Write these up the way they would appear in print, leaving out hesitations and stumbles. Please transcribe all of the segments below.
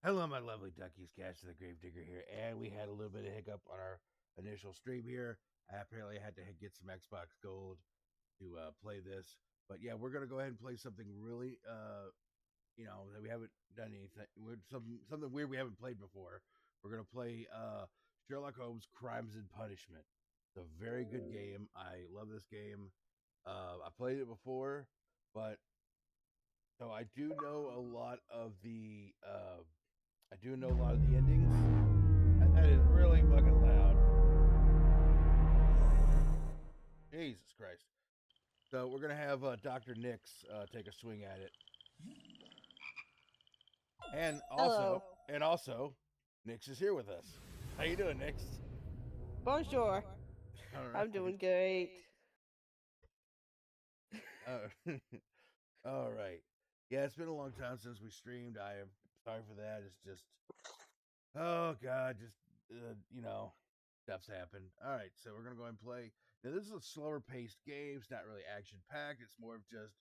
Hello, my lovely Duckies, Cats of the Gravedigger here, and we had a little bit of hiccup on our initial stream here. I apparently had to get some Xbox Gold to play this, but yeah, we're gonna go ahead and play something really, that we haven't done anything. Something weird we haven't played before. We're gonna play Sherlock Holmes: Crimes and Punishment. It's a very good game. I love this game. I played it before, but so I do know a lot of the endings. That is really fucking loud. Jesus Christ. So we're gonna have Dr. Nyx take a swing at it, and Hello. also, Nyx is here with us. How you doing, Nyx? Bonjour. All right. I'm doing great. All right. Yeah, it's been a long time since we streamed. I am sorry for that. It's just, oh god, just stuff's happened. All right, so we're gonna go ahead and play. Now this is a slower paced game. It's not really action packed. It's more of just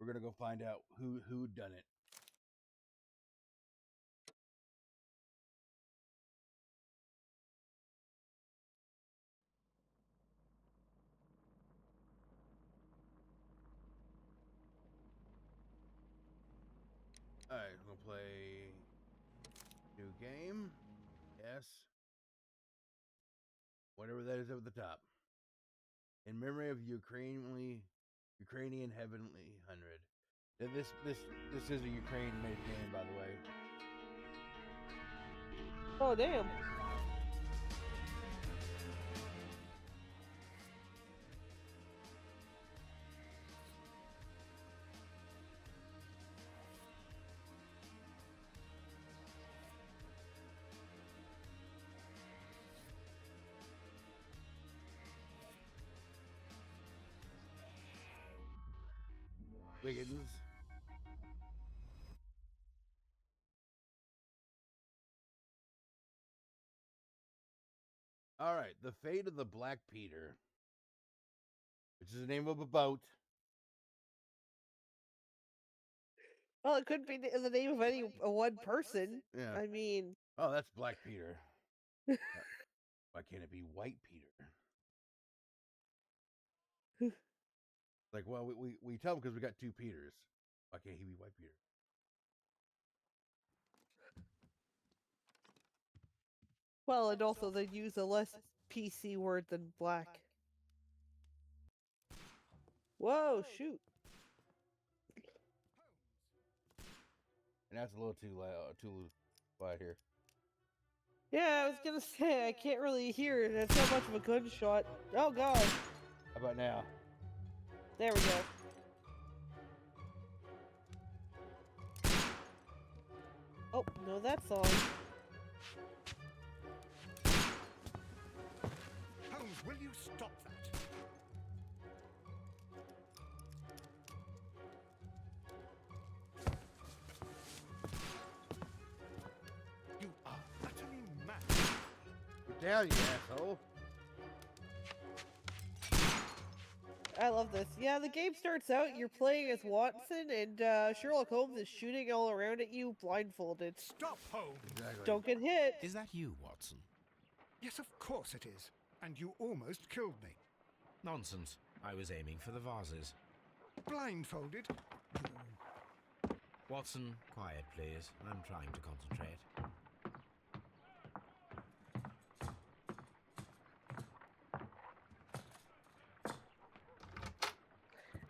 we're gonna go find out who done it. All right, we'll play new game. Yes, whatever that is up at the top. In memory of Ukrainian Heavenly Hundred. This is a Ukraine made game, by the way. Oh, damn. Wiggins. All right, the fate of the Black Peter, which is the name of a boat. Well, it could be the name of any one person. Yeah. I mean, Oh, that's Black Peter. Why can't it be White Peter? Like, well, we tell him because we got two Peters. Why can't he be White Peter? well, and also they use a less PC word than black. Whoa, shoot. And that's a little too loud, too quiet here. Yeah, I was gonna say, I can't really hear it. It's not much of a gunshot. Oh, God. How about now? There we go. Oh, no, that song. Holmes, will you stop that? You are utterly mad. Get down, you asshole. I love this. Yeah, the game starts out, you're playing as Watson, and Sherlock Holmes is shooting all around at you, blindfolded. Stop, Holmes! Exactly. Don't get hit. Is that you, Watson? Yes, of course it is. And you almost killed me. Nonsense. I was aiming for the vases. Blindfolded? Watson, quiet, please. I'm trying to concentrate.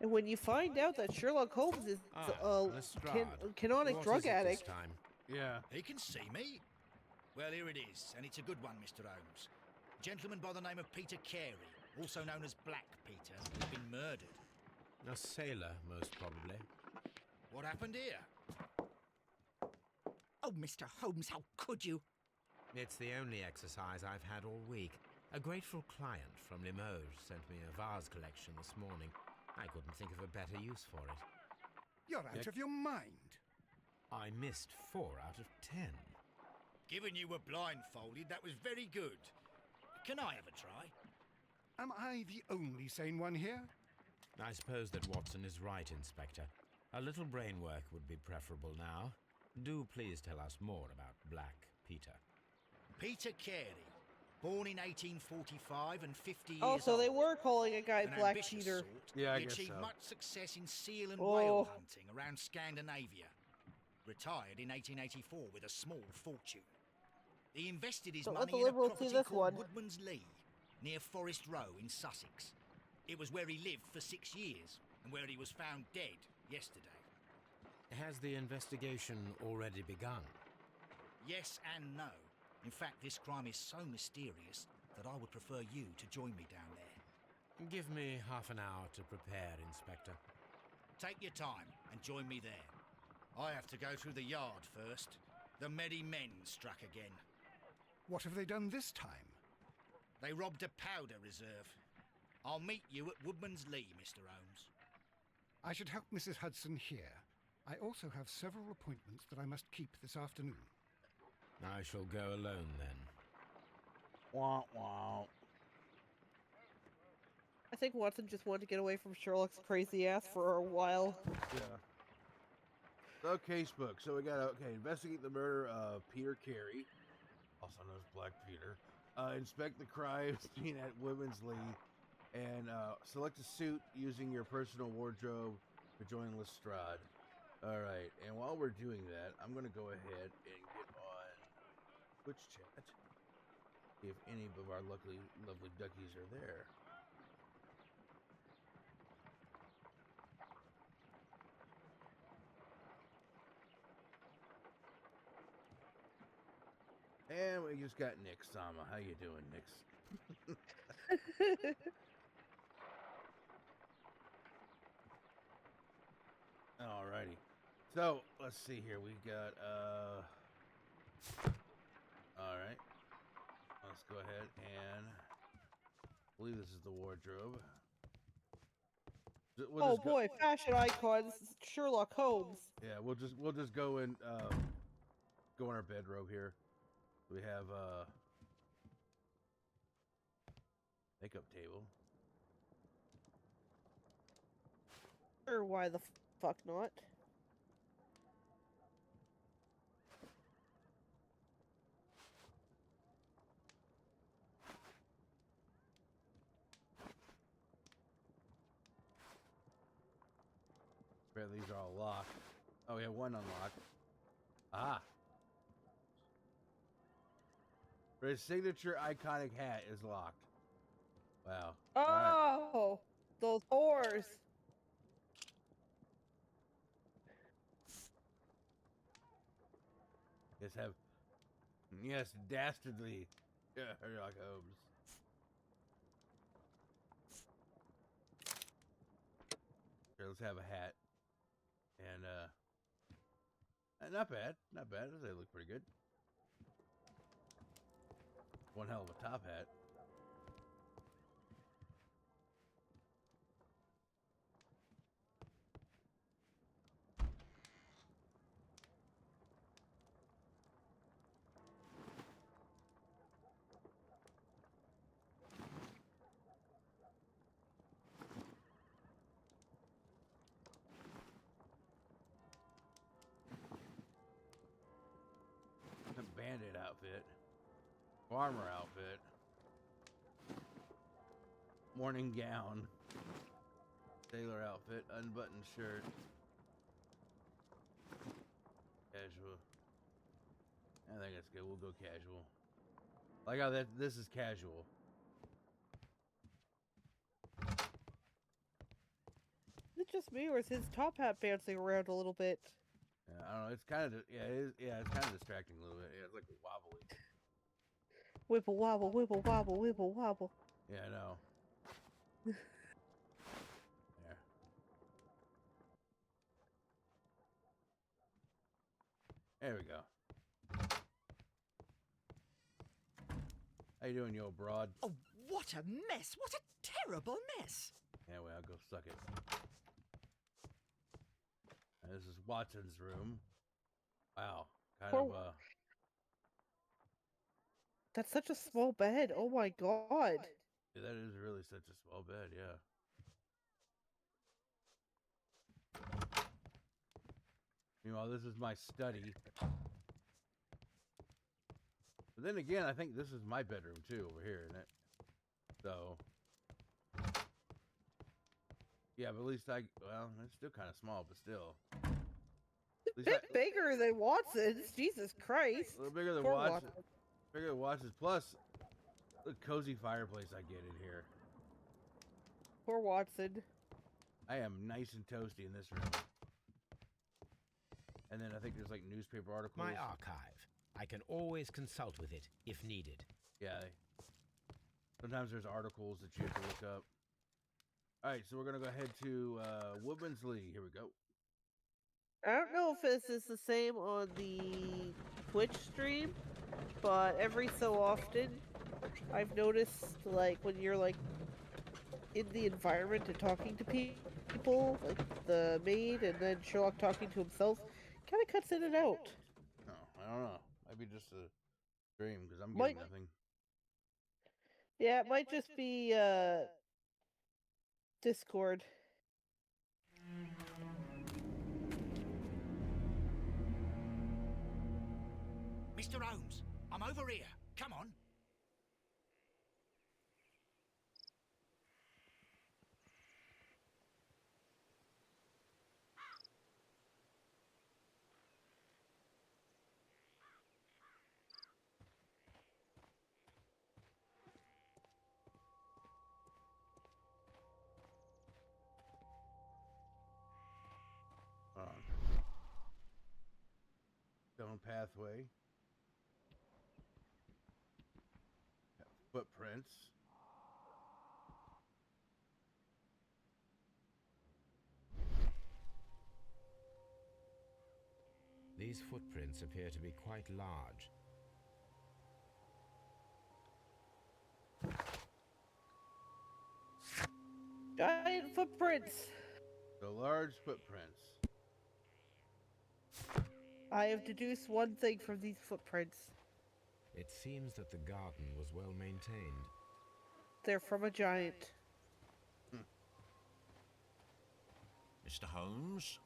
And when you find out that Sherlock Holmes is a Lestrade. canonic What drug is it addict, this time? Yeah. He can see me. Well, here it is, and it's a good one, Mr. Holmes. A gentleman by the name of Peter Carey, also known as Black Peter, has been murdered. A sailor, most probably. What happened here? Oh, Mr. Holmes, how could you? It's the only exercise I've had all week. A grateful client from Limoges sent me a vase collection this morning. I couldn't think of a better use for it. You're out of your mind. I missed 4 out of 10. Given you were blindfolded, that was very good. Can I have a try? Am I the only sane one here? I suppose that Watson is right, Inspector. A little brain work would be preferable now. Do please tell us more about Black Peter. Peter Carey, born in 1845 and 50 years Oh, so they old. were calling a guy An Black ambitious Peter. sort, Yeah, I he guess achieved so. much success in seal and Oh. whale hunting around Scandinavia. Retired in 1884 with a small fortune. He invested his Don't let the money in a Liberals see property this called one. Woodman's Lee, near Forest Row in Sussex. It was where he lived for 6 years, and where he was found dead yesterday. Has the investigation already begun? Yes and no. In fact, this crime is so mysterious that I would prefer you to join me down there. Give me half an hour to prepare, Inspector. Take your time and join me there. I have to go through the yard first. The Medi Men struck again. What have they done this time? They robbed a powder reserve. I'll meet you at Woodman's Lee, Mr. Holmes. I should help Mrs. Hudson here. I also have several appointments that I must keep this afternoon. I shall go alone then. Wah, wah. I think Watson just wanted to get away from Sherlock's crazy ass for a while. Yeah. The casebook. So we got to, investigate the murder of Peter Carey, also known as Black Peter. Inspect the crime scene at Women's Lee, and select a suit using your personal wardrobe to join Lestrade. All right, and while we're doing that, I'm going to go ahead and get on Twitch chat, see if any of our lovely duckies are there. And we just got Nyx Sama. How you doing, Nyx? Alrighty. So let's see here. We got alright. Let's go ahead and I believe this is the wardrobe. Oh boy, fashion icons, Sherlock Holmes. Yeah, we'll just go in go in our bedrobe here. We have makeup table. Or why the fuck not? Bet these are all locked. Oh, we have one unlocked. Ah. But his signature iconic hat is locked. Wow. Alright. Oh, those whores. Yes, dastardly Sherlock Holmes. Here, let's have a hat. And not bad. Not bad. They look pretty good. One hell of a top hat. Bandit outfit. Farmer outfit. Morning gown. Sailor outfit. Unbuttoned shirt. Casual. I think that's good. We'll go casual. Like how this is casual. Is it just me, or is his top hat bouncing around a little bit? Yeah, I don't know. It's kind of it's kind of distracting a little bit. Yeah, it's like wobbly. Whipple wobble, whipple wobble, whipple wobble. Yeah, I know. There. There we go. How you doing, you old broad? Oh, what a mess! What a terrible mess! Yeah, well, I'll go suck it. And this is Watson's room. Wow. Kind of, That's such a small bed. Oh my god. yeah, that is really such a small bed, yeah. Meanwhile, this is my study. But then again, I think this is my bedroom too over here, isn't it? So, yeah, but at least well, it's still kind of small, but still. A bit bigger than Watson's. Jesus Christ. A little bigger than Poor Watson. Bigger than Watson's. Plus, the cozy fireplace I get in here. Poor Watson. I am nice and toasty in this room. And then I think there's like newspaper articles. My archive. I can always consult with it if needed. Yeah. Sometimes there's articles that you have to look up. All right, so we're going to go ahead to Woodmansley. Here we go. I don't know if this is the same on the Twitch stream, but every so often I've noticed, like, when you're, like, in the environment and talking to people, like the maid and then Sherlock talking to himself, kind of cuts in and out. Oh, I don't know. Maybe just a stream, because I'm getting nothing. Yeah, it might just be, Discord. Mr. Holmes, I'm over here. Come on. Stone pathway. Footprints. These footprints appear to be quite large. Giant footprints! The large footprints. I have deduced one thing from these footprints. It seems that the garden was well maintained. They're from a giant. Mr. Holmes?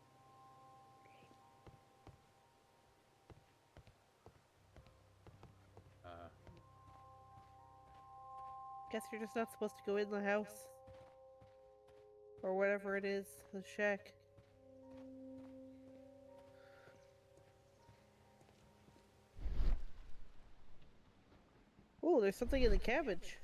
Guess you're just not supposed to go in the house. Or whatever it is, the shack. Oh, there's something in the cabbage.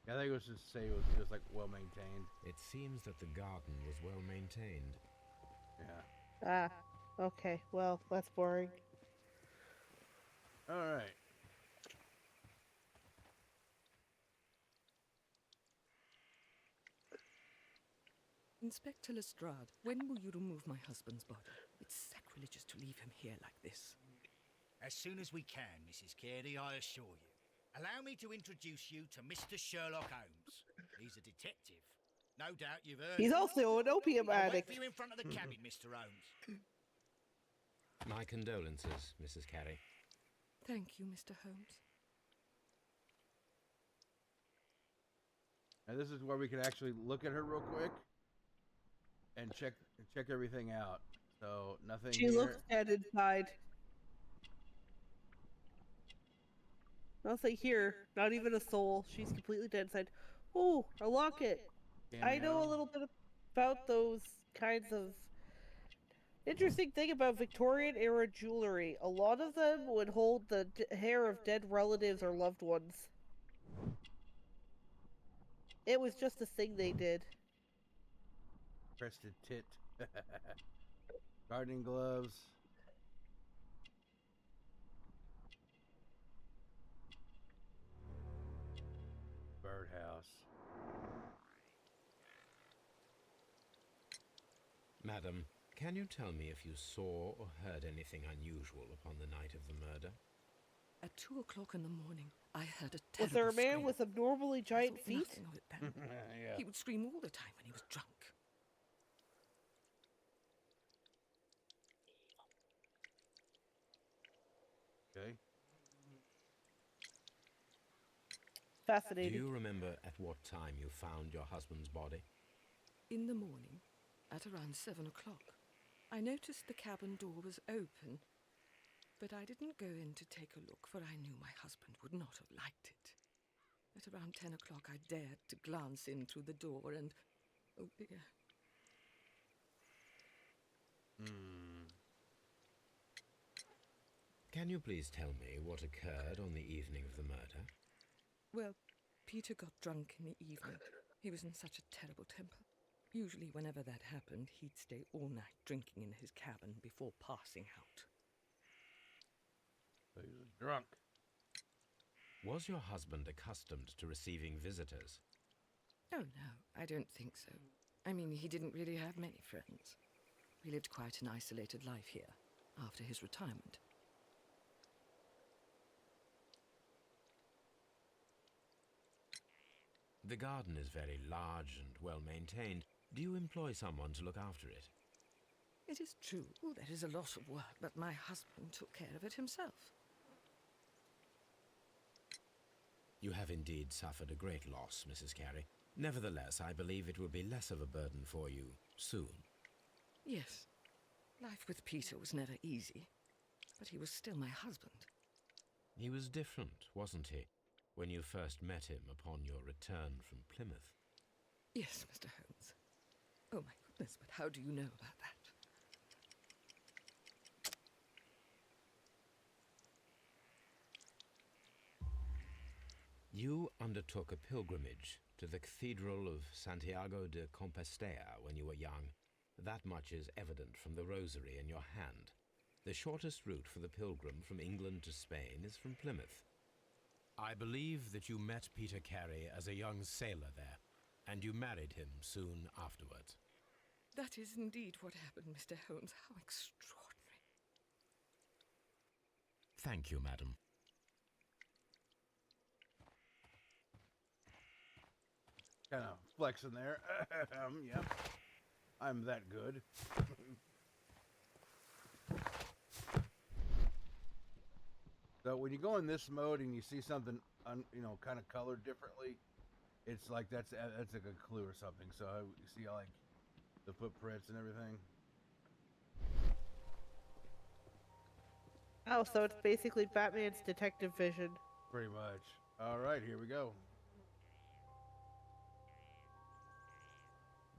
I think it was just say it was like well maintained. It seems that the garden was well maintained. Yeah. Ah, okay. Well, that's boring. All right. Inspector Lestrade, when will you remove my husband's body? It's sacrilegious to leave him here like this. As soon as we can, Mrs. Carey, I assure you. Allow me to introduce you to Mr. Sherlock Holmes. He's a detective. No doubt you've heard. He's also an opium I'll wait addict. for you in front of the cabin, Mr. Holmes. My condolences, Mrs. Carey. Thank you, Mr. Holmes. And this is where we can actually look at her real quick and check everything out. So nothing. She here. looks dead inside. Nothing here. Not even a soul. She's completely dead inside. Oh, a locket. I know a little bit about those kinds of... Interesting thing about Victorian era jewelry. A lot of them would hold the hair of dead relatives or loved ones. It was just a thing they did. Crested tit. Gardening gloves. Birdhouse. Madam, can you tell me if you saw or heard anything unusual upon the night of the murder? At 2 o'clock in the morning, I heard a Was terrible there a man scream. with abnormally giant I thought feet? nothing of it then. Yeah. He would scream all the time when he was drunk. Okay. Do Fascinating. you remember at what time you found your husband's body? In the morning, at around 7 o'clock, I noticed the cabin door was open, but I didn't go in to take a look, for I knew my husband would not have liked it. At around 10 o'clock, I dared to glance in through the door and... oh dear. Can you please tell me what occurred on the evening of the murder? Well, Peter got drunk in the evening. He was in such a terrible temper. Usually whenever that happened, he'd stay all night drinking in his cabin before passing out. So he was drunk. Was your husband accustomed to receiving visitors? Oh, no, I don't think so. I mean, he didn't really have many friends. He lived quite an isolated life here, after his retirement. The garden is very large and well maintained. Do you employ someone to look after it? It is true, there is a lot of work, but my husband took care of it himself. You have indeed suffered a great loss, Mrs. Carey. Nevertheless, I believe it will be less of a burden for you soon. Yes, life with Peter was never easy, but he was still my husband. He was different, wasn't he, when you first met him upon your return from Plymouth? Yes, Mr. Holmes. Oh, my goodness, but how do you know about that? You undertook a pilgrimage to the Cathedral of Santiago de Compostela when you were young. That much is evident from the rosary in your hand. The shortest route for the pilgrim from England to Spain is from Plymouth. I believe that you met Peter Carey as a young sailor there, and you married him soon afterwards. That is indeed what happened, Mr. Holmes. How extraordinary. Thank you, madam. Kind of flexing there. Yep. I'm that good. So when you go in this mode and you see something, kind of colored differently, it's like that's like a clue or something. So you see like the footprints and everything. Oh, so it's basically Batman's detective vision. Pretty much. All right, here we go.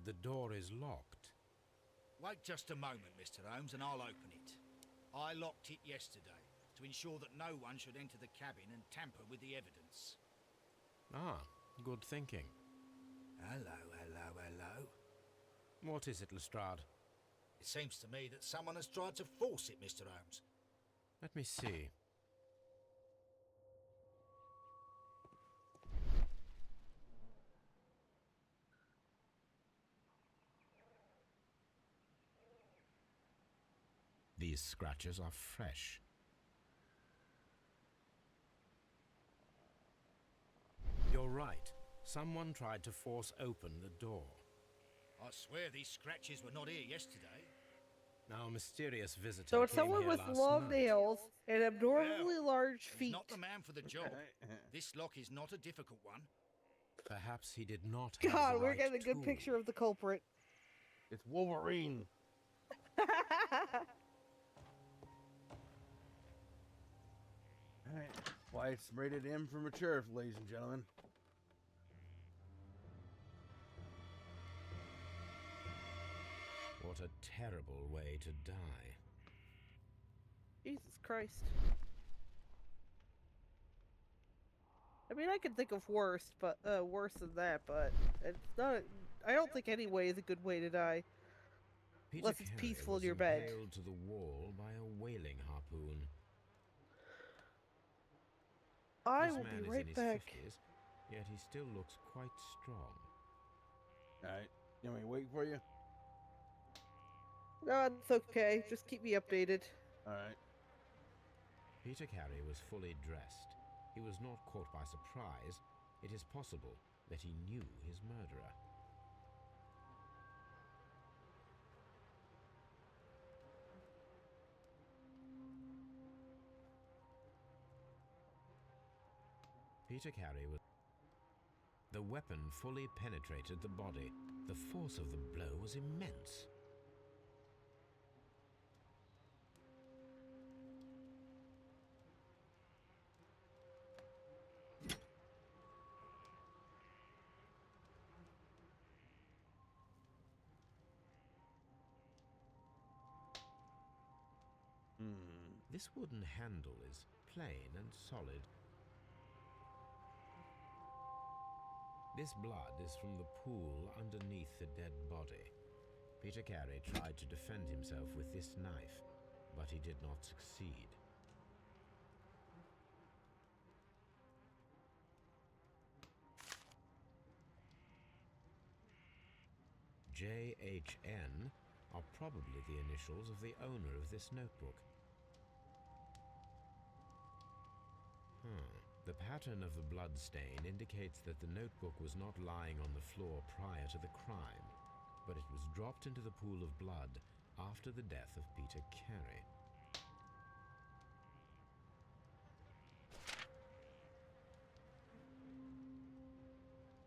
The door is locked. Wait just a moment, Mr. Holmes, and I'll open it. I locked it yesterday to ensure that no one should enter the cabin and tamper with the evidence. Ah, good thinking. Hello, hello, hello. What is it, Lestrade? It seems to me that someone has tried to force it, Mr. Holmes. Let me see. These scratches are fresh. You're right. Someone tried to force open the door. I swear these scratches were not here yesterday. Now, a mysterious visitor So it's came someone here with last long night. nails and abnormally large He's feet. not the man for the job. This lock is not a difficult one. Perhaps he did not have God, the we're right getting a good tool. picture of the culprit. It's Wolverine. All right. Why it's rated M for mature, ladies and gentlemen. What a terrible way to die. Jesus Christ. I mean, I can think of worse than that, but it's not. I don't think any way is a good way to die. Peter Unless it's Carey peaceful in was your bed. impaled to the wall by a whaling harpoon. I This will man be is right in his back. 50s, yet he still looks quite strong. All right. You want me to wait for you? No, it's okay. Just keep me updated. All right. Peter Carey was fully dressed. He was not caught by surprise. It is possible that he knew his murderer. Peter Carey was... The weapon fully penetrated the body. The force of the blow was immense. This wooden handle is plain and solid. This blood is from the pool underneath the dead body. Peter Carey tried to defend himself with this knife, but he did not succeed. JHN are probably the initials of the owner of this notebook. The pattern of the blood stain indicates that the notebook was not lying on the floor prior to the crime, but it was dropped into the pool of blood after the death of Peter Carey.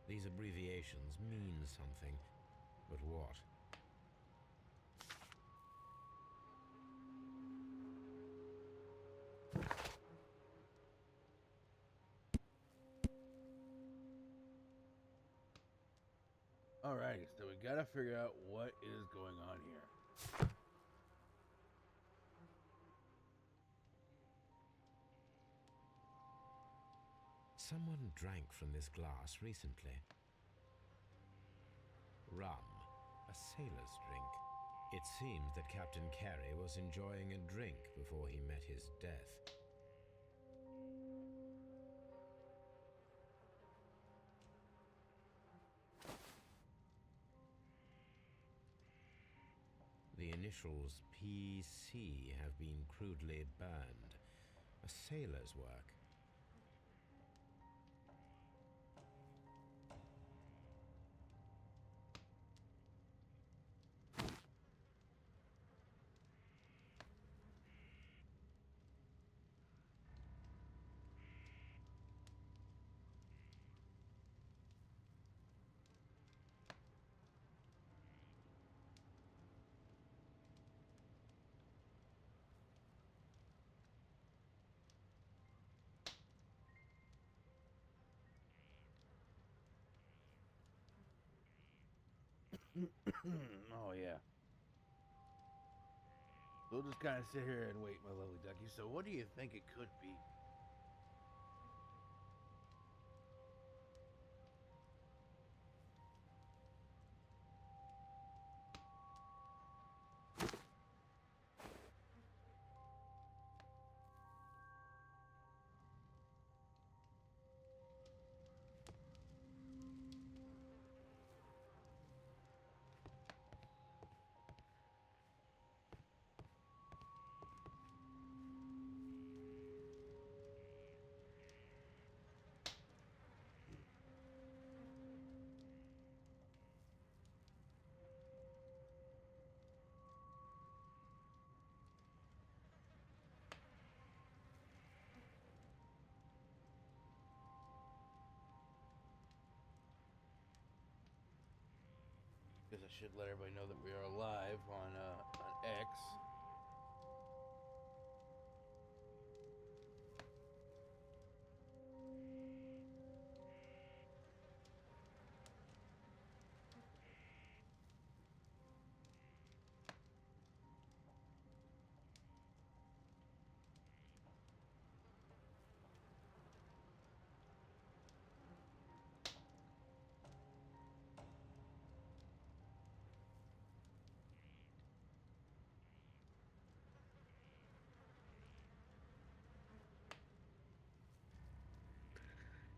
These abbreviations mean something, but what? Alrighty, so we gotta figure out what is going on here. Someone drank from this glass recently. Rum, a sailor's drink. It seems that Captain Carey was enjoying a drink before he met his death. The initials PC have been crudely burned. A sailor's work. Oh, yeah. We'll just kind of sit here and wait, my lovely ducky. So what do you think it could be? Because I should let everybody know that we are live on X.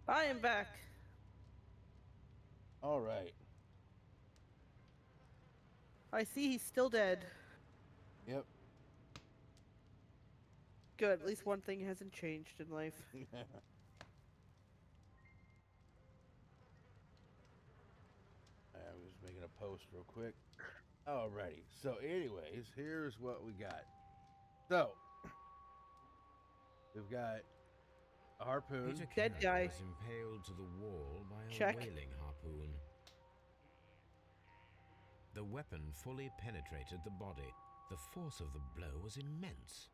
I am back. All right. I see he's still dead. Yep. Good, at least one thing hasn't changed in life. I'm just making a post real quick. Alrighty. So, anyways, here's what we got. So, we've got a harpoon. Peter Dead Carey guy. was impaled to the wall by a Check. whaling harpoon. The weapon fully penetrated the body. The force of the blow was immense.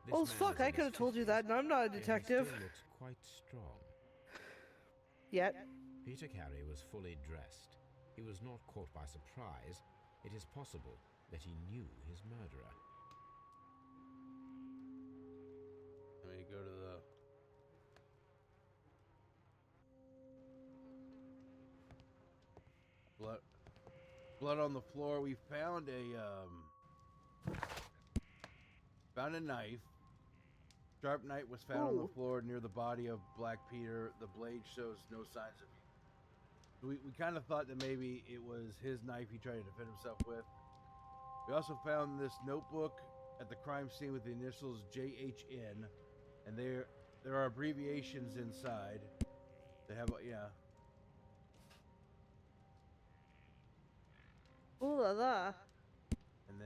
This Oh, man fuck, is I in could his have told you 50s, that, and I'm not a yet he detective. still looks quite strong. Yet. Peter Carey was fully dressed. He was not caught by surprise. It is possible that he knew his murderer. Let me go to the... Blood on the floor. We found a knife. Sharp knife was found on the floor near the body of Black Peter. The blade shows no signs of use. We kind of thought that maybe it was his knife he tried to defend himself with. We also found this notebook at the crime scene with the initials JHN, and there are abbreviations inside. They have, yeah. Ooh la la. And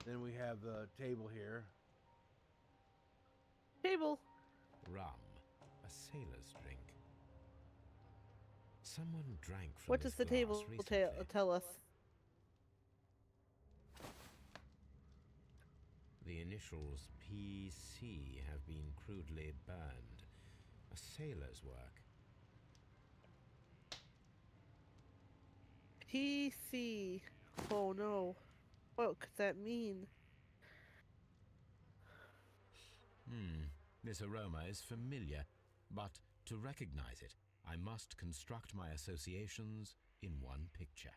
then we have the table here. Table. Rum, a sailor's drink. Someone drank from What this does the glass table recently. tell us? The initials PC have been crudely burned. A sailor's work. PC. Oh no. What could that mean? This aroma is familiar, but to recognize it, I must construct my associations in one picture.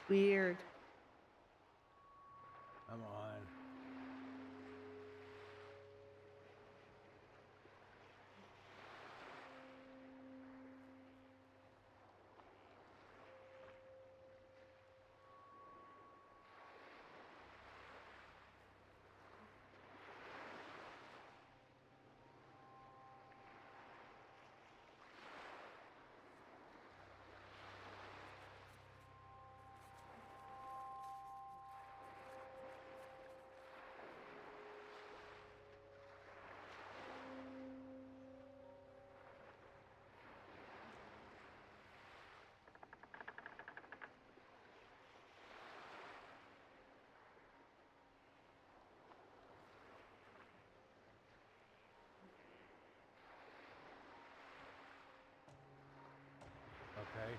Weird. Come on. Okay.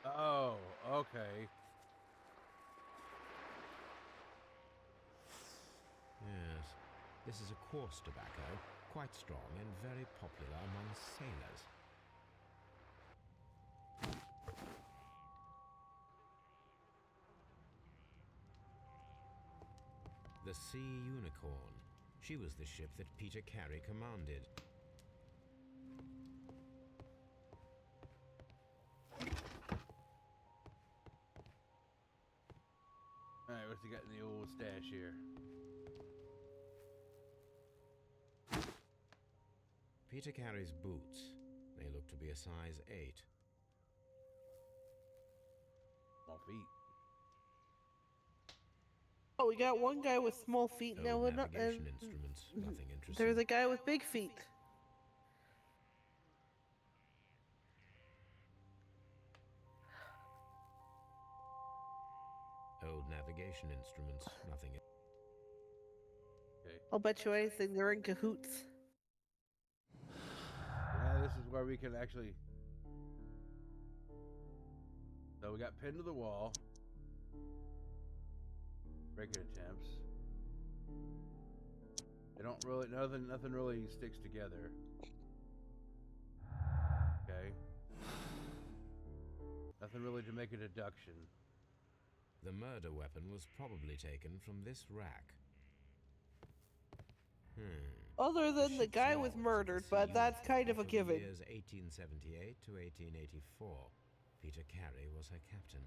Oh, okay. Yes, this is a coarse tobacco, quite strong and very popular among sailors. The Sea Unicorn. She was the ship that Peter Carey commanded. Alright, what's he got in the old stash here? Peter Carey's boots. They look to be a size 8. Small feet. Oh, we got one guy with small feet now, Old and navigation instruments, nothing interesting. there's a guy with big feet. Old navigation instruments, nothing. I'll bet you anything they're in cahoots. is where we can actually. So we got pinned to the wall. Breaking attempts. They don't really. Nothing really sticks together. Okay. Nothing really to make a deduction. The murder weapon was probably taken from this rack. Other than the ship's guy was logs of murdered, the but sea that's unit kind of a for the given. years 1878 to 1884. Peter Carey was her captain.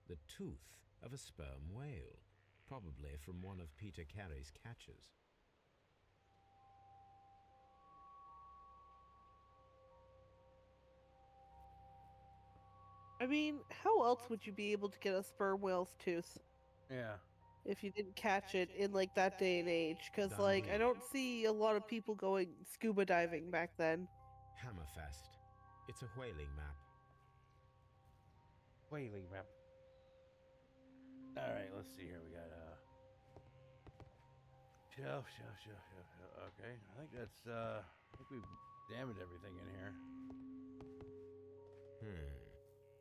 The tooth of a sperm whale, probably from one of Peter Carey's catches. I mean, how else would you be able to get a sperm whale's tooth Yeah. if you didn't catch it in like that day and age? Because like I don't see a lot of people going scuba diving back then. Hammerfest. It's a whaling map. Whaling map. All right, let's see here. We got shelf. Okay, I think that's I think we've examined everything in here.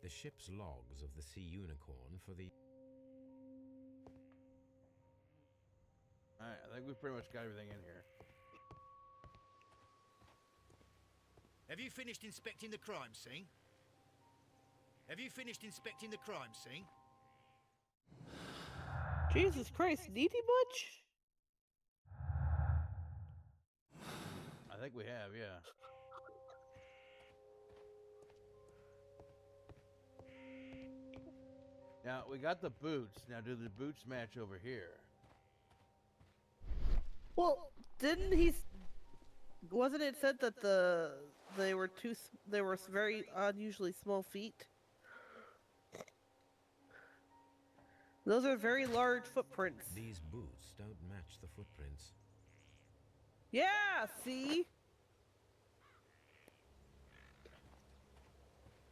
The ship's logs of the Sea Unicorn for the... All right, I think we've pretty much got everything in here. Have you finished inspecting the crime scene? Have you finished inspecting the crime scene? Jesus Christ, needy much? I think we have, yeah. Now, we got the boots. Now, do the boots match over here? Well, wasn't it said that they were very unusually small feet? Those are very large footprints. These boots don't match the footprints. Yeah, see?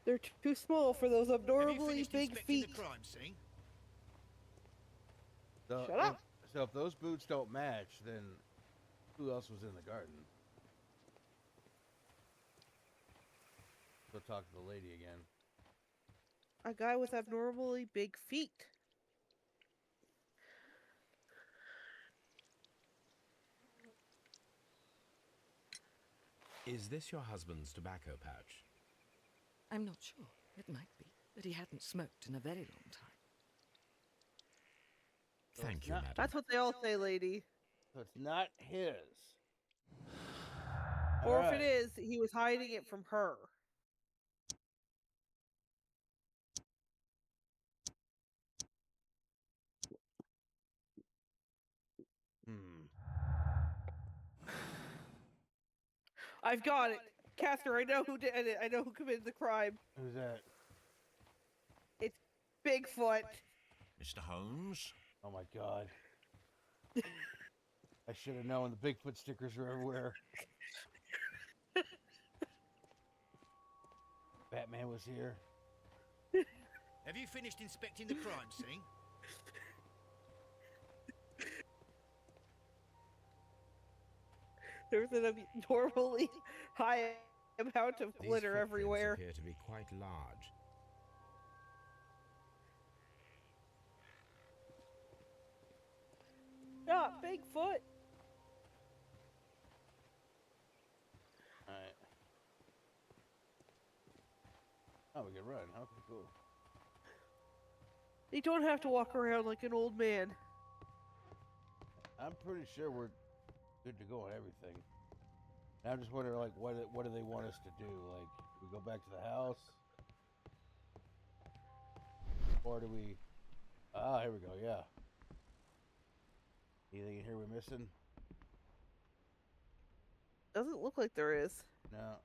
They're too small for those Have you abnormally finished big inspecting feet. the crime scene? So Shut up. So if those boots don't match, then who else was in the garden? Go talk to the lady again. A guy with abnormally big feet. Is this your husband's tobacco pouch? I'm not sure. It might be, but he hadn't smoked in a very long time. Thank you, not- madam. That's what they all say, lady. So it's not his. Or if Alright. it is, he was hiding it from her. I've got it. Castor, I know who did it. I know who committed the crime. Who's that? It's Bigfoot. Mr. Holmes? Oh my god. I should have known the Bigfoot stickers are everywhere. Batman was here. Have you finished inspecting the crime scene? There's an abnormally high amount of These glitter footprints everywhere. appear to be quite large. Ah, Bigfoot. Alright. Oh, we can run. Okay, cool. You don't have to walk around like an old man. I'm pretty sure we're good to go on everything. And I'm just wondering, like, what do they want us to do? Like, do we go back to the house? Or do we... Ah, here we go, yeah. Anything in here we're missing? Doesn't look like there is. No.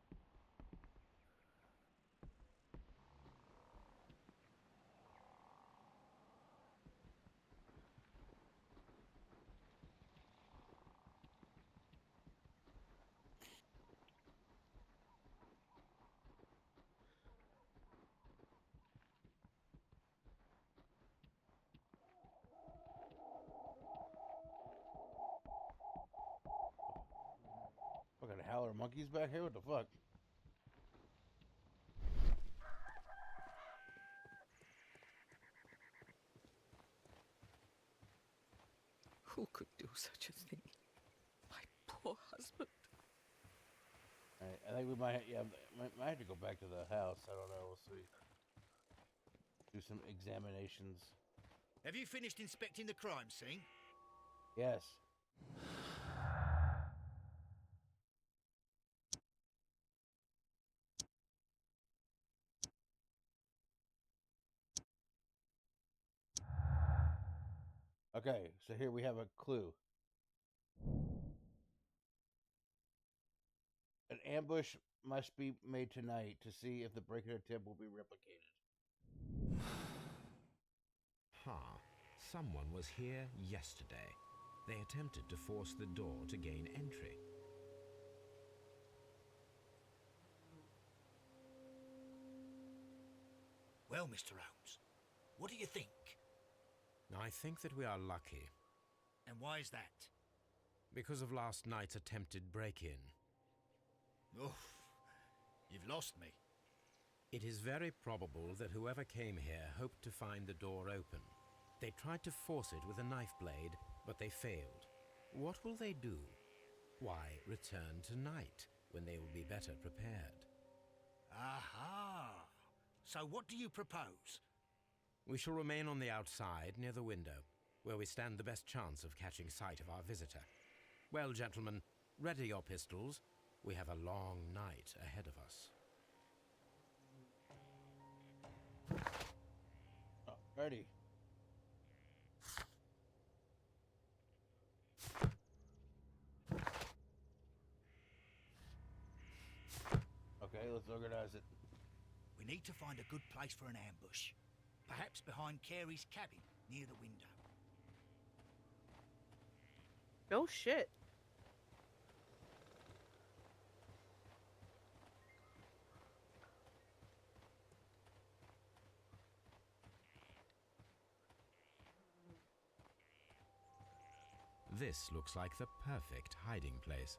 howler monkeys back here? What the fuck? Who could do such a thing? My poor husband. Alright, I think we might, yeah, might have to go back to the house. I don't know. We'll see. Do some examinations. Have you finished inspecting the crime scene? Yes. Okay, so here we have a clue. An ambush must be made tonight to see if the break-in attempt will be replicated. Someone was here yesterday. They attempted to force the door to gain entry. Well, Mr. Holmes, what do you think? I think that we are lucky. And why is that? Because of last night's attempted break-in. Oof, you've lost me. It is very probable that whoever came here hoped to find the door open. They tried to force it with a knife blade, but they failed. What will they do? Why, return tonight, when they will be better prepared. Aha! So what do you propose? We shall remain on the outside, near the window, where we stand the best chance of catching sight of our visitor. Well, gentlemen, ready your pistols. We have a long night ahead of us. Oh, ready. Okay, let's organize it. We need to find a good place for an ambush. Perhaps behind Carey's cabin, near the window. No shit. This looks like the perfect hiding place.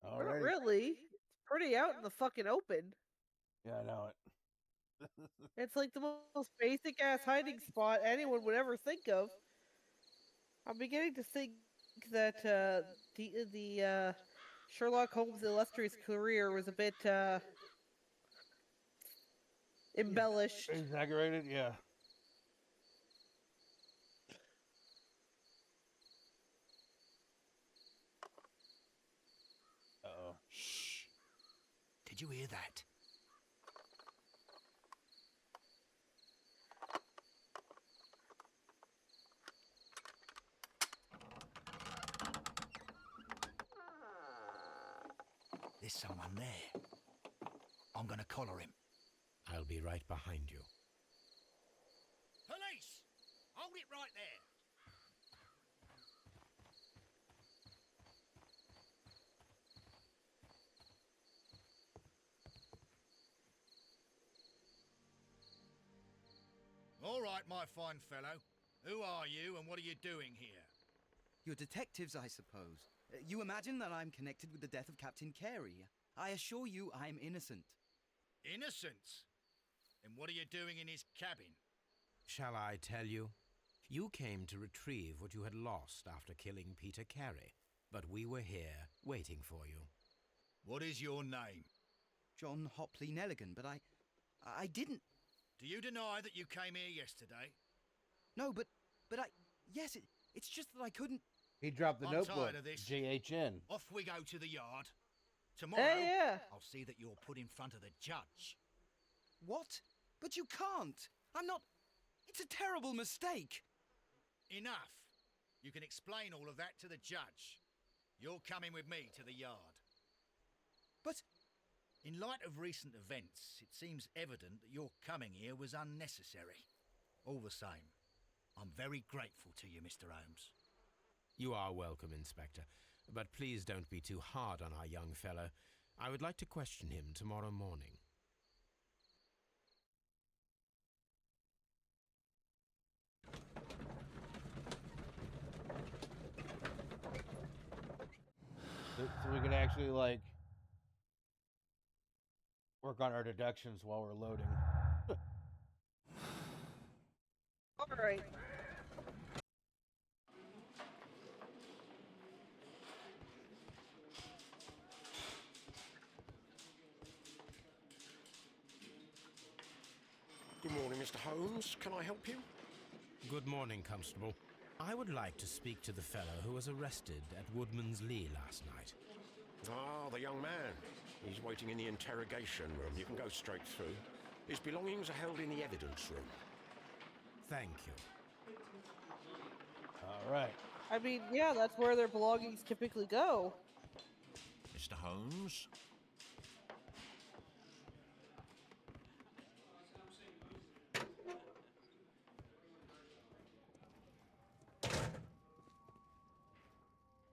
All Not right. really. It's pretty out in the fucking open. Yeah, I know it. It's like the most basic ass hiding spot anyone would ever think of. I'm beginning to think that the Sherlock Holmes' illustrious career was a bit embellished. Exaggerated, yeah. Uh-oh. Shh! Did you hear that? There's someone there. I'm gonna collar him. I'll be right behind you. Police! Hold it right there! All right, my fine fellow. Who are you and what are you doing here? You're detectives, I suppose. You imagine that I'm connected with the death of Captain Carey. I assure you I'm innocent. Innocent? And what are you doing in his cabin? Shall I tell you? You came to retrieve what you had lost after killing Peter Carey, but we were here waiting for you. What is your name? John Hopley Nelligan, but I didn't... Do you deny that you came here yesterday? No, but yes, it's just that I couldn't... He dropped the I'm notebook. tired of this. JHN. Off we go to the yard. Tomorrow, Hey, yeah. I'll see that you're put in front of the judge. What? But you can't! I'm not... It's a terrible mistake! Enough. You can explain all of that to the judge. You're coming with me to the yard. But... In light of recent events, it seems evident that your coming here was unnecessary. All the same, I'm very grateful to you, Mr. Holmes. You are welcome, Inspector, but please don't be too hard on our young fellow. I would like to question him tomorrow morning. actually like work on our deductions while we're loading. All right. Good morning, Mr. Holmes. Can I help you? Good morning, Constable. I would like to speak to the fellow who was arrested at Woodman's Lee last night. Ah, the young man. He's waiting in the interrogation room. You can go straight through. His belongings are held in the evidence room. Thank you. All right. I mean, yeah, that's where their belongings typically go. Mr. Holmes?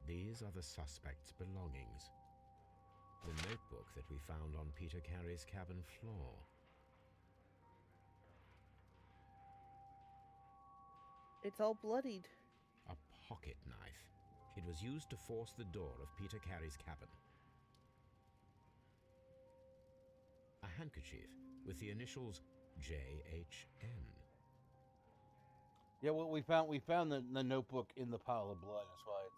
These are the suspect's belongings. The notebook that we found on Peter Carey's cabin floor. It's all bloodied. A pocket knife. It was used to force the door of Peter Carey's cabin. A handkerchief with the initials JHN. Yeah, what we found the notebook in the pile of blood. That's why it's.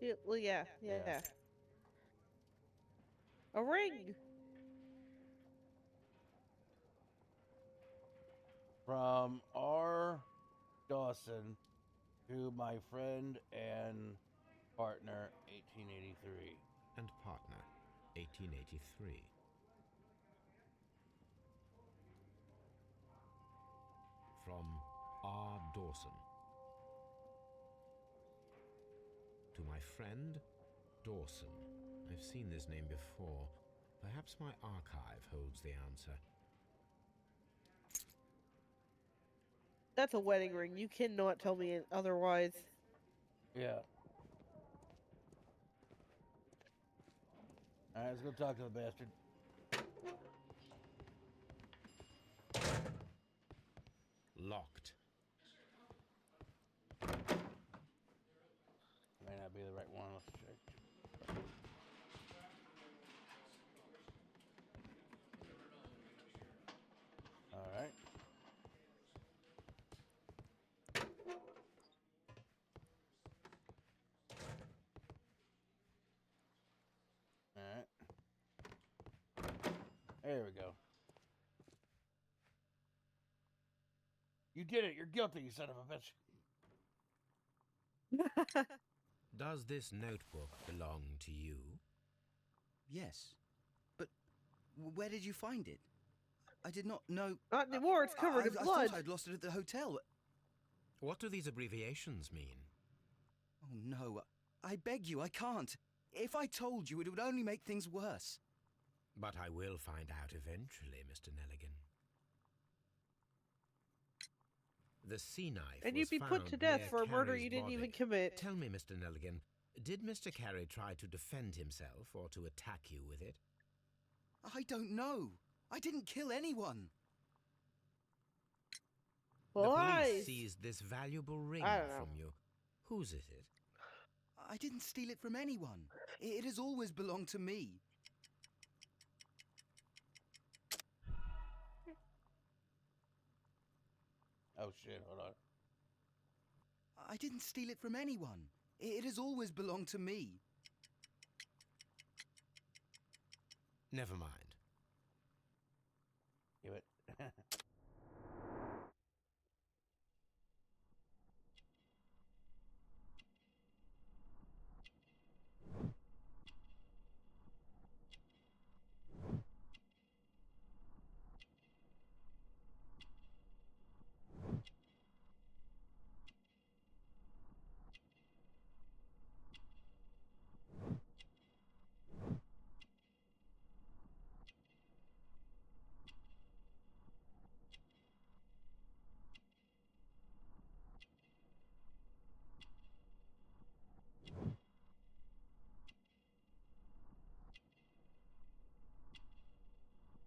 Yeah, well, yeah. A ring. From R. Dawson to my friend and partner, 1883. And partner, 1883. From R. Dawson. To my friend, Dawson. I've seen this name before. Perhaps my archive holds the answer. That's a wedding ring. You cannot tell me otherwise. Yeah. All right, let's go talk to the bastard. Locked. May not be the right one. Let's check. All right. All right. There we go. You did it. You're guilty, you son of a bitch. Does this notebook belong to you? Yes. But where did you find it? I did not know... Not anymore. It's covered in I blood. thought I'd lost it at the hotel. What do these abbreviations mean? Oh, no. I beg you, I can't. If I told you, it would only make things worse. But I will find out eventually, Mr. Nelligan. The sea knife And was you'd be put found to death near for a murder Carey's you didn't body. even commit. Tell me, Mr. Nelligan, did Mr. Carey try to defend himself or to attack you with it? I don't know. I didn't kill anyone. The police Lies. seized this valuable ring I don't know. from you. Whose is it? I didn't steal it from anyone. It has always belonged to me. Oh, shit. Hold on. I didn't steal it from anyone. It has always belonged to me. Never mind. Give it.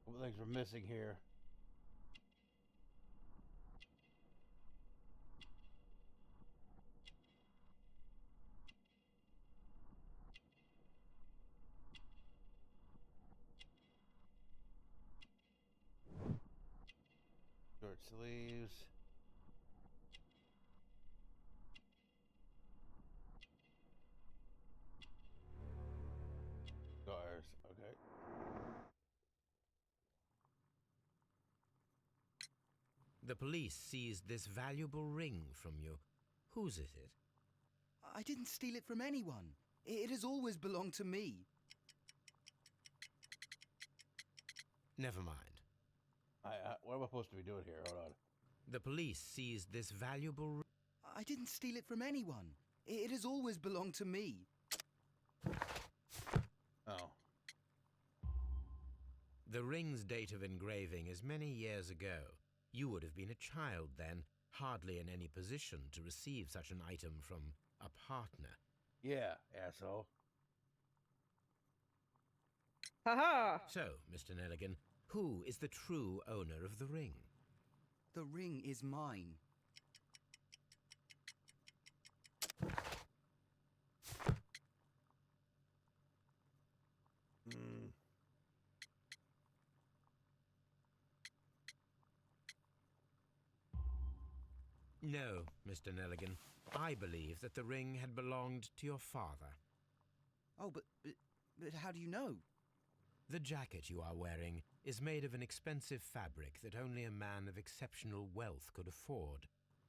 What things we're missing here? Short sleeves. Scars. Okay. The police seized this valuable ring from you. Whose is it? I didn't steal it from anyone. It has always belonged to me. Never mind. What am I supposed to be doing here? Hold on. The police seized this valuable ring. I didn't steal it from anyone. It has always belonged to me. Oh. The ring's date of engraving is many years ago. You would have been a child then, hardly in any position to receive such an item from a partner. Yeah, asshole. Haha! So, Mr. Nelligan, who is the true owner of the ring? The ring is mine. Hmm. No, Mr. Nelligan. I believe that the ring had belonged to your father. Oh, but how do you know? The jacket you are wearing is made of an expensive fabric that only a man of exceptional wealth could afford.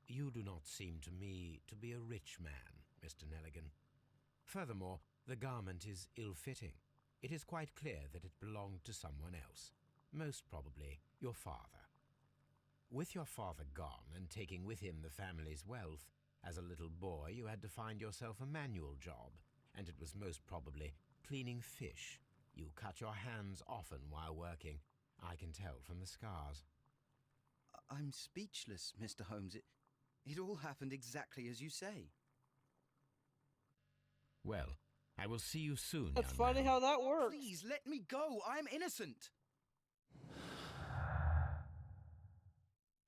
You do not seem to me to be a rich man, Mr. Nelligan. Furthermore, the garment is ill-fitting. It is quite clear that it belonged to someone else, most probably your father. With your father gone and taking with him the family's wealth, as a little boy you had to find yourself a manual job, and it was most probably cleaning fish. You cut your hands often while working. I can tell from the scars. I'm speechless, Mr. Holmes. It all happened exactly as you say. Well, I will see you soon, That's young funny man. how that works. Please, let me go. I'm innocent.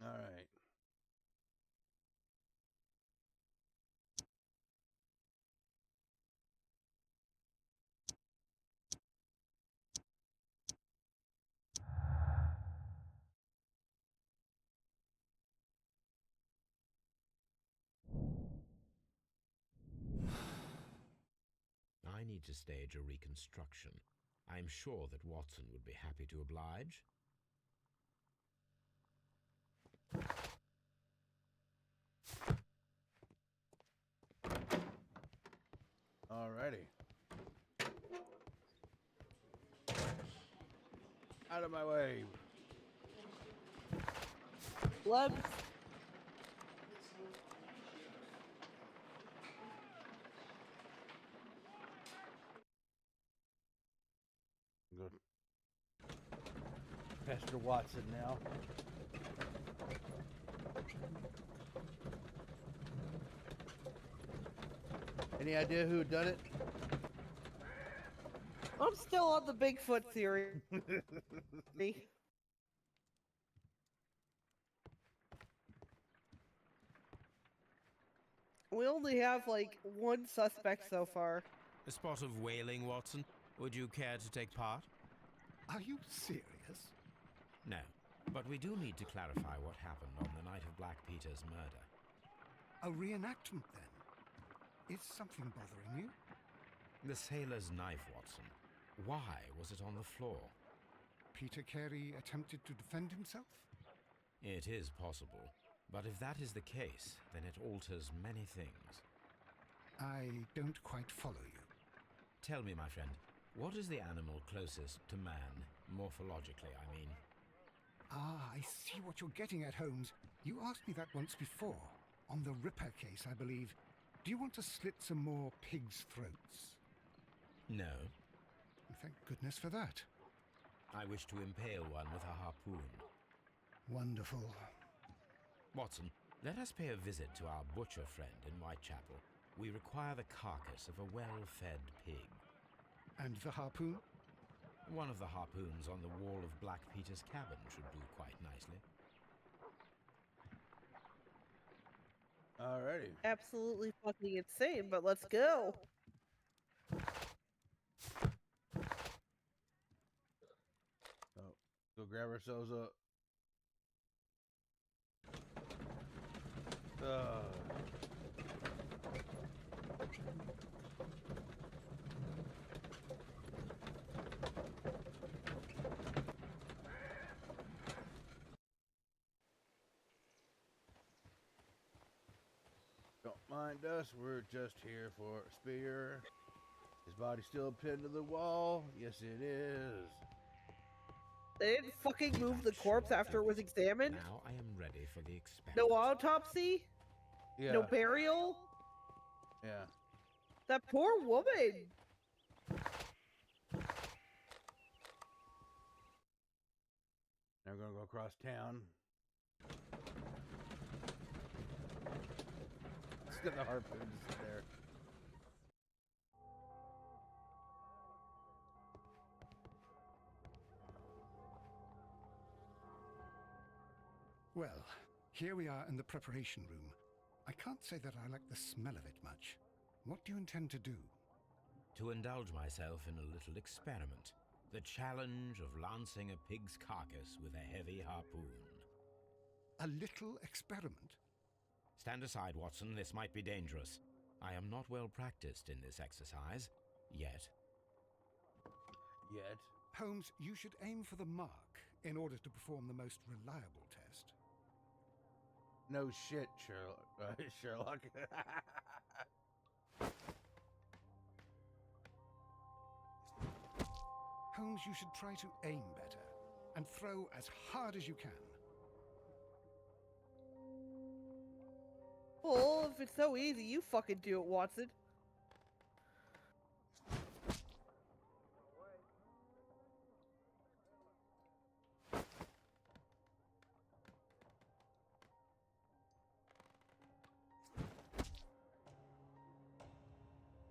All right. I need to stage a reconstruction. I am sure that Watson would be happy to oblige. Alrighty. Out of my way. Lebs. Good. Pastor Watson now. Any idea who done it? I'm still on the Bigfoot theory. We only have like one suspect so far. A spot of whaling, Watson. Would you care to take part? Are you serious? No, but we do need to clarify what happened on the night of Black Peter's murder. A reenactment, then? Is something bothering you? The sailor's knife, Watson. Why was it on the floor? Peter Carey attempted to defend himself? It is possible. But if that is the case, then it alters many things. I don't quite follow you. Tell me, my friend, what is the animal closest to man, morphologically, I mean? Ah, I see what you're getting at, Holmes. You asked me that once before. On the Ripper case, I believe. Do you want to slit some more pigs' throats? No. Thank goodness for that. I wish to impale one with a harpoon. Wonderful. Watson, let us pay a visit to our butcher friend in Whitechapel. We require the carcass of a well-fed pig. And the harpoon? One of the harpoons on the wall of Black Peter's cabin should do quite nicely. Alrighty. Absolutely fucking insane, but let's go. So, go grab ourselves a Don't mind us, we're just here for a spear. His body's still pinned to the wall. Yes, it is. They didn't fucking move the corpse after it was examined? Now I am ready for the experiment. No autopsy? Yeah. No burial? Yeah. That poor woman! Now we're gonna go across town. Let's get the harpoon just there. Well, here we are in the preparation room. I can't say that I like the smell of it much. What do you intend to do? To indulge myself in a little experiment. The challenge of lancing a pig's carcass with a heavy harpoon. A little experiment? Stand aside, Watson. This might be dangerous. I am not well practiced in this exercise. Yet. Yet. Holmes, you should aim for the mark in order to perform the most reliable test. No shit, Sherlock. Sherlock. Holmes, you should try to aim better and throw as hard as you can. Well, if it's so easy, you fucking do it, Watson.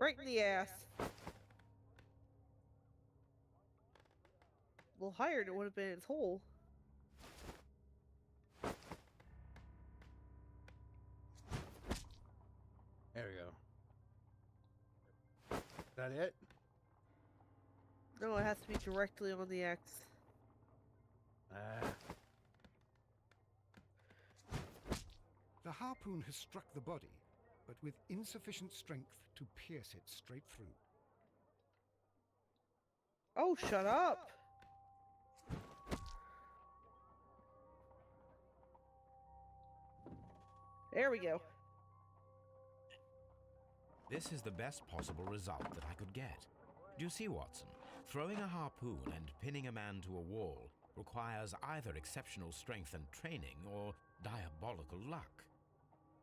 Right in the ass. A little higher than it would have been its hole. There we go. Is that it? No, it has to be directly on the X. The harpoon has struck the body, but with insufficient strength to pierce it straight through. Oh, shut up! There we go. This is the best possible result that I could get. Do you see, Watson? Throwing a harpoon and pinning a man to a wall requires either exceptional strength and training or diabolical luck.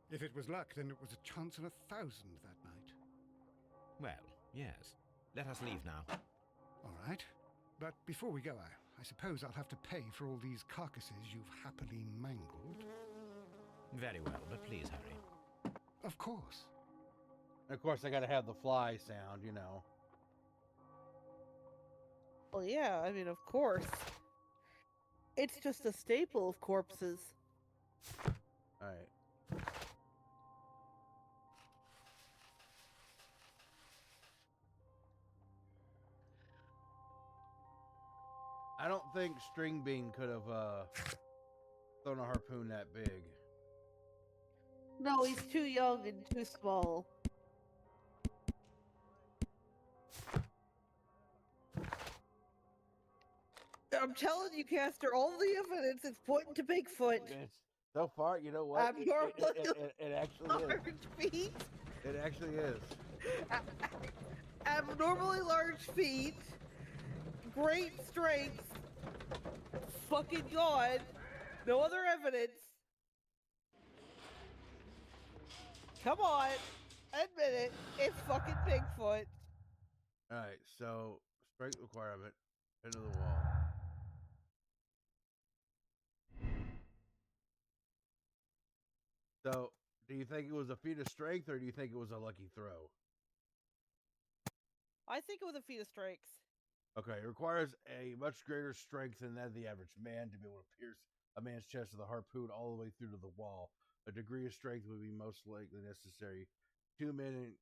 If it was luck, then it was a chance in 1,000 that night. Well, yes. Let us leave now. All right. But before we go, I suppose I'll have to pay for all these carcasses you've happily mangled. Very well, but please hurry. Of course. And of course, I gotta have the fly sound, you know. Well, yeah, I mean, of course. It's just a staple of corpses. Alright. I don't think String Bean could have thrown a harpoon that big. No, he's too young and too small. I'm telling you, Castor, all the evidence is pointing to Bigfoot. So far, you know what? It actually large is. feet. It actually is. Abnormally large feet. Great strength. Fucking God. No other evidence. Come on. Admit it. It's fucking Bigfoot. Alright, so strength requirement into the wall. So, do you think it was a feat of strength or do you think it was a lucky throw? I think it was a feat of strength. Okay, it requires a much greater strength than that of the average man to be able to pierce a man's chest with a harpoon all the way through to the wall. A degree of strength would be most likely necessary. Two men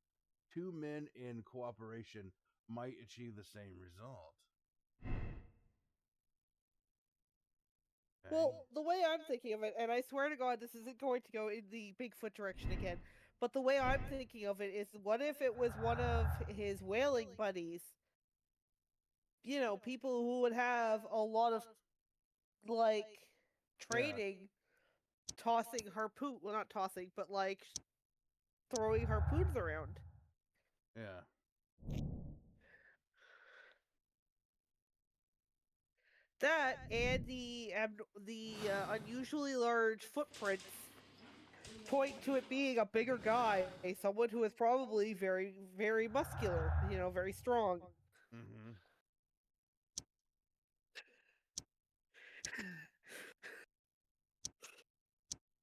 in cooperation might achieve the same result. Well, the way I'm thinking of it, and I swear to God, this isn't going to go in the Bigfoot direction again, but the way I'm thinking of it is, what if it was one of his whaling buddies? You know, people who would have a lot of, like, training tossing harpoon. Well, not tossing, but, like, throwing harpoons around. Yeah. That and the unusually large footprints point to it being a bigger guy, someone who is probably very, very muscular, you know, very strong. Mm-hmm.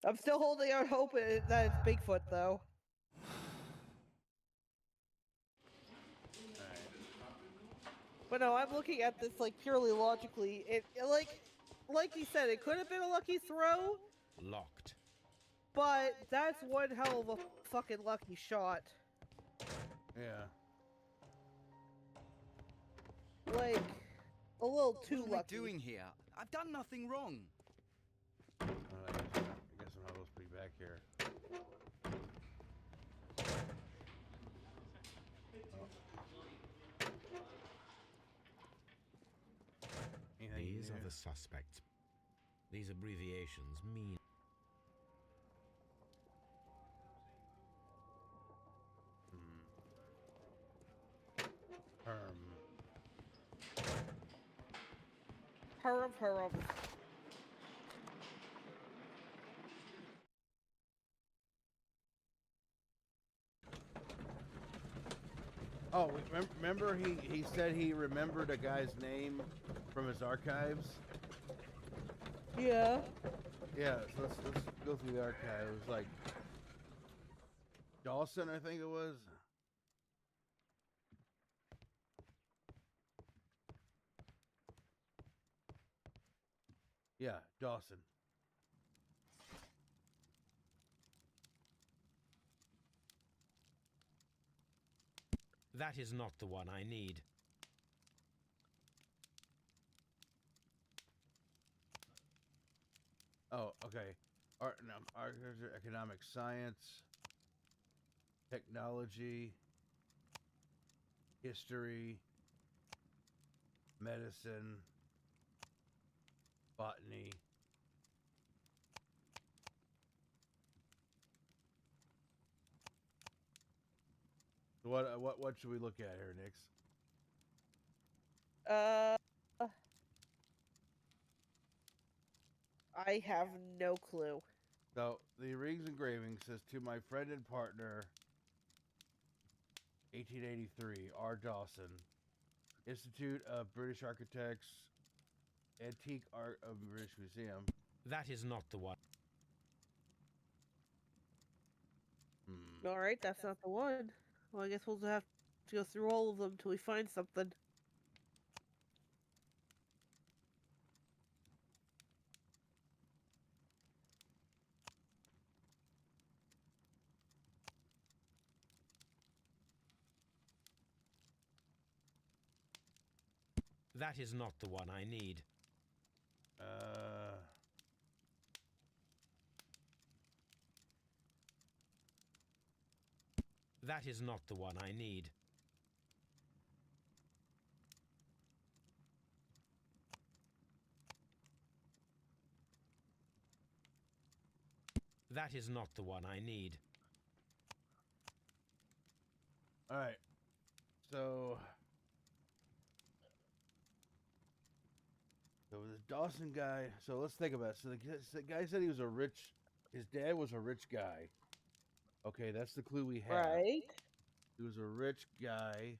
I'm still holding out hope that it's Bigfoot, though. But no, I'm looking at this like purely logically. Like you said, it could have been a lucky throw, Locked. but that's one hell of a fucking lucky shot. Yeah. Like, a little too What am I lucky. doing here? I've done nothing wrong. I guess I'm not supposed to be back here. These are the suspects. These abbreviations mean... Harum. Oh, remember he said he remembered a guy's name from his archives? Yeah. Yeah, so let's go through the archives. Like Dawson, I think it was. Yeah, Dawson. That is not the one I need. Oh, okay. Art, economic science, technology, history, medicine, botany. What should we look at here, Nyx? I have no clue. So the Riggs engraving says, "To my friend and partner, 1883, R. Dawson, Institute of British Architects, Antique Art of the British Museum." That is not the one. Alright, that's not the one. Well, I guess we'll have to go through all of them till we find something. That is not the one I need. That is not the one I need. That is not the one I need. All right. So this Dawson guy. So let's think about it. So the guy said he was a rich. His dad was a rich guy. Okay, that's the clue we have. Right. He was a rich guy.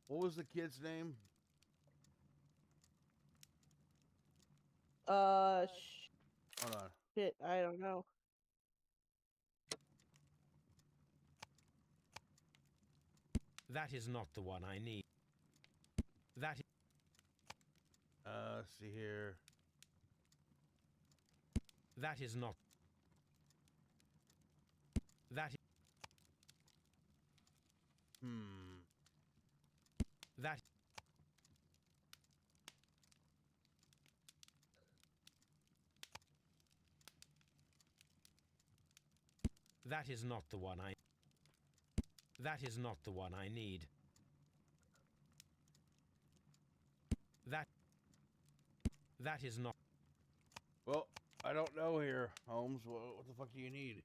What was the kid's name? Hold on. Shit, I don't know. That is not the one I need. That is... Let's see here. That is not... That is... That is not the one I... That is not the one I need. That is not... Well, I don't know here, Holmes. What the fuck do you need?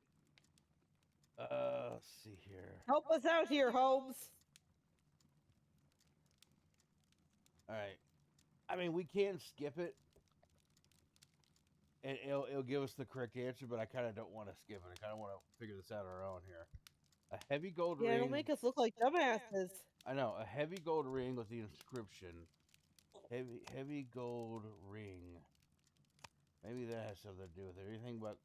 Let's see here. Help us out here, Holmes. All right. I mean, we can skip it, and it'll give us the correct answer. But I kind of don't want to skip it. I kind of want to figure this out on our own here. A heavy gold Yeah, ring. it'll make us look like dumbasses. I know, a heavy gold ring with the inscription. Heavy gold ring. Maybe that has something to do with it. Anything but...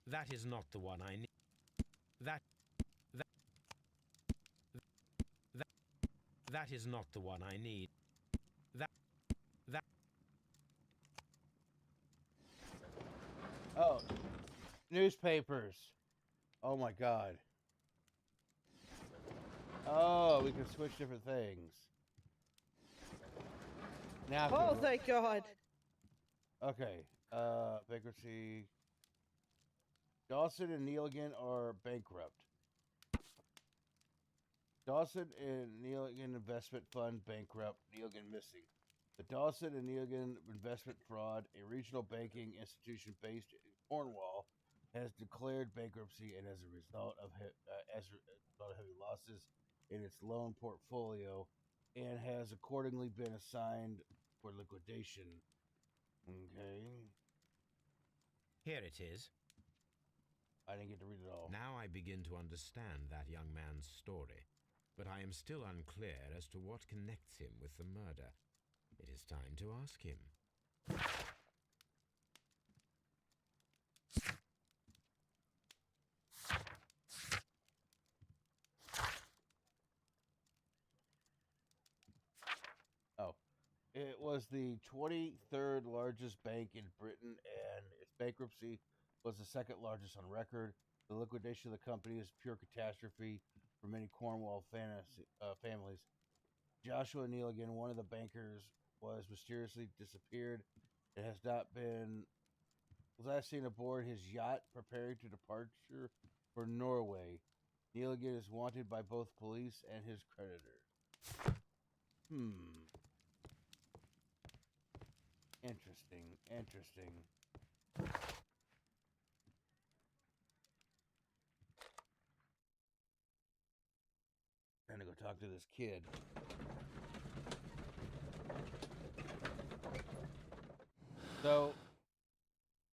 That is not the one I need. That is not the one I need. Oh, newspapers. Oh my god. Oh, we can switch different things. Now, Oh, thank God. okay. Bankruptcy. Dawson and Neiligan are bankrupt. Dawson and Neiligan Investment Fund bankrupt. Neiligan missing. The Dawson and Neiligan Investment Fraud, a regional banking institution based in Cornwall, has declared bankruptcy, and as a result of heavy losses in its loan portfolio, and has accordingly been assigned for liquidation. Okay. Here it is. I didn't get to read it all. Now I begin to understand that young man's story, but I am still unclear as to what connects him with the murder. It is time to ask him. Oh. It was the 23rd largest bank in Britain, and its bankruptcy was the second largest on record. The liquidation of the company is pure catastrophe for many Cornwall families. Joshua Neiligan, one of the bankers, was mysteriously disappeared and has not been was last seen aboard his yacht preparing to departure for Norway. Neiligan is wanted by both police and his creditors. Interesting. I'm gonna go talk to this kid. So,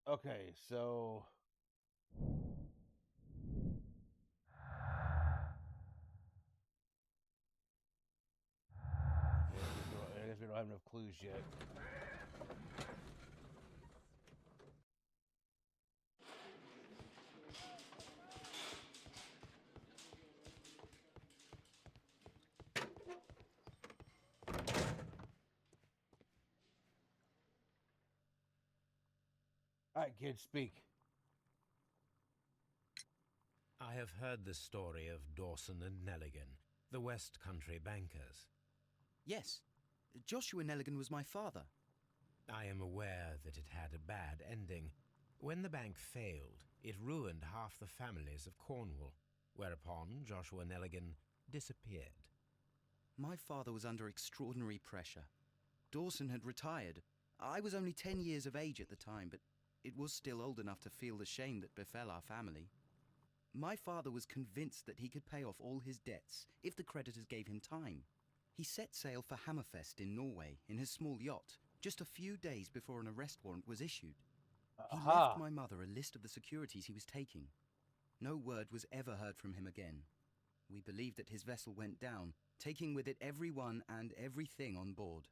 okay, so... I guess we don't have enough clues yet. All right, kid, speak. I have heard the story of Dawson and Neiligan, the West Country bankers. Yes, Joshua Neiligan was my father. I am aware that it had a bad ending. When the bank failed, it ruined half the families of Cornwall, whereupon Joshua Neiligan disappeared. My father was under extraordinary pressure. Dawson had retired. I was only 10 years of age at the time, but it was still old enough to feel the shame that befell our family. My father was convinced that he could pay off all his debts if the creditors gave him time. He set sail for Hammerfest in Norway in his small yacht, just a few days before an arrest warrant was issued. He left my mother a list of the securities he was taking. No word was ever heard from him again. We believe that his vessel went down, taking with it everyone and everything on board.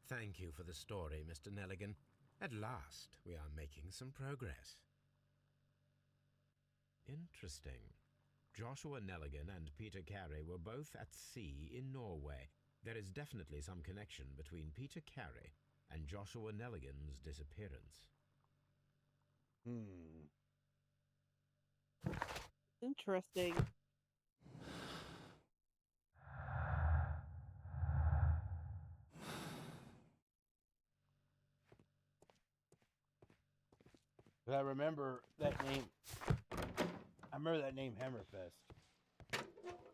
Thank you for the story, Mr. Neiligan. At last, we are making some progress. Interesting. Joshua Nelligan and Peter Carey were both at sea in Norway. There is definitely some connection between Peter Carey and Joshua Nelligan's disappearance. Interesting. But I remember that name. I remember that name, Hammerfest.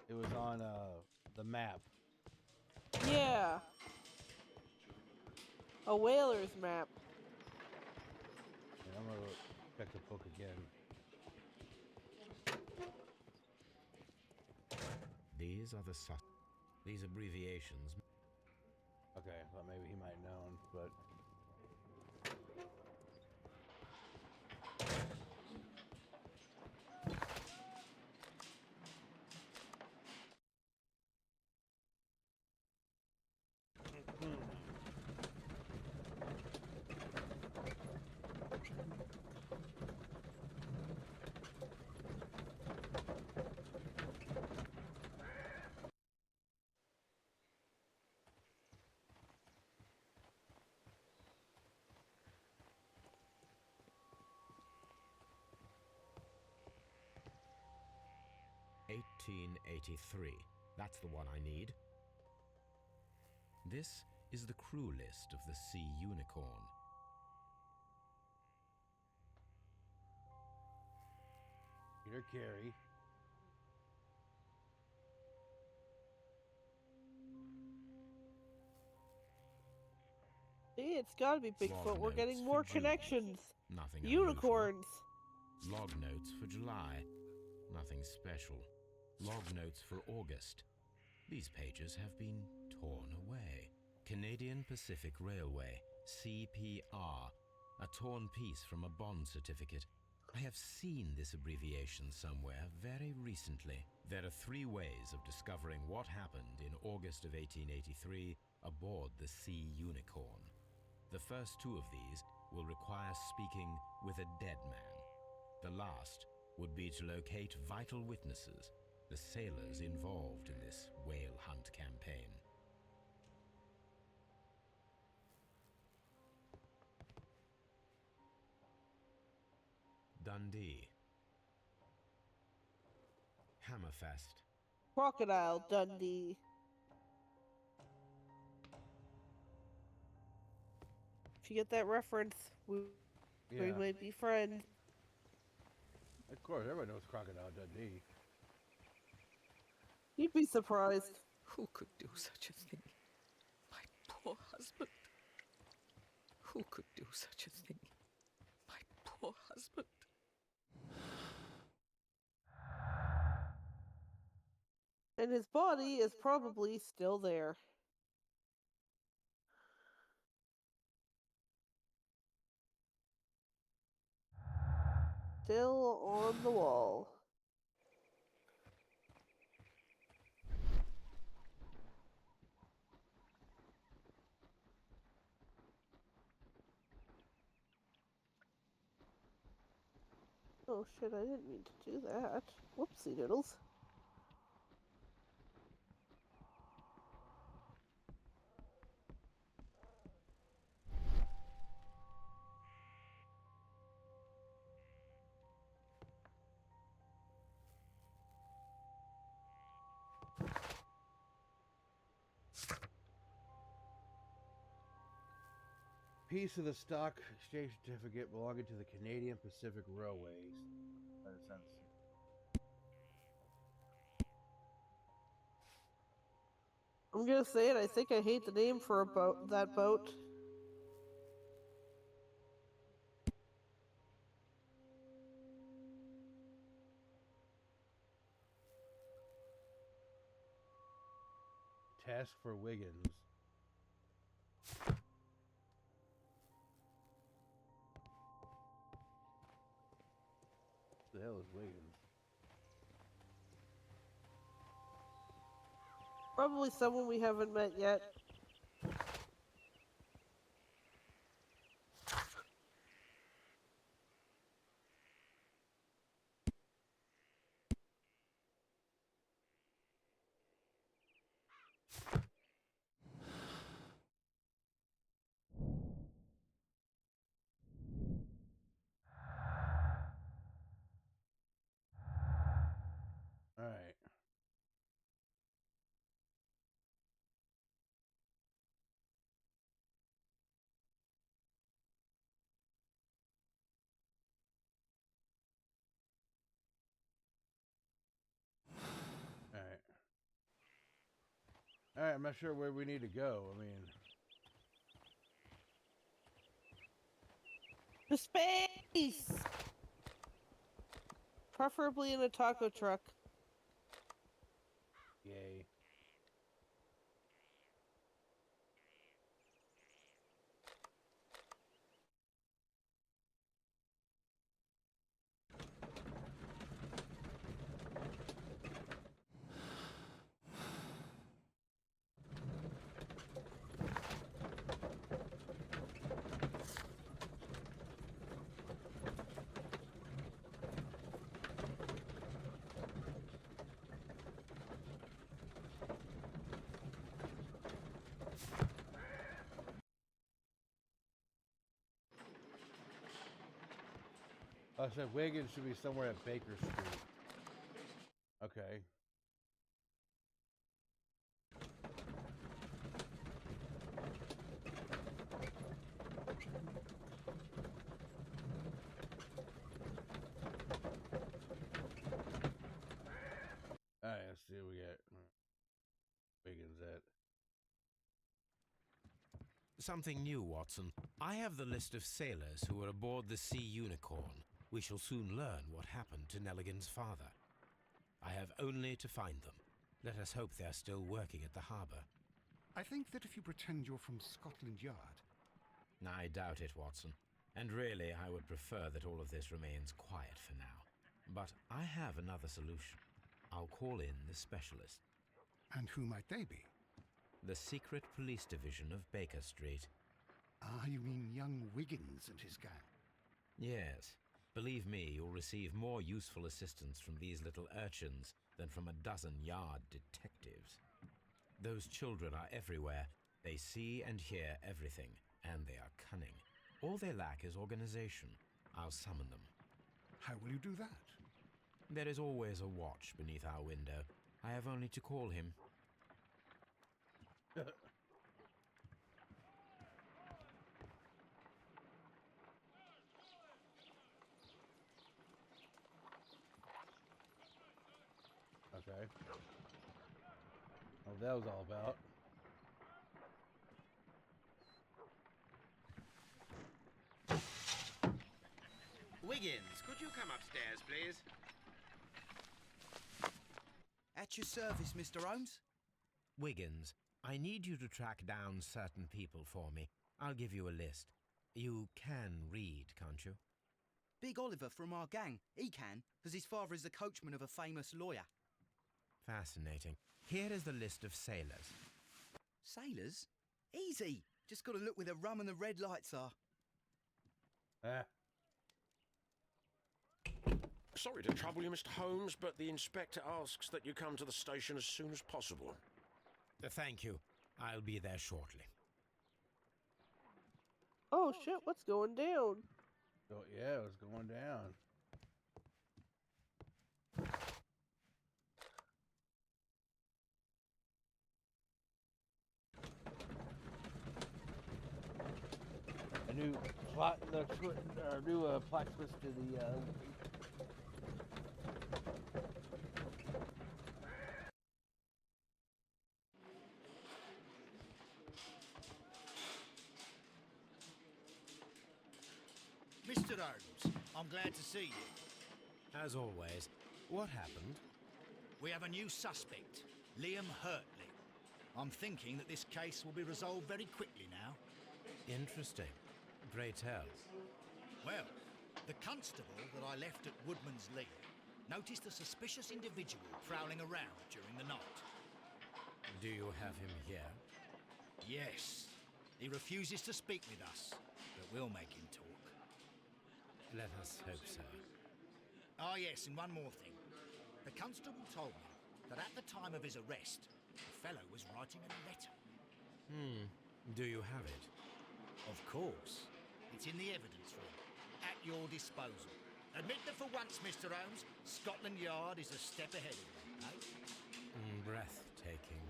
It was on the map. Yeah. A whaler's map. And I'm gonna check the book again. These are these abbreviations. Okay, thought maybe he might have known, but "1883. That's the one I need. This is the crew list of the Sea Unicorn. Peter Carey. See, it's gotta be Bigfoot. Log We're notes getting for more June. connections. Nothing unusual. Unicorns. Log notes for July. Nothing special. Log notes for August. These pages have been torn away. Canadian Pacific Railway, CPR. A torn piece from a bond certificate. I have seen this abbreviation somewhere very recently. There are 3 ways of discovering what happened in August of 1883 aboard the Sea Unicorn. The first 2 of these will require speaking with a dead man. The last would be to locate vital witnesses, the sailors involved in this whale hunt campaign. Dundee. Hammerfest. Crocodile Dundee. If you get that reference, we might be friends. Of course, everyone knows Crocodile Dundee. You'd be surprised. Who could do such a thing? My poor husband. Who could do such a thing? My poor husband. And his body is probably still there. Still on the wall. Oh shit, I didn't mean to do that. Whoopsie doodles. Piece of the stock exchange certificate belonging to the Canadian Pacific Railways. I'm gonna say it, I think I hate the name for a boat, that boat. Task for Wiggins. What the hell is Wiggins? Probably someone we haven't met yet. All right, I'm not sure where we need to go. I mean, To space! Preferably in a taco truck. yay. I said Wiggins should be somewhere at Baker Street. Okay. Alright, let's see what we got. Wiggins at. Something new, Watson. I have the list of sailors who were aboard the Sea Unicorn. We shall soon learn what happened to Nelligan's father. I have only to find them. Let us hope they are still working at the harbour. I think that if you pretend you're from Scotland Yard... I doubt it, Watson. And really, I would prefer that all of this remains quiet for now. But I have another solution. I'll call in the specialist. And who might they be? The secret police division of Baker Street. Ah, you mean young Wiggins and his gang? Yes. Believe me, you'll receive more useful assistance from these little urchins than from a dozen yard detectives. Those children are everywhere. They see and hear everything, and they are cunning. All they lack is organization. I'll summon them. How will you do that? There is always a watch beneath our window. I have only to call him. Okay. Well, that was all about. Wiggins, could you come upstairs, please? At your service, Mr. Holmes. Wiggins, I need you to track down certain people for me. I'll give you a list. You can read, can't you? Big Oliver from our gang. He can, because his father is the coachman of a famous lawyer. Fascinating. Here is the list of sailors. Sailors? Easy. Just got to look where the rum and the red lights are. Ah. Sorry to trouble you, Mr. Holmes, but the inspector asks that you come to the station as soon as possible. Thank you. I'll be there shortly. Oh shit, what's going down? Oh, yeah, what's going down? A new plot, new plot twist to the. Mr. Holmes, I'm glad to see you. As always, what happened? We have a new suspect, Liam Hurtley. I'm thinking that this case will be resolved very quickly now. Interesting. Pray tell. Well, the constable that I left at Woodman's Lee noticed a suspicious individual prowling around during the night. Do you have him here? Yes. He refuses to speak with us, but we'll make him talk. Let us hope so. Ah, yes, and one more thing. The constable told me that at the time of his arrest, the fellow was writing a letter. Do you have it? Of course. It's in the evidence room, at your disposal. Admit that for once, Mr. Holmes, Scotland Yard is a step ahead of you, eh? Breathtaking.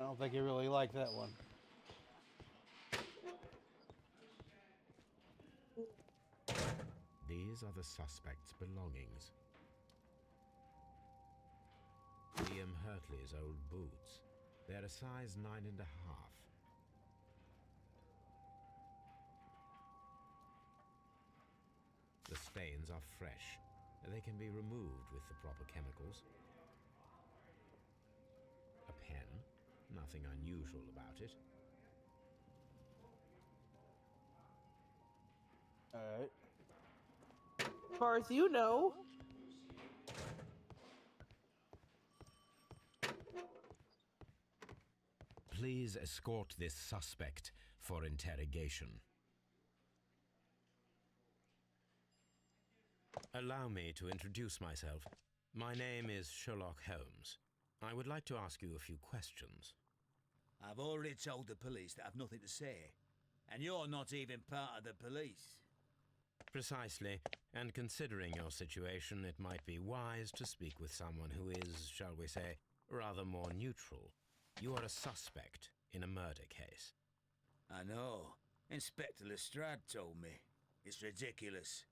I don't think he really liked that one. These are the suspect's belongings. Hurtley's old boots. They're a size 9.5. The stains are fresh. They can be removed with the proper chemicals. A pen. Nothing unusual about it. Alright. As far as you know. Please escort this suspect for interrogation. Allow me to introduce myself. My name is Sherlock Holmes. I would like to ask you a few questions. I've already told the police that I've nothing to say. And you're not even part of the police. Precisely, and considering your situation, it might be wise to speak with someone who is, shall we say, rather more neutral. You are a suspect in a murder case. I know. Inspector Lestrade told me. It's ridiculous.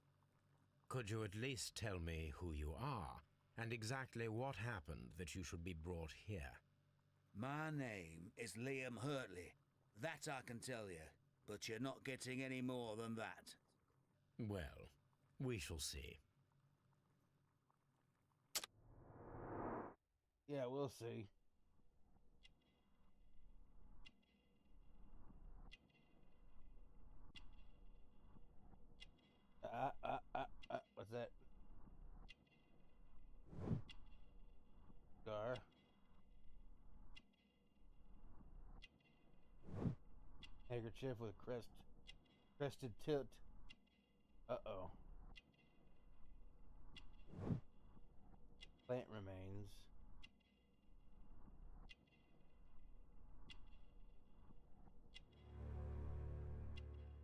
Could you at least tell me who you are, and exactly what happened that you should be brought here? My name is Liam Hurtley. That I can tell you. But you're not getting any more than that. Well, we shall see. Yeah, we'll see. What's that? Gar. Handkerchief with crested tip. Uh-oh. Plant remains.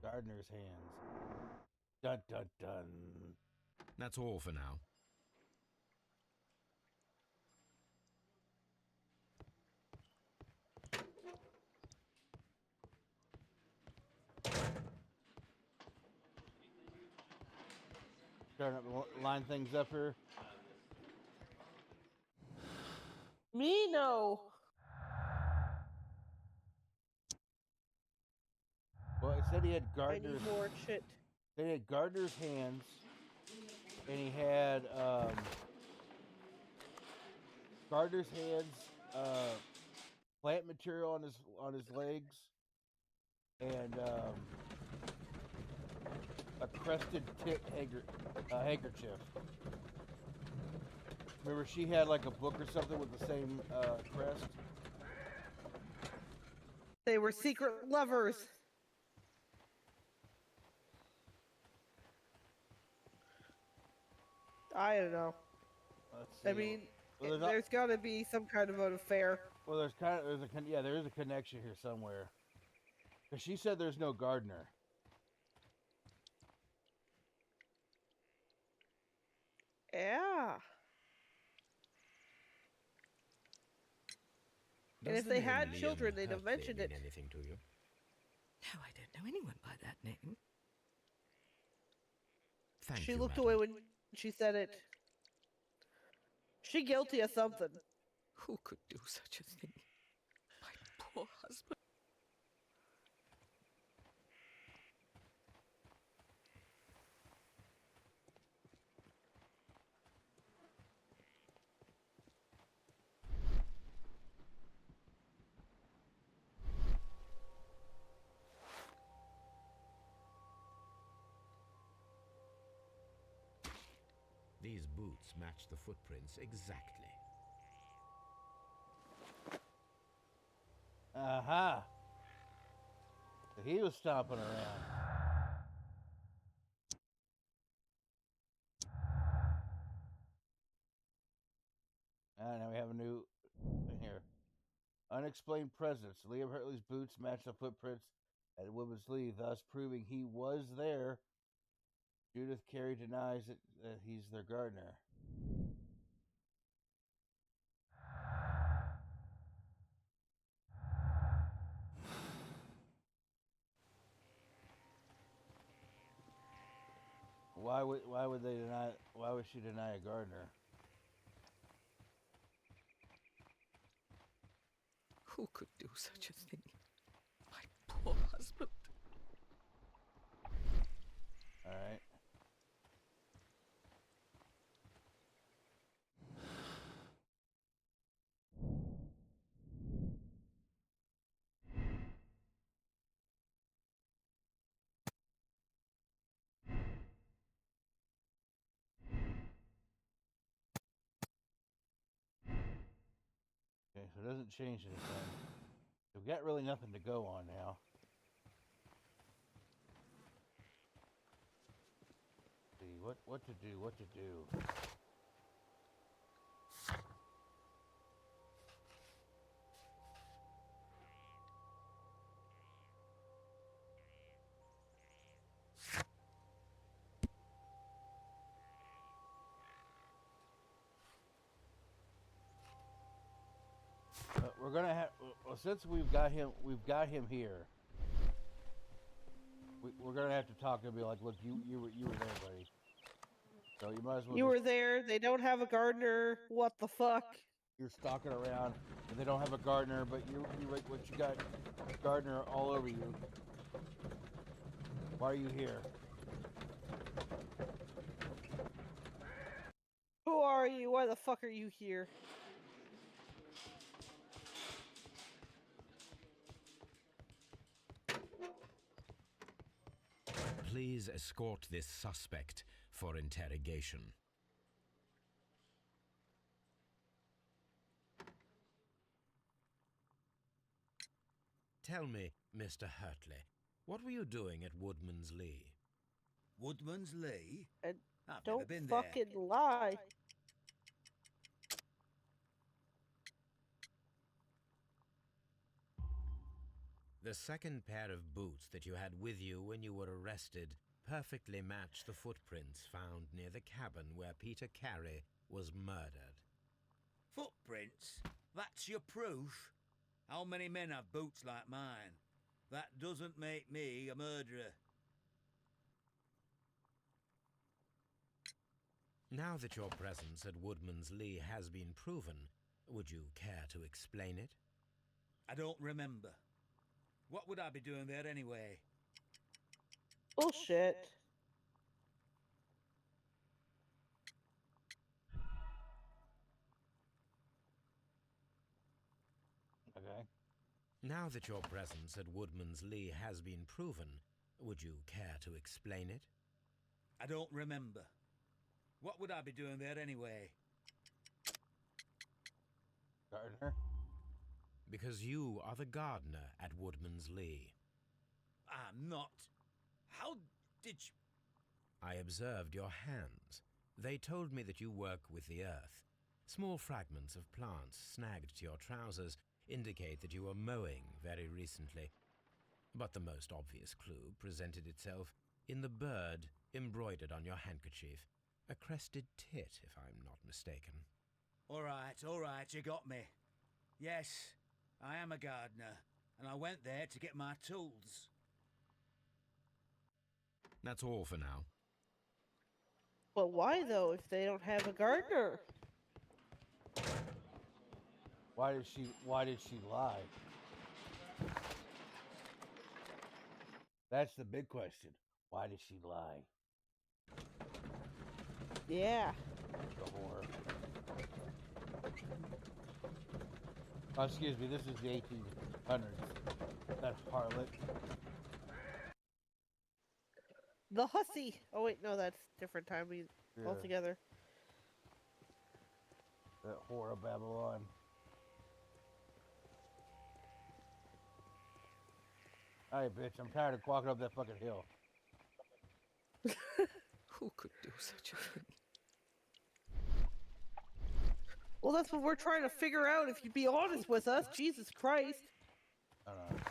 Gardener's hands. Dun dun dun. That's all for now. Starting to line things up here. Me, no. Well, it said he had I gardener's. need more shit. He had gardener's hands, and he had gardener's hands, plant material on his legs, and a crested tip handkerchief. Remember, she had like a book or something with the same crest. They were secret lovers. I don't know. Let's see. I mean, well, there's got to be some kind of an affair. Well, there is a connection here somewhere. Because she said there's no gardener. Yeah. And Does if the they name had Liam children, they'd have Hurtley mentioned it. mean anything to you? No, I don't know anyone by that name. Thank She you, looked madam. away when she said it. She guilty of something. Who could do such a thing? My poor husband. These boots match the footprints exactly. Aha. So he was stomping around. Now we have a new thing here. Unexplained presence. Liam Hurtley's boots match the footprints at a woman's leave, thus proving he was there. Judith Carey denies that he's their gardener. Why would she deny a gardener? Who could do such a thing? My poor husband. All right. Okay, so it doesn't change anything. We've got really nothing to go on now. Let's see what to do. We're gonna have, well, since we've got him here. We're gonna have to talk and be like, look, you were there, buddy. So you might as well. You were there. They don't have a gardener. What the fuck? You're stalking around, and they don't have a gardener, but you got gardener all over you. Why are you here? Who are you? Why the fuck are you here? Please escort this suspect for interrogation. Tell me, Mr. Hurtley, what were you doing at Woodman's Lee? Woodman's Lee? And I've don't never been fucking there. lie. The second pair of boots that you had with you when you were arrested perfectly match the footprints found near the cabin where Peter Carey was murdered. Footprints? That's your proof? How many men have boots like mine? That doesn't make me a murderer. Now that your presence at Woodman's Lee has been proven, would you care to explain it? I don't remember. What would I be doing there anyway? Bullshit. Okay. Now that your presence at Woodman's Lee has been proven, would you care to explain it? I don't remember. What would I be doing there anyway? Gardener? Because you are the gardener at Woodman's Lee. I'm not. How did you... I observed your hands. They told me that you work with the earth. Small fragments of plants snagged to your trousers indicate that you were mowing very recently. But the most obvious clue presented itself in the bird embroidered on your handkerchief. A crested tit, if I'm not mistaken. All right, you got me. Yes, I am a gardener, and I went there to get my tools. That's all for now. But why though, if they don't have a gardener? Why did she lie? That's the big question. Why did she lie? Yeah. The horror. Oh, excuse me, this is the 1800s. That harlot. The hussy. Oh wait, no, that's different time altogether. That whore of Babylon. Hey, bitch, I'm tired of walking up that fucking hill. Who could do such a thing? Well, that's what we're trying to figure out, if you'd be honest with us. Jesus Christ. I don't know.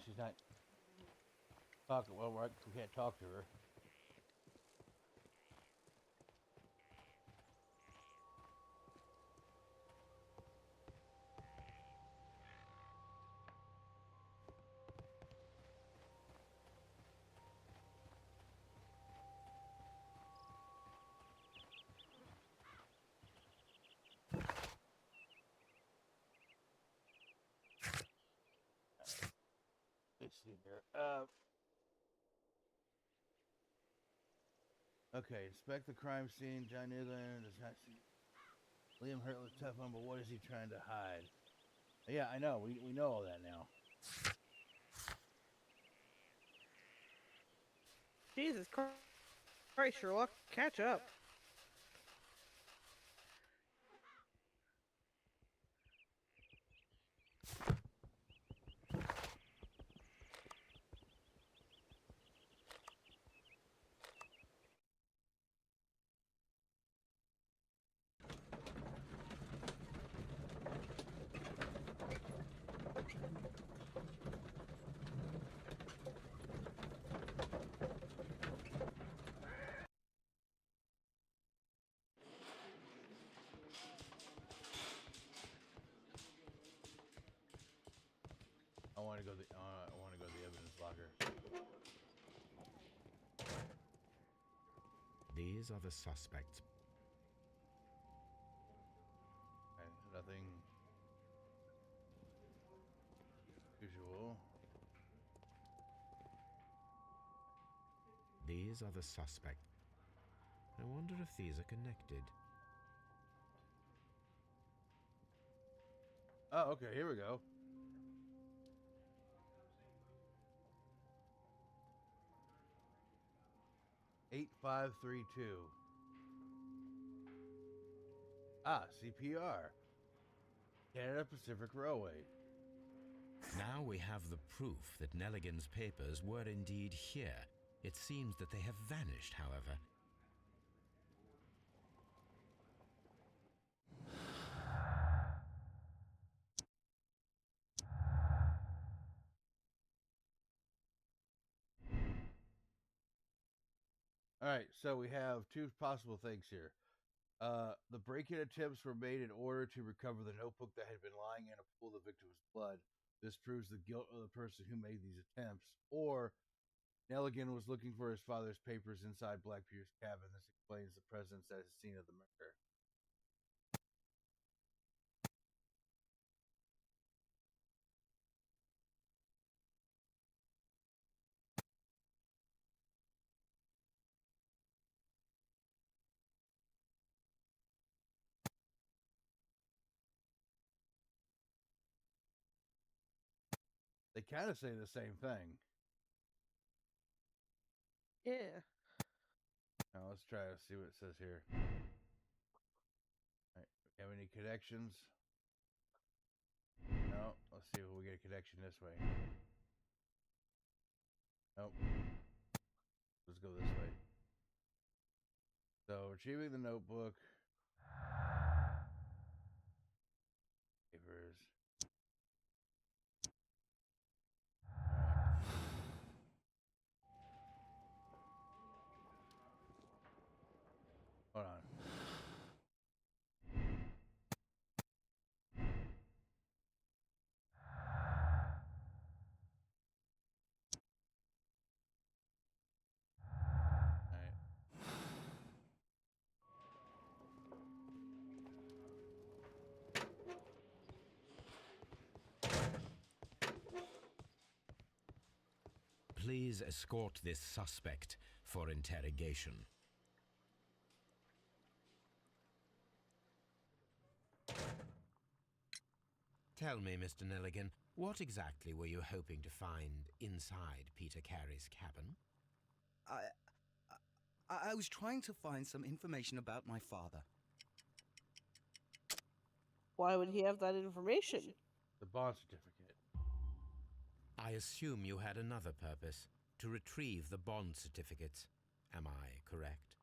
she's not talking. Well, we can't talk to her. Let's see here. Okay, inspect the crime scene. John Newland does not see Liam hurt with tough one, but what is he trying to hide? Yeah, I know. We know all that now. Jesus Christ, Sherlock, catch up. I want to go to the evidence locker. These are the suspects. Okay, nothing usual. These are the suspects. I wonder if these are connected. Oh, okay, here we go. Eight 532. CPR. Canada Pacific Railway. Now we have the proof that Nelligan's papers were indeed here. It seems that they have vanished, however. All right, so we have two possible things here. The break-in attempts were made in order to recover the notebook that had been lying in a pool of the victim's blood. This proves the guilt of the person who made these attempts. Or Nelligan was looking for his father's papers inside Blackbeard's cabin. This explains the presence at the scene of the murder. They kind of say the same thing. Yeah. Now let's try to see what it says here. All right, have any connections? No. Let's see if we get a connection this way. Nope. Let's go this way. So retrieving the notebook. Papers. Hold on. Please escort this suspect for interrogation. Tell me, Mr. Nelligan, what exactly were you hoping to find inside Peter Carey's cabin? I was trying to find some information about my father. Why would he have that information? The bond certificate. I assume you had another purpose, to retrieve the bond certificates. Am I correct?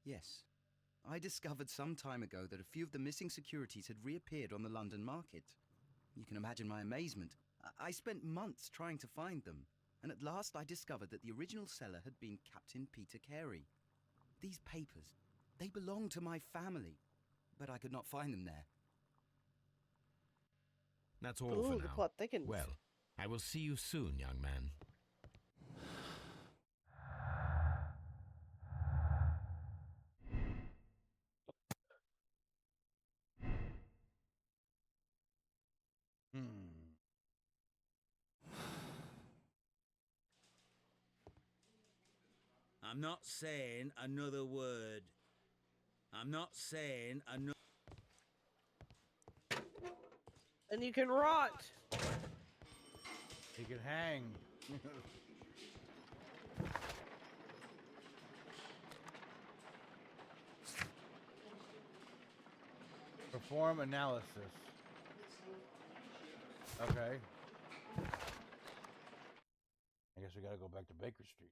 Yes. I discovered some time ago that a few of the missing securities had reappeared on the London market. You can imagine my amazement. I spent months trying to find them, and at last I discovered that the original seller had been Captain Peter Carey. These papers, they belong to my family, but I could not find them there. That's all Ooh, for the now. plot thickens. Well, I will see you soon, young man. I'm not saying another word. I'm not saying another... And you can rot. He can hang. Perform analysis. Okay. I guess we gotta go back to Baker Street.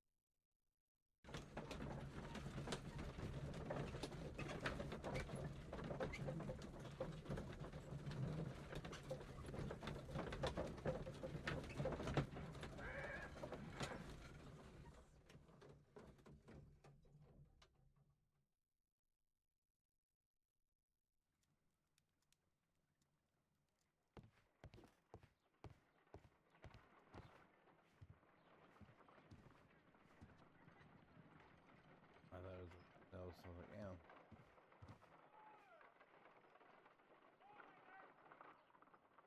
I thought that was something. Yeah.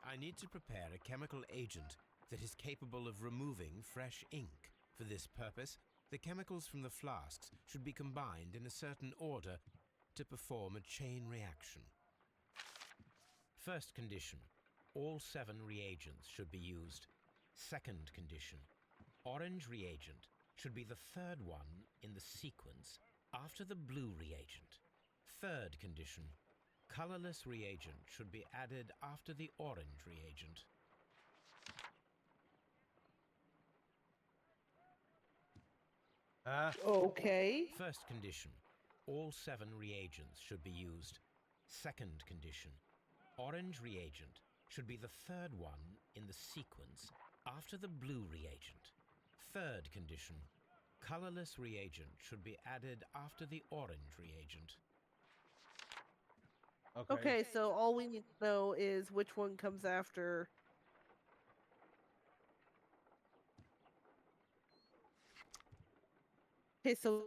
I need to prepare a chemical agent that is capable of removing fresh ink. For this purpose, the chemicals from the flasks should be combined in a certain order to perform a chain reaction. First condition, all 7 reagents should be used. Second condition, orange reagent should be the 3rd one in the sequence after the blue reagent. Third condition, colorless reagent should be added after the orange reagent. Okay. First condition, all 7 reagents should be used. Second condition, orange reagent should be the 3rd one in the sequence after the blue reagent. Third condition, colorless reagent should be added after the orange reagent. Okay, so all we need to know is which one comes after. Okay, so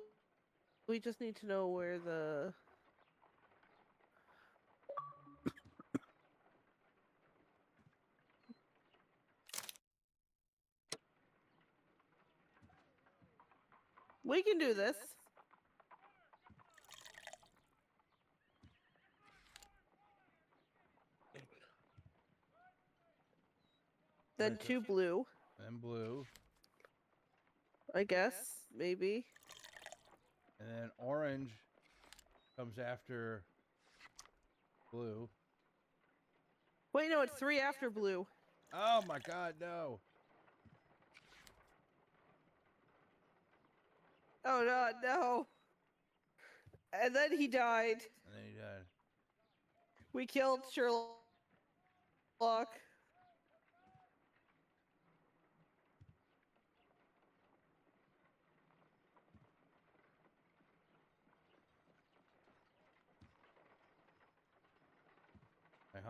we just need to know where the... We can do this. Then 2 blue, Then blue. I guess, maybe. And then orange comes after blue. Wait, no, it's 3 after blue. Oh my god, no. Oh no, no. And then he died. And then he died. We killed Sherlock.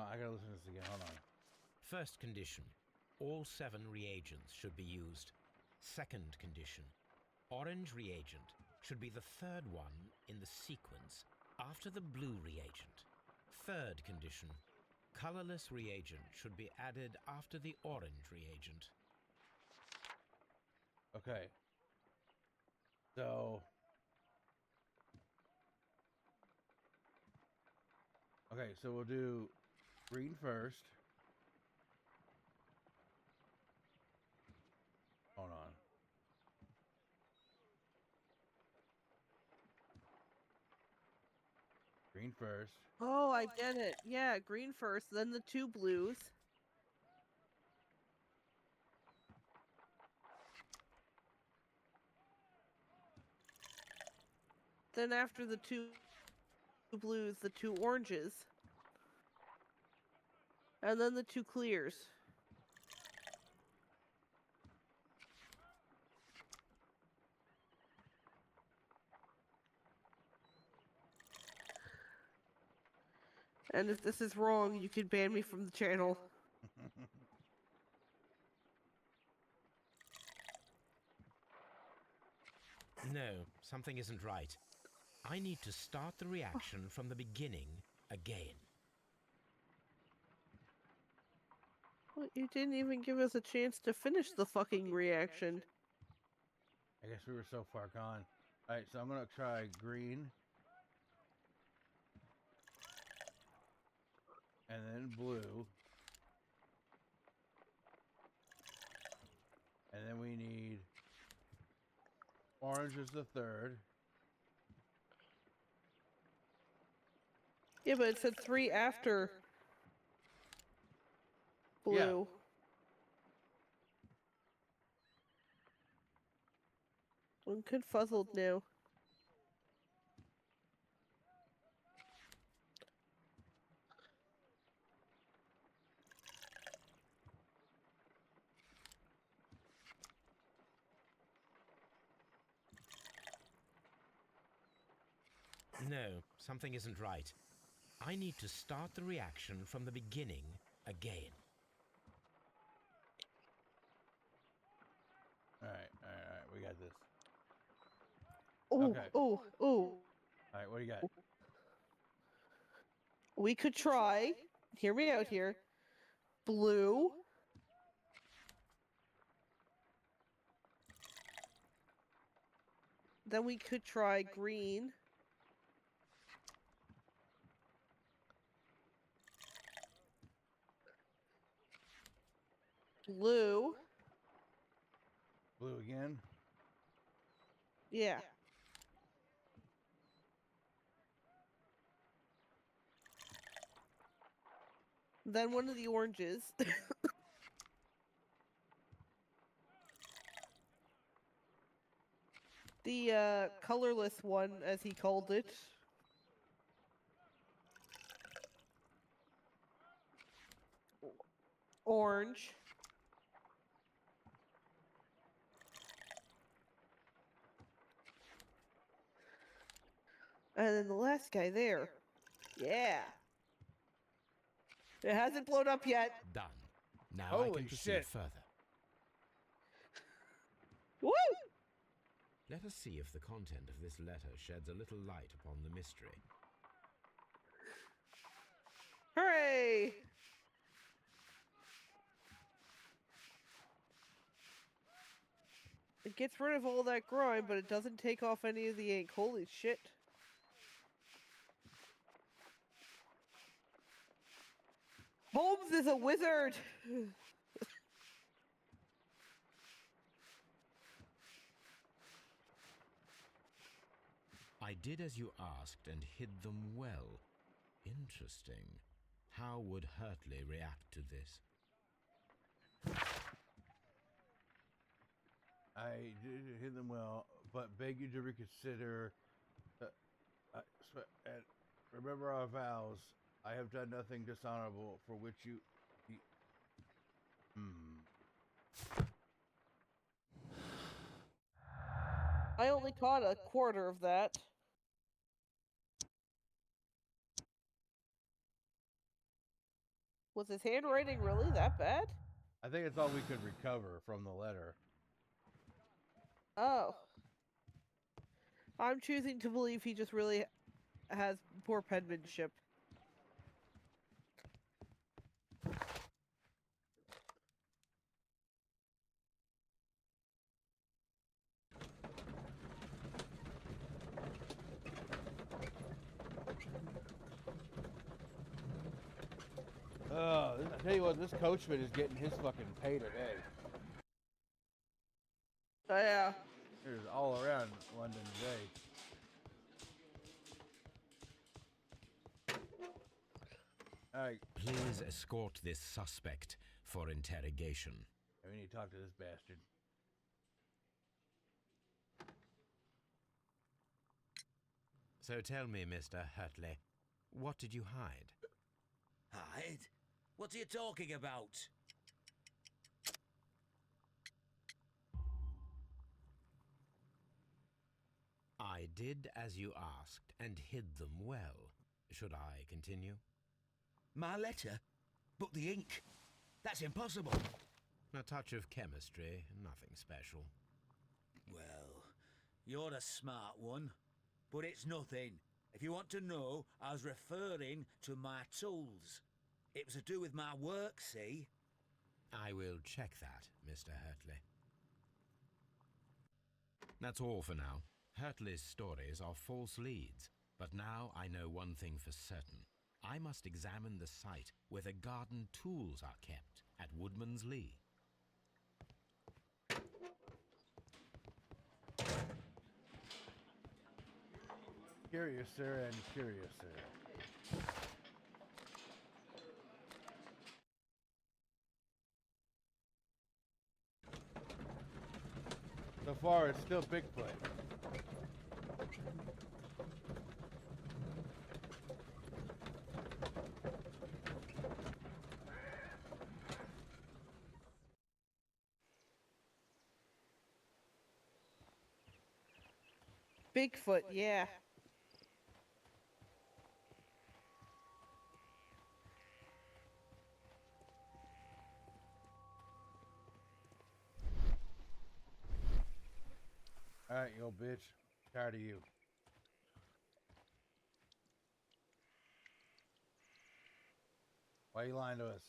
I gotta listen to this again. Hold on. First condition, all 7 reagents should be used. Second condition, orange reagent should be the 3rd one in the sequence after the blue reagent. Third condition, colorless reagent should be added after the orange reagent. Okay. So. Okay, so we'll do green first. Hold on. Green first. Oh, I get it. Yeah, green first, then the 2 blues. Then after the 2 blues, the 2 oranges. And then the 2 clears. And if this is wrong, you can ban me from the channel. No, something isn't right. I need to start the reaction from the beginning again. Well, you didn't even give us a chance to finish the fucking reaction. I guess we were so far gone. Alright, so I'm gonna try green. And then blue. And then we need orange is the third. Yeah, but it said 3 after blue. Yeah. I'm confuzzled now. No, something isn't right. I need to start the reaction from the beginning again. Alright, we got this. Ooh, Okay. ooh. Alright, what do you got? We could try, hear me out here, blue. Then we could try green. Blue. Blue again? Yeah. Then one of the oranges. The colorless one, as he called it. Orange. And then the last guy there. Yeah. It hasn't blown up yet. Done. Now I Holy can proceed shit. further. Woo! Let us see if the content of this letter sheds a little light upon the mystery. Hooray! It gets rid of all that grime, but it doesn't take off any of the ink. Holy shit. Holmes is a wizard! I did as you asked and hid them well. Interesting. How would Hurtley react to this? I did hit them well, but beg you to reconsider. And remember our vows. I have done nothing dishonorable for which you. I only caught a quarter of that. Was his handwriting really that bad? I think it's all we could recover from the letter. Oh. I'm choosing to believe he just really has poor penmanship. I tell you what, this coachman is getting his fucking pay today. Oh, yeah. There's all around London today. Alright. Please escort this suspect for interrogation. We need to talk to this bastard. So tell me, Mr. Hurtley, what did you hide? Hide? What are you talking about? I did as you asked and hid them well. Should I continue? My letter? But the ink? That's impossible. A touch of chemistry, nothing special. Well, you're a smart one. But it's nothing. If you want to know, I was referring to my tools. It was to do with my work, see? I will check that, Mr. Hurtley. That's all for now. Hurtley's stories are false leads, but now I know one thing for certain. I must examine the site where the garden tools are kept at Woodman's Lee. Curiouser and curiouser. So far, it's still Bigfoot. Bigfoot, yeah. Alright, you old bitch. Tired of you. Why are you lying to us?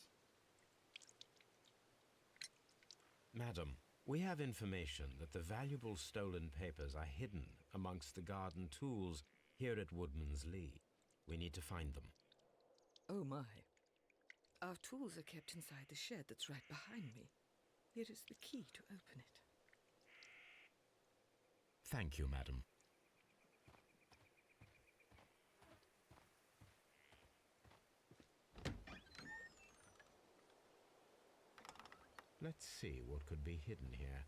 Madam, we have information that the valuable stolen papers are hidden amongst the garden tools here at Woodman's Lee. We need to find them. Oh my. Our tools are kept inside the shed that's right behind me. Here is the key to open it. Thank you, madam. Let's see what could be hidden here.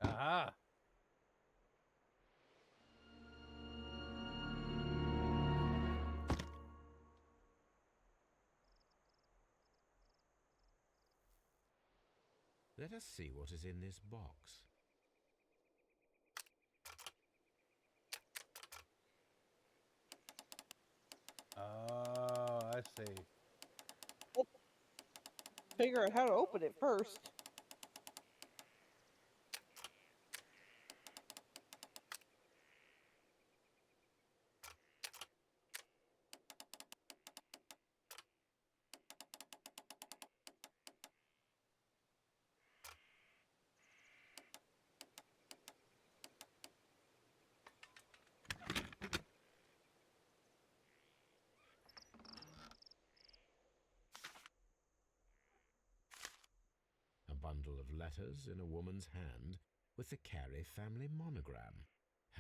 Aha! Let us see what is in this box. Oh, I see. Figure out how to open it first. A bundle of letters in a woman's hand with the Carey family monogram.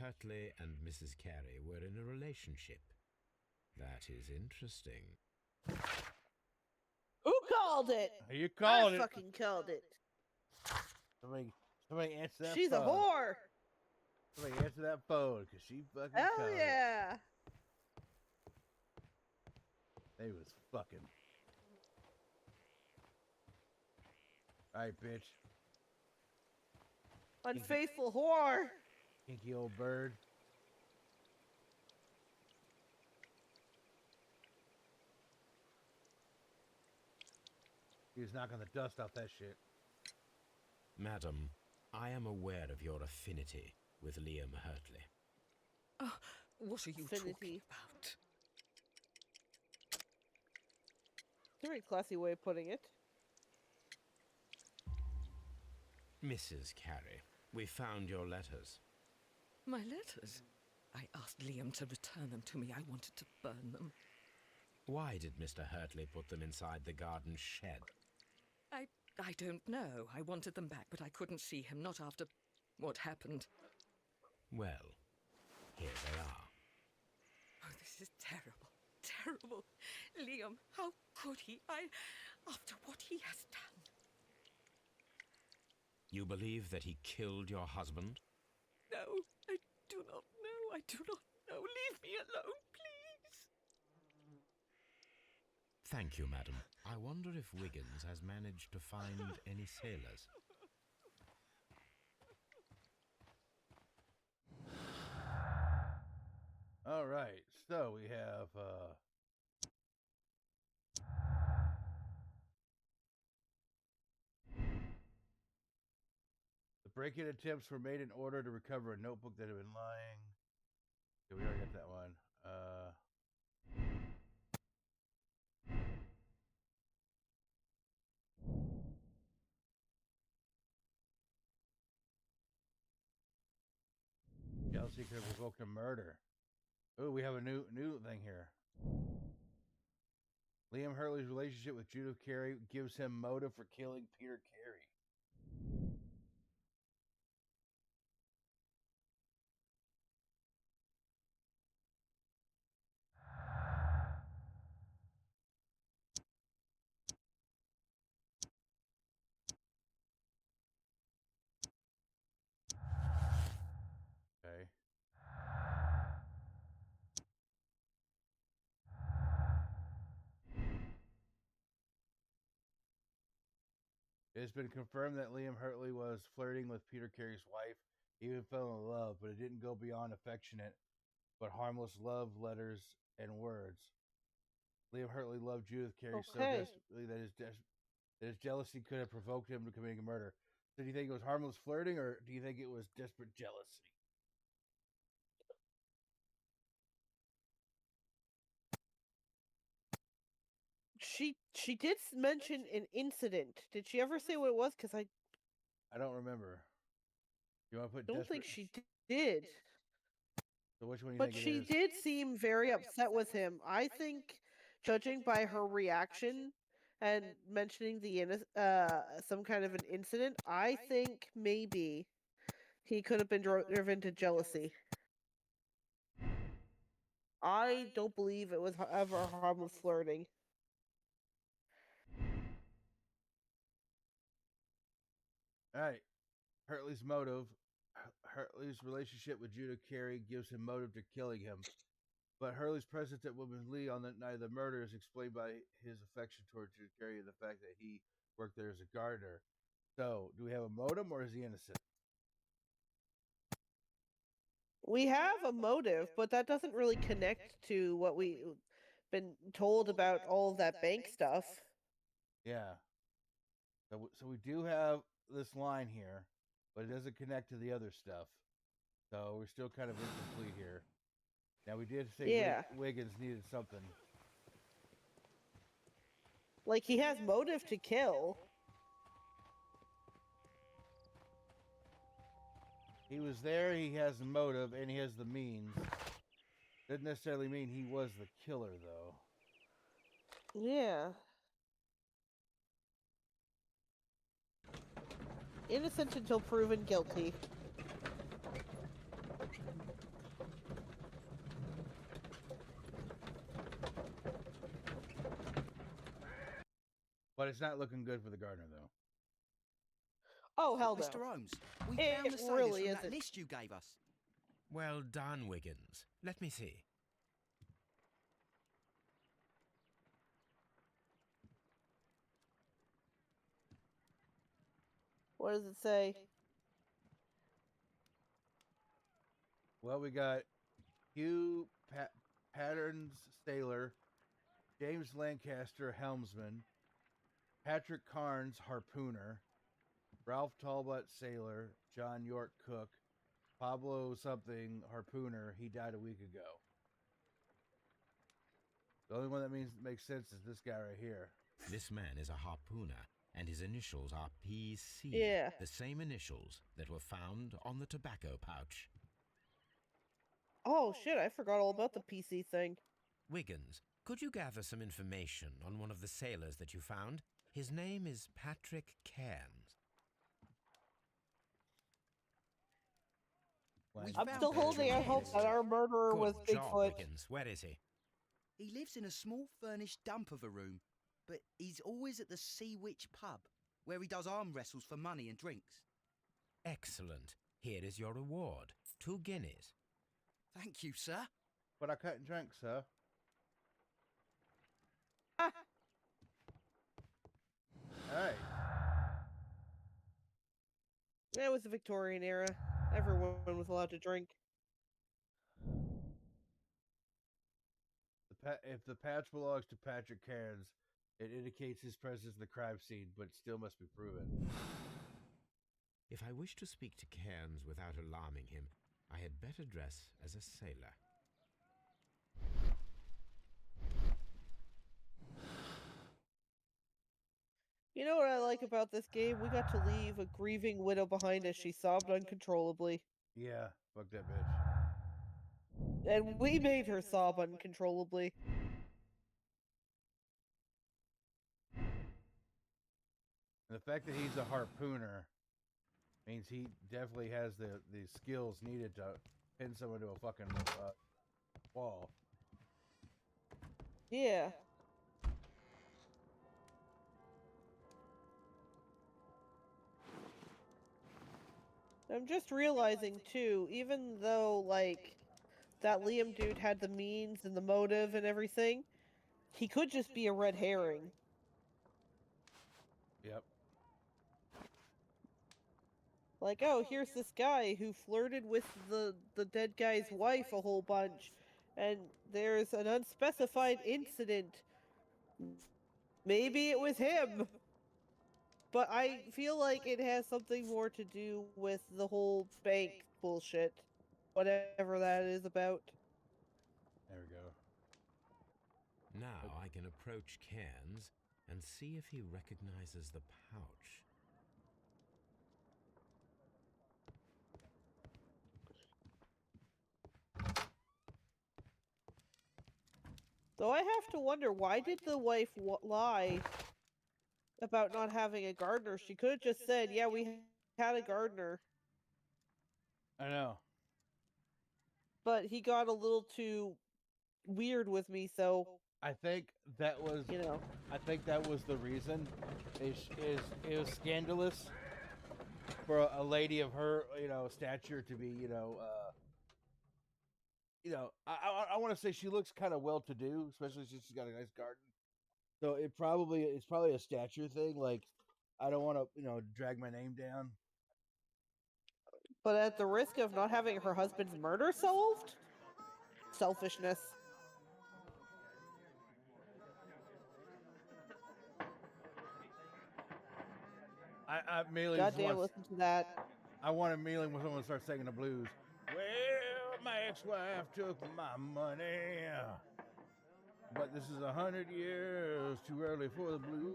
Hurtley and Mrs. Carey were in a relationship. That is interesting. Who called it? You called I it. fucking called it. Somebody answer that She's phone. a whore. Somebody answer that phone, because she fucking Hell called it. yeah. They was fucking. Alright, bitch. Unfaithful whore. Kinky old bird. He was knocking the dust off that shit. Madam, I am aware of your affinity with Liam Hurtley. Oh, what are you talking Affinity. about? It's a very classy way of putting it. Mrs. Carey, we found your letters. My letters? I asked Liam to return them to me. I wanted to burn them. Why did Mr. Hurtley put them inside the garden shed? I don't know. I wanted them back, but I couldn't see him, not after what happened. Well, here they are. Oh, this is terrible. Terrible. Liam, how could he? After what he has done. You believe that he killed your husband? No, I do not know. I do not know. Leave me alone, please. Thank you, madam. I wonder if Wiggins has managed to find any sailors. All right, so we have the break-in attempts were made in order to recover a notebook that had been lying. Okay, we already got that one. Jealousy could have provoked a murder. Oh, we have a new thing here. Liam Hurley's relationship with Judith Carey gives him motive for killing Peter Carey. Okay. It has been confirmed that Liam Hurley was flirting with Peter Carey's wife. He even fell in love, but it didn't go beyond affectionate, but harmless love letters and words. Liam Hurley loved Judith Carey so desperately that his jealousy could have provoked him to committing a murder. So do you think it was harmless flirting, or do you think it was desperate jealousy? She did mention an incident. Did she ever say what it was? Because I don't remember. You want to put? Don't think she did. So which one do you but think she it is? did seem very upset with him. I think, judging by her reaction and mentioning the some kind of an incident, I think maybe he could have been driven to jealousy. I don't believe it was ever harmless flirting. All right. Hurley's motive. Hurley's relationship with Judith Carey gives him motive to killing him. But Hurley's presence at Woodman's Lee on the night of the murder is explained by his affection toward Judith Carey and the fact that he worked there as a gardener. So, do we have a motive, or is he innocent? We have a motive, but that doesn't really connect to what we've been told about all of that bank stuff. Yeah. So we do have this line here, but it doesn't connect to the other stuff. So we're still kind of incomplete here. Now, we did say Wiggins needed something. Like, he has motive to kill. He was there, he has the motive, and he has the means. Doesn't necessarily mean he was the killer, though. Yeah. Innocent until proven guilty. But it's not looking good for the gardener, though. Oh, hell no. Mr. Holmes, we found the sailors really from that isn't. list you gave us. Well done, Wiggins. Let me see. What does it say? Well, we got Hugh Patterns, sailor, James Lancaster, helmsman, Patrick Carnes, harpooner, Ralph Talbot, sailor, John York, cook, Pablo something, harpooner. He died a week ago. The only one that makes sense is this guy right here. This man is a harpooner, and his initials are PC. Yeah. The same initials that were found on the tobacco pouch. Oh, shit, I forgot all about the PC thing. Wiggins, could you gather some information on one of the sailors that you found? His name is Patrick Cairns. I'm still holding out hope that our murderer was Good job, Bigfoot. Wiggins. Where is he? He lives in a small furnished dump of a room, but he's always at the Sea Witch pub, where he does arm wrestles for money and drinks. Excellent. Here is your reward. 2 guineas. Thank you, sir. But I couldn't drink, sir. Ah, Hey. it was the Victorian era. Everyone was allowed to drink. If the patch belongs to Patrick Cairns, it indicates his presence in the crime scene, but still must be proven. If I wish to speak to Cairns without alarming him, I had better dress as a sailor. You know what I like about this game? We got to leave a grieving widow behind as she sobbed uncontrollably. Yeah, fuck that bitch. And we made her sob uncontrollably. And the fact that he's a harpooner means he definitely has the skills needed to pin someone to a fucking wall. Yeah. I'm just realizing, too, even though, like, that Liam dude had the means and the motive and everything, he could just be a red herring. Yep. Like, oh, here's this guy who flirted with the dead guy's wife a whole bunch, and there's an unspecified incident. Maybe it was him. But I feel like it has something more to do with the whole bank bullshit. Whatever that is about. There we go. Now I can approach Cairns and see if he recognizes the pouch. Though I have to wonder, why did the wife lie about not having a gardener? She could have just said, yeah, we had a gardener. I know. But he got a little too weird with me, so... I think that was, you know. I think that was the reason. It was scandalous for a lady of her, stature to be, I want to say she looks kind of well-to-do, especially since she's got a nice garden. So it's probably a stature thing. Like, I don't want to, drag my name down. But at the risk of not having her husband's murder solved? Selfishness. I immediately Goddamn, listen to that. I want immediately when someone starts singing the blues. Well, my ex-wife took my money, but this is 100 years too early for the blues.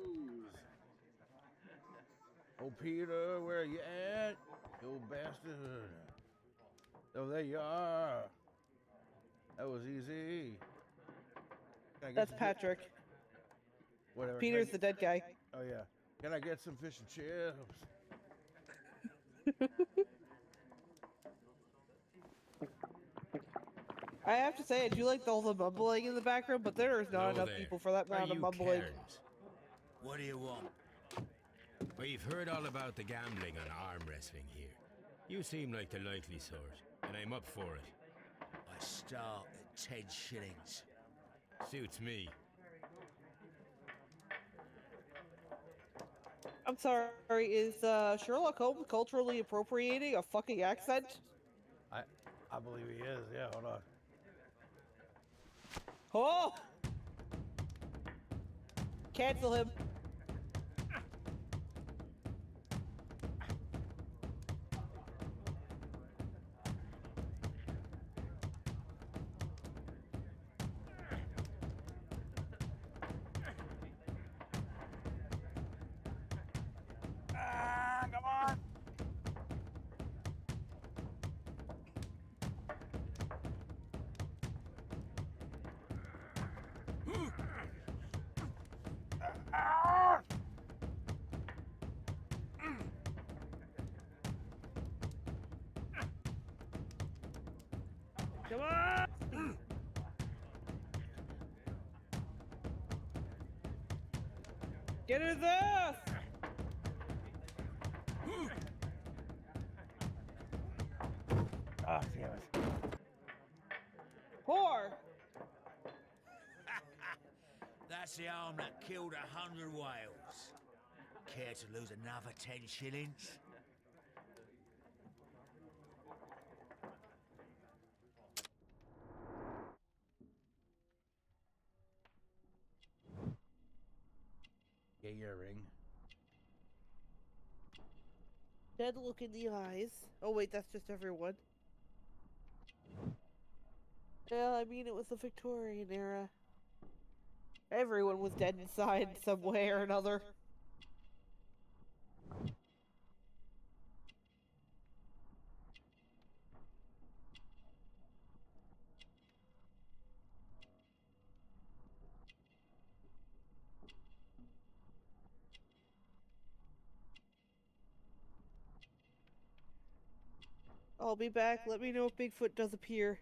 Oh, Peter, where you at, you old bastard? Oh, there you are. That was easy. That's Patrick. Whatever. Peter's the dead guy. Oh, yeah. Can I get some fish and chips? I have to say, I do like all the mumbling in the background, but there is not enough people for that amount of mumbling. Cairns? What do you want? We've heard all about the gambling and arm wrestling here. You seem like the likely sort, and I'm up for it. I start at 10 shillings. Suits me. I'm sorry, is Sherlock Holmes culturally appropriating a fucking accent? I believe he is. Yeah, hold on. Oh! Cancel him. Come on. Come on! Get his ass! That's the arm that killed 100 whales. Care to lose another 10 shillings? Get your ring. Dead look in the eyes. Oh wait, that's just everyone. Yeah, I mean, it was the Victorian era. Everyone was dead inside some way or another. I'll be back. Let me know if Bigfoot does appear.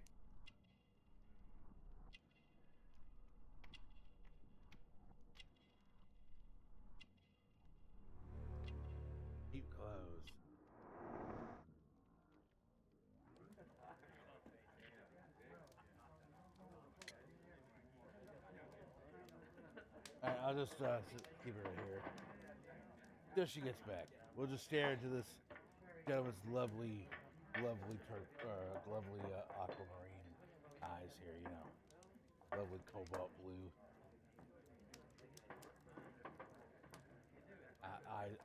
Keep closed. Alright, I'll just keep her right here. Till she gets back. We'll just stare into this gentleman's lovely aquamarine eyes here, you know. Lovely cobalt blue.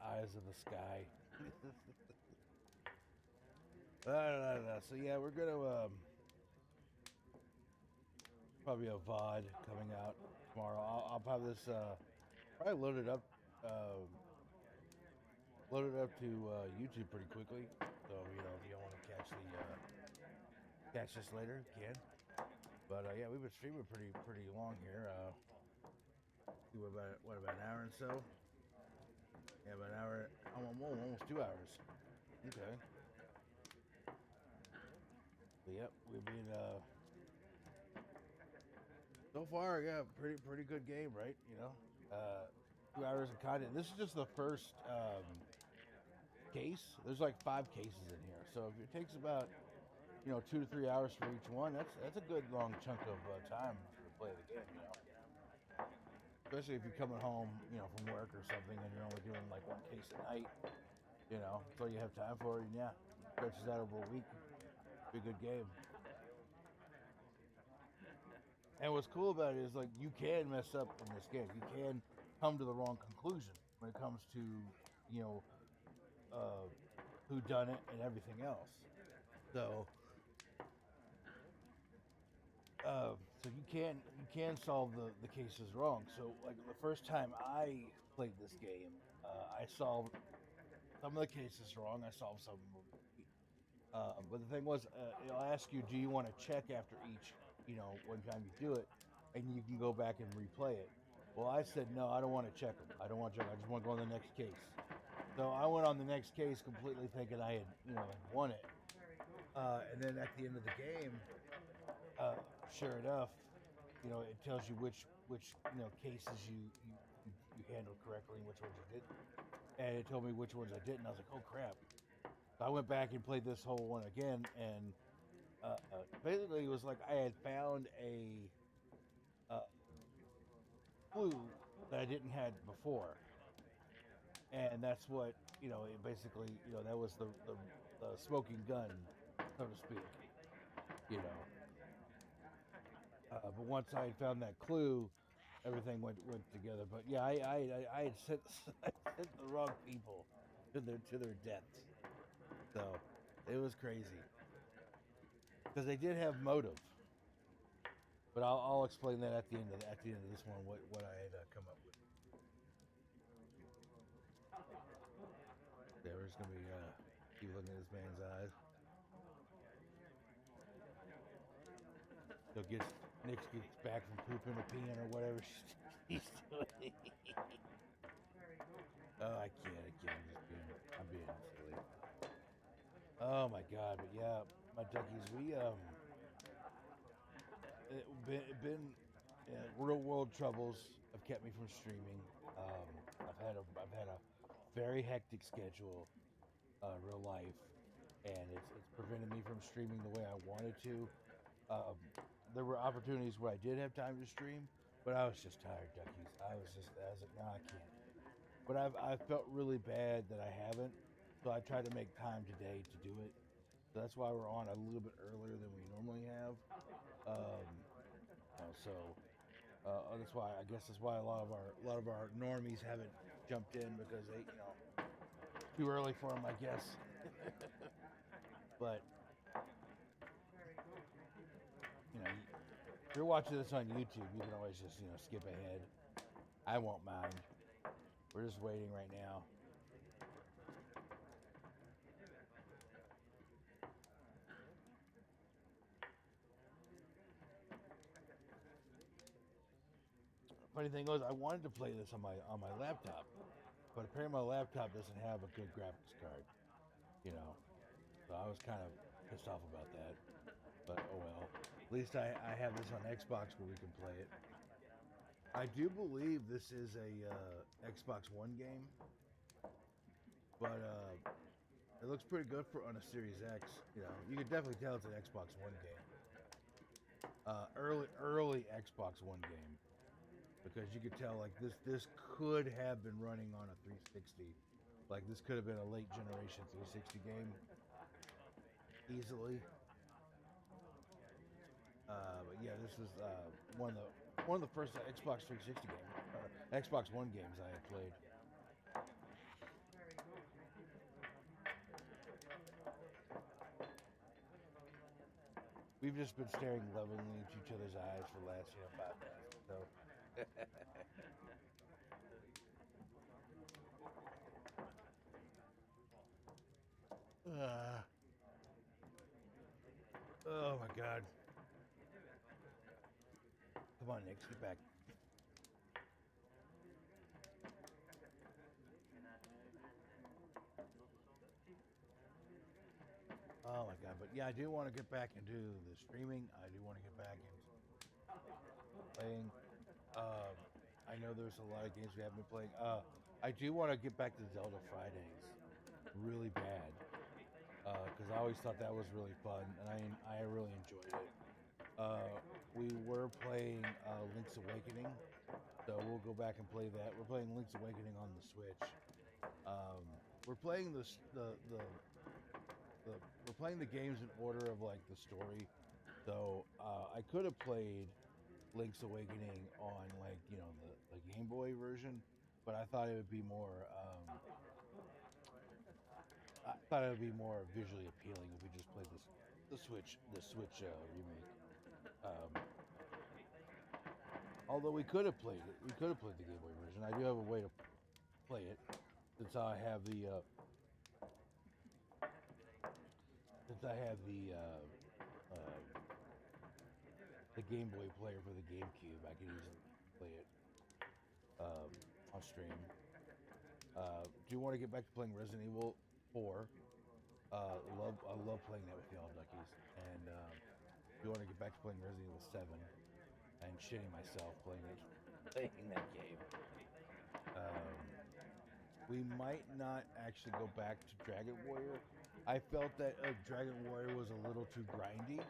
Eyes of the sky. So yeah, we're gonna probably a VOD coming out tomorrow. I'll have this probably loaded up to YouTube pretty quickly. So you know, if you don't want to catch this later, you can. But yeah, we've been streaming pretty long here. About an hour and so. Yeah, about an hour, almost 2 hours. Okay. But yep, we've been so far, yeah, pretty good game, right? You know, 2 hours of content. This is just the first case. There's like 5 cases in here, so if it takes about 2 to 3 hours for each one, that's a good long chunk of time to play the game. You know, especially if you're coming home, from work or something, and you're only doing like one case a night. That's all you have time for, and yeah, stretches out over a week. Be a good game. And what's cool about it is like you can mess up in this game. You can come to the wrong conclusion when it comes to who done it and everything else. So you can solve the cases wrong. So like the first time I played this game, I solved some of the cases wrong. I solved some of them. But the thing was, it'll ask you, do you want to check after each, one time you do it, and you can go back and replay it. Well, I said, no, I don't want to check them. I don't want to check. I just want to go on the next case. So I went on the next case completely thinking I had, won it. And then at the end of the game, sure enough, it tells you which cases you handled correctly and which ones you didn't. And it told me which ones I didn't. I was like, oh crap. I went back and played this whole one again, and basically it was like I had found a clue that I didn't had before, and that's what it basically that was the smoking gun, so to speak. But once I had found that clue, everything went together. But yeah, I had sent I sent the wrong people to their deaths. So it was crazy because they did have motive, but I'll explain that at the end of this one what I had come up with. Yeah, we're just gonna be keep looking at this man's eyes. So Nyx gets back from pooping or peeing or whatever he's doing. Oh, I can't. I'm being silly. Oh my god, but yeah, my duckies, we been real world troubles have kept me from streaming. I've had a very hectic schedule, real life, and it's prevented me from streaming the way I wanted to. There were opportunities where I did have time to stream, But I was just tired, Duckies. I was like, no, I can't. But I felt really bad that I haven't, so I tried to make time today to do it. So that's why we're on a little bit earlier than we normally have. That's why I guess that's why a lot of our normies haven't jumped in because they too early for them, I guess. But if you're watching this on YouTube, you can always just skip ahead. I won't mind. We're just waiting right now. Funny thing was, I wanted to play this on my laptop, but apparently my laptop doesn't have a good graphics card. So I was kind of pissed off about that. But oh well. At least I have this on Xbox where we can play it. I do believe this is a Xbox One game, but it looks pretty good for on a Series X. You can definitely tell it's an Xbox One game. Early Xbox One game, because you could tell like this could have been running on a 360. Like this could have been a late generation 360 game easily. But yeah, this is one of the first Xbox 360 games, Xbox One games I had played. We've just been staring lovingly into each other's eyes for the last 5 minutes. So. Oh my God. Come on, Nyx, get back. Oh my God, but yeah, I do want to get back into the streaming. I do want to get back into playing. I know there's a lot of games we haven't been playing. I do want to get back to Zelda Fridays really bad, because I always thought that was really fun, and I really enjoyed it. We were playing Link's Awakening, so we'll go back and play that. We're playing Link's Awakening on the Switch. We're playing we're playing the games in order of like the story. So I could have played Link's Awakening on like the Game Boy version, but I thought it would be more. I thought it would be more visually appealing if we just played the Switch remake. Although we could have played it, we could have played the Game Boy version. I do have a way to play it since I have the Game Boy player for the GameCube. I can easily play it on stream. Do you want to get back to playing Resident Evil 4? I love playing that with y'all, Duckies. And do you want to get back to playing Resident Evil 7? And shitting myself playing that game. We might not actually go back to Dragon Warrior. I felt that Dragon Warrior was a little too grindy.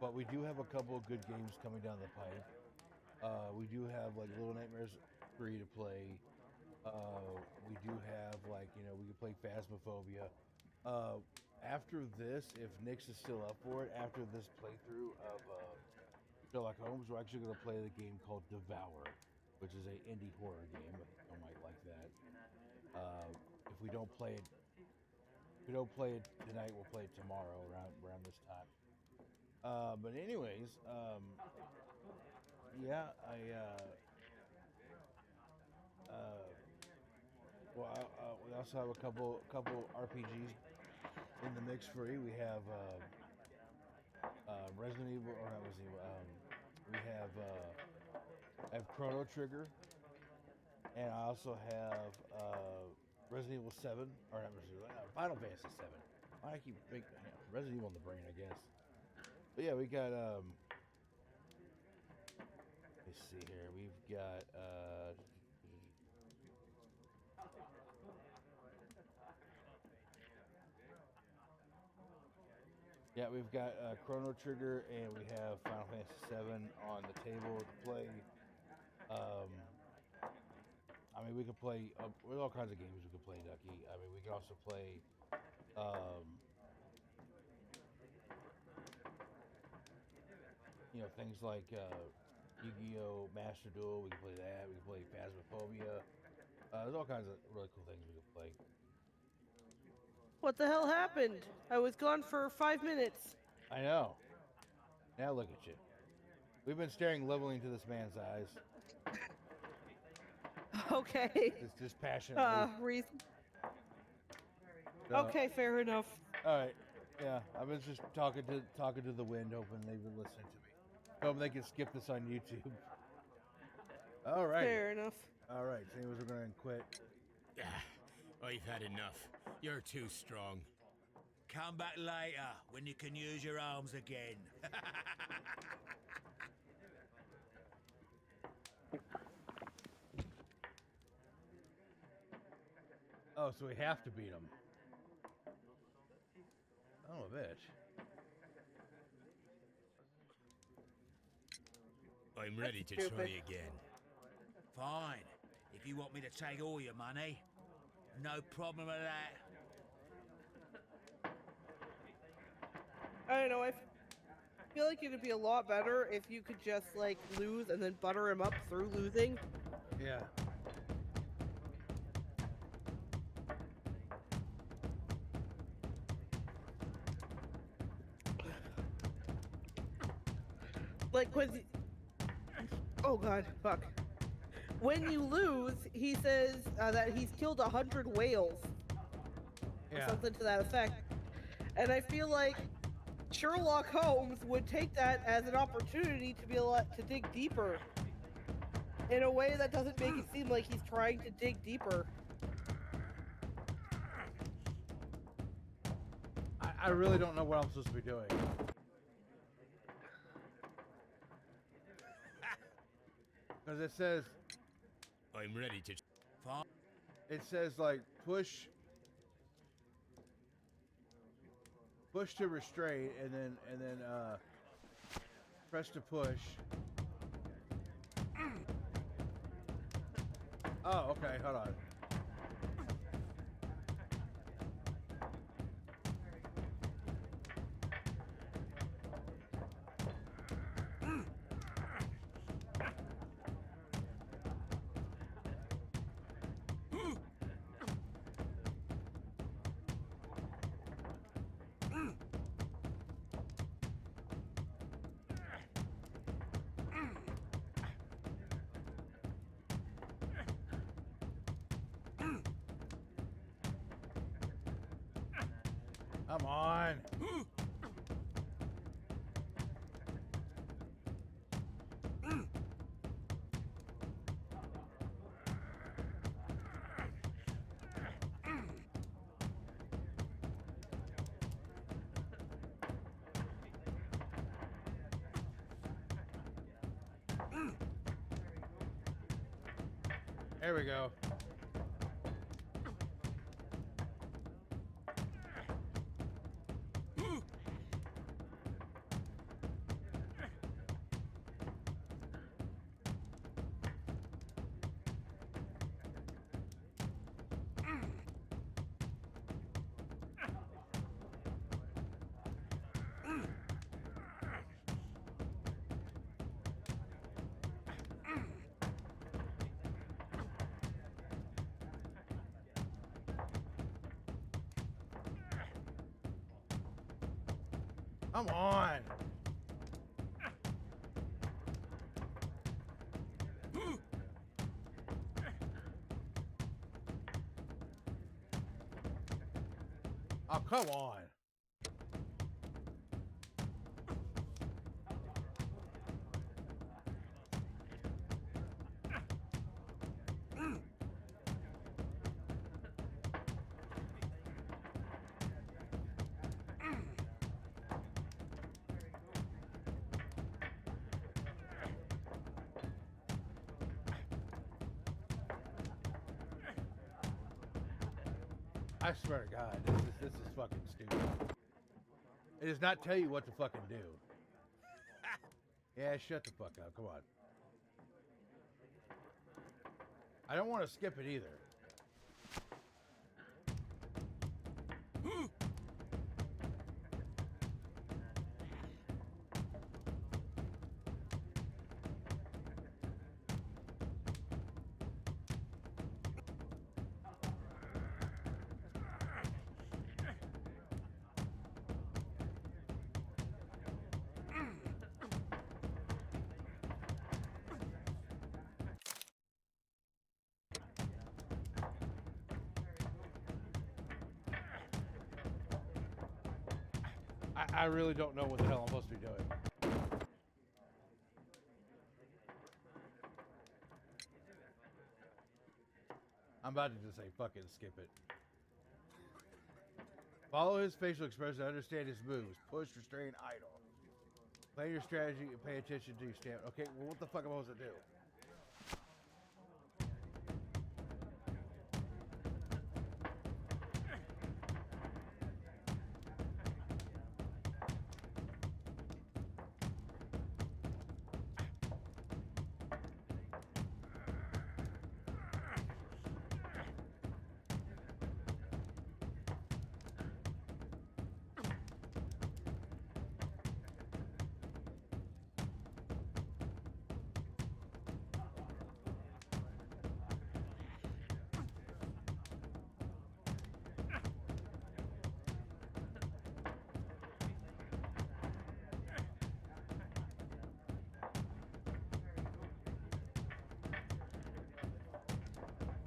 But we do have a couple of good games coming down the pipe. We do have like Little Nightmares 3 to play. We do have like we can play Phasmophobia. After this, if Nyx is still up for it, after this playthrough of Sherlock Holmes, we're actually going to play the game called Devour, which is an indie horror game. I think I might like that. If we don't play it tonight, we'll play it tomorrow around this time. But anyways, yeah, we also have a couple RPGs in the mix for you. We have Resident Evil, or not Resident Evil. We have Chrono Trigger, and I also have Resident Evil 7, or not Resident Evil, Final Fantasy 7. I keep thinking Resident Evil in the brain, I guess. But yeah, we got let's see here. We've got Yeah, we've got Chrono Trigger and we have Final Fantasy VII on the table to play. I mean, we could play with all kinds of games. We could play Ducky. I mean, we could also play. You know, things like Yu-Gi-Oh! Master Duel. We can play that. We can play Phasmophobia. There's all kinds of really cool things we can play. What the hell happened? I was gone for 5 minutes. I know. Now look at you. We've been staring levelly into this man's eyes. Okay. It's just passionately. Reason. So, Okay, fair enough. All right. Yeah, I was just talking to the wind, hoping they would listen to me. Hoping they could skip this on YouTube. All right. Fair enough. All right. So anyways, we're gonna quit. Oh, you've had enough. You're too strong. Come back later when you can use your arms again. Oh, so we have to beat him. Oh, a bitch. I'm ready to stupid. try again. Fine. If you want me to take all your money, no problem with that. I don't know. I feel like it'd be a lot better if you could just like lose and then butter him up through losing. Yeah. Like when. Oh god, fuck. When you lose, he says that he's killed 100 whales. Or Yeah. something to that effect. And I feel like Sherlock Holmes would take that as an opportunity to be able to dig deeper. In a way that doesn't make it seem like he's trying to dig deeper. I really don't know what I'm supposed to be doing. Because it says, I'm ready to. it says like push to restrain, and then press to push. Oh, okay, hold on. Come on. There we go. Come on. Oh, come on. I swear to God, this is fucking stupid. It does not tell you what to fucking do. Yeah, shut the fuck up. Come on. I don't want to skip it either. I really don't know what the hell I'm supposed to be doing. I'm about to just say fucking skip it. Follow his facial expression to understand his moves. Push, restrain, idle. Plan your strategy and pay attention to your stamina. Okay, well, what the fuck am I supposed to do?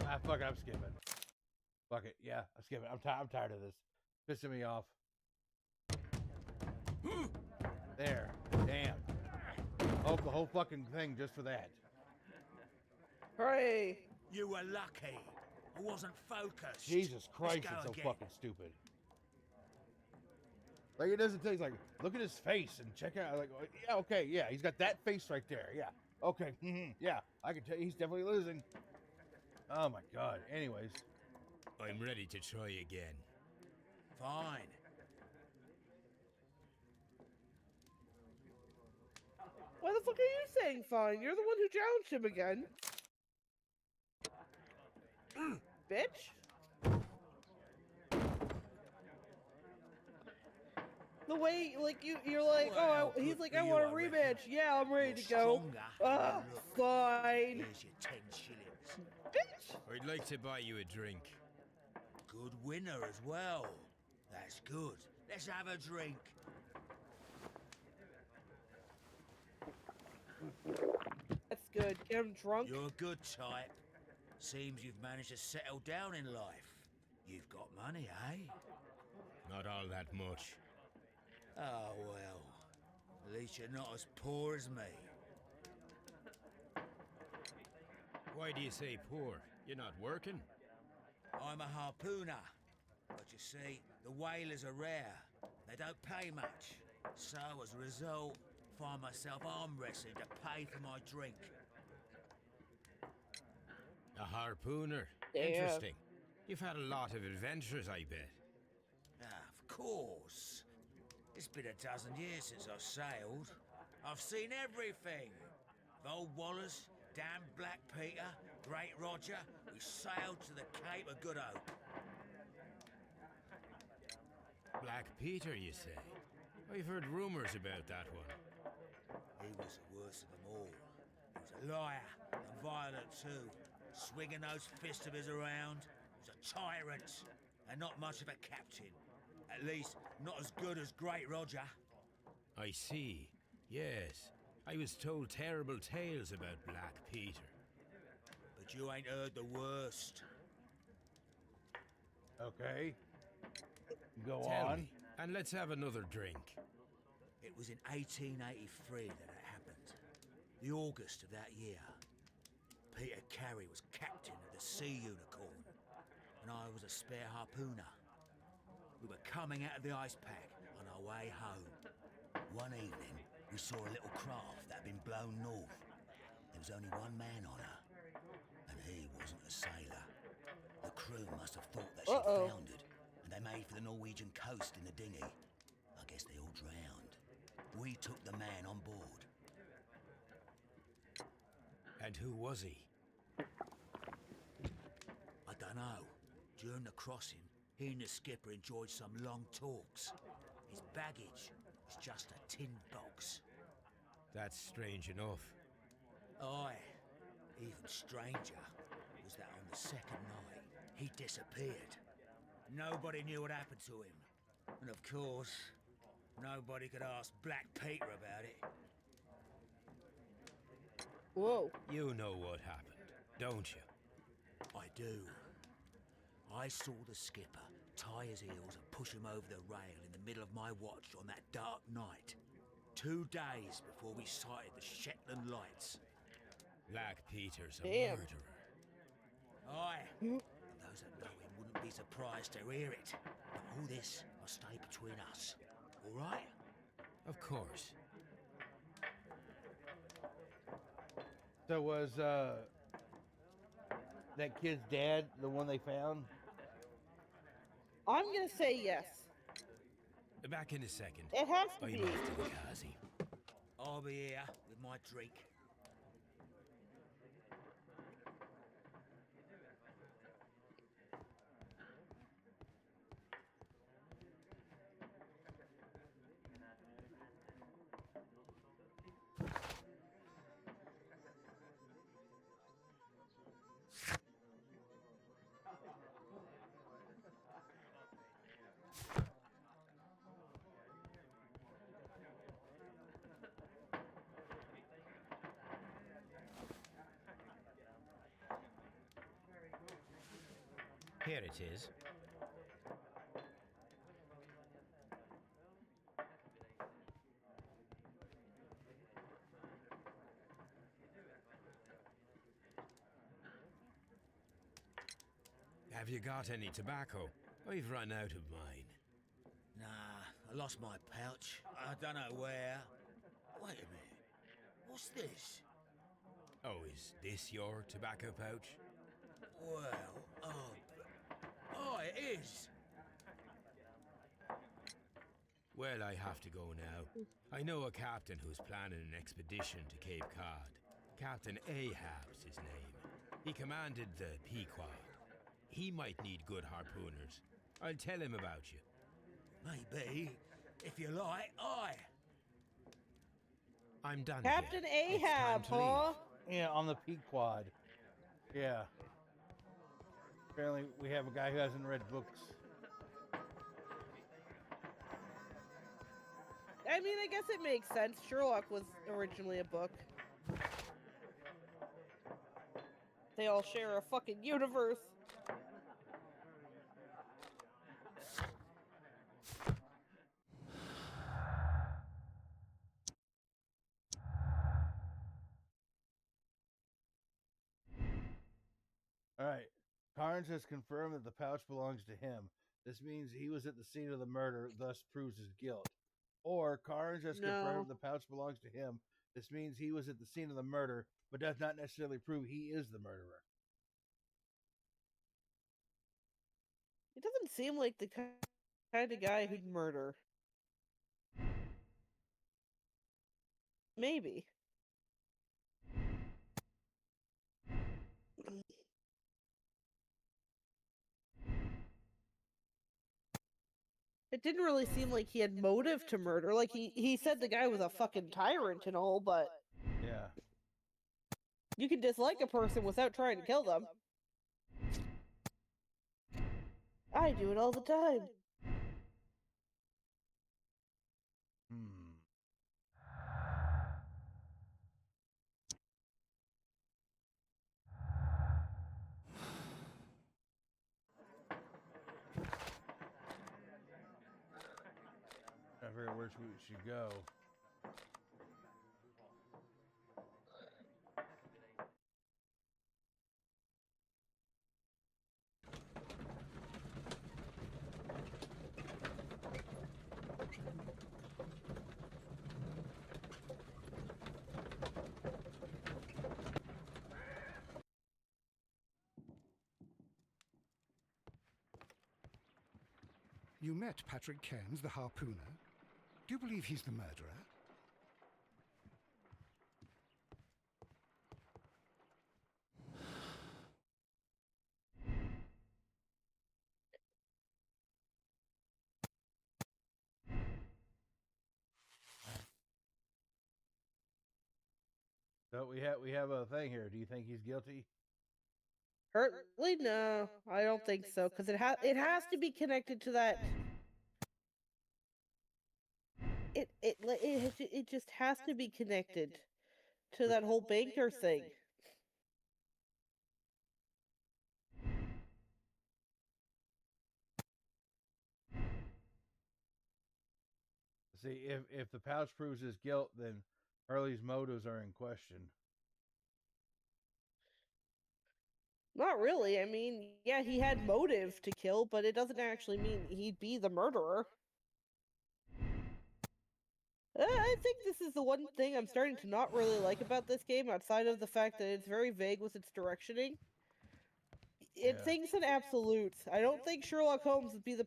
Ah, fuck it, I'm skipping. Fuck it, yeah, I'm skipping. I'm tired of this. Pissing me off. There. Damn. Oh, the whole fucking thing just for that. Hooray! You were lucky. I wasn't focused. Jesus Christ, Let's go it's so again. fucking stupid. Like, it doesn't tell you, like, look at his face and check out, like, yeah, okay, yeah, he's got that face right there, yeah. Okay, yeah, I can tell you he's definitely losing. Oh my god, anyways. I'm ready to try again. Fine. Why the fuck are you saying fine? You're the one who challenged him again. Bitch. The way, like, you're like, Well, oh, he's good like, for I you, want I a reckon. rematch. Yeah, I'm ready You're to go. stronger Ah, than you look. fine. Here's your 10 shillings. Bitch. I'd like to buy you a drink. Good winner as well. That's good. Let's have a drink. That's good. Get him drunk. You're a good type. Seems you've managed to settle down in life. You've got money, eh? Not all that much. Oh, well. At least you're not as poor as me. Why do you say poor? You're not working? I'm a harpooner. But you see, the whalers are rare. They don't pay much. So, as a result, find myself arm wrestling to pay for my drink. A harpooner? Damn. Interesting. You've had a lot of adventures, I bet. Of course. It's been a dozen years since I've sailed. I've seen everything. Old Wallace, damn Black Peter, Great Roger. We sailed to the Cape of Good Hope. Black Peter, you say? I've heard rumors about that one. He was the worst of them all. He was a liar and violent too. Swinging those fists of his around. He was a tyrant and not much of a captain. At least, not as good as Great Roger. I see. Yes. I was told terrible tales about Black Peter. But you ain't heard the worst. Okay. Go Tell on. me, and let's have another drink. It was in 1883 that it happened. The August of that year. Peter Carey was captain of the Sea Unicorn, and I was a spare harpooner. We were coming out of the ice pack on our way home. One evening, we saw a little craft that had been blown north. There was only one man on her, and he wasn't a sailor. The crew must have thought that she'd foundered, and they made for the Norwegian coast in the dinghy. I guess guess they all drowned. We took the man on board. And who was he? I dunno. During the crossing, he and the skipper enjoyed some long talks. His baggage was just a tin box. That's strange enough. Aye. Even stranger was that on the second night, he disappeared. Nobody knew what happened to him. And of course, nobody could ask Black Peter about it. Whoa. You know what happened, don't you? I do. I saw the skipper tie his heels and push him over the rail in the middle of my watch on that dark night. 2 days before we sighted the Shetland lights. Black Peter's a Damn. murderer. Aye. And those that know him wouldn't be surprised to hear it. But all this must stay between us. All right? Of course. So was that kid's dad the one they found? I'm gonna say yes. Back in a second. It has to I'm be. off to the Kazi. I'll be here with my drink. Here it is. Have you got any tobacco? I've run out of mine. Nah, I lost my pouch. I don't know where. Wait a minute. What's this? Oh, is this your tobacco pouch? Well, oh, it is. Well, I have to go now. I know a captain who's planning an expedition to Cape Cod. Captain Ahab's his name. He commanded the Pequod. He might need good harpooners. I'll tell him about you. Maybe. If you like, aye. I'm done Captain here. It's time Ahab, to leave. huh? Yeah, on the Pequod. Yeah. Apparently, we have a guy who hasn't read books. I mean, I guess it makes sense. Sherlock was originally a book. They all share a fucking universe. All right. Carnes has confirmed that the pouch belongs to him. This means he was at the scene of the murder, thus proves his guilt. Or Carnes has confirmed the pouch belongs to him. This means he was at the scene of the murder, but does not necessarily prove he is the murderer. It doesn't seem like the kind of guy who'd murder. Maybe. It didn't really seem like he had motive to murder. Like, he said the guy was a fucking tyrant and all, but Yeah. you can dislike a person without trying to kill them. I do it all the time. I forget where we should go. You met Patrick Cairns, the harpooner? Do you believe he's the murderer? So we have a thing here. Do you think he's guilty? Currently, no, I don't think so, because it has to be connected to that. It just has to be connected to that whole banker thing. See, if the pouch proves his guilt, then Hurley's motives are in question. Not really. I mean, yeah, he had motive to kill, but it doesn't actually mean he'd be the murderer. I think this is the one thing I'm starting to not really like about this game, outside of the fact that it's very vague with its directioning. It Yeah. thinks in absolutes. I don't think Sherlock Holmes would be the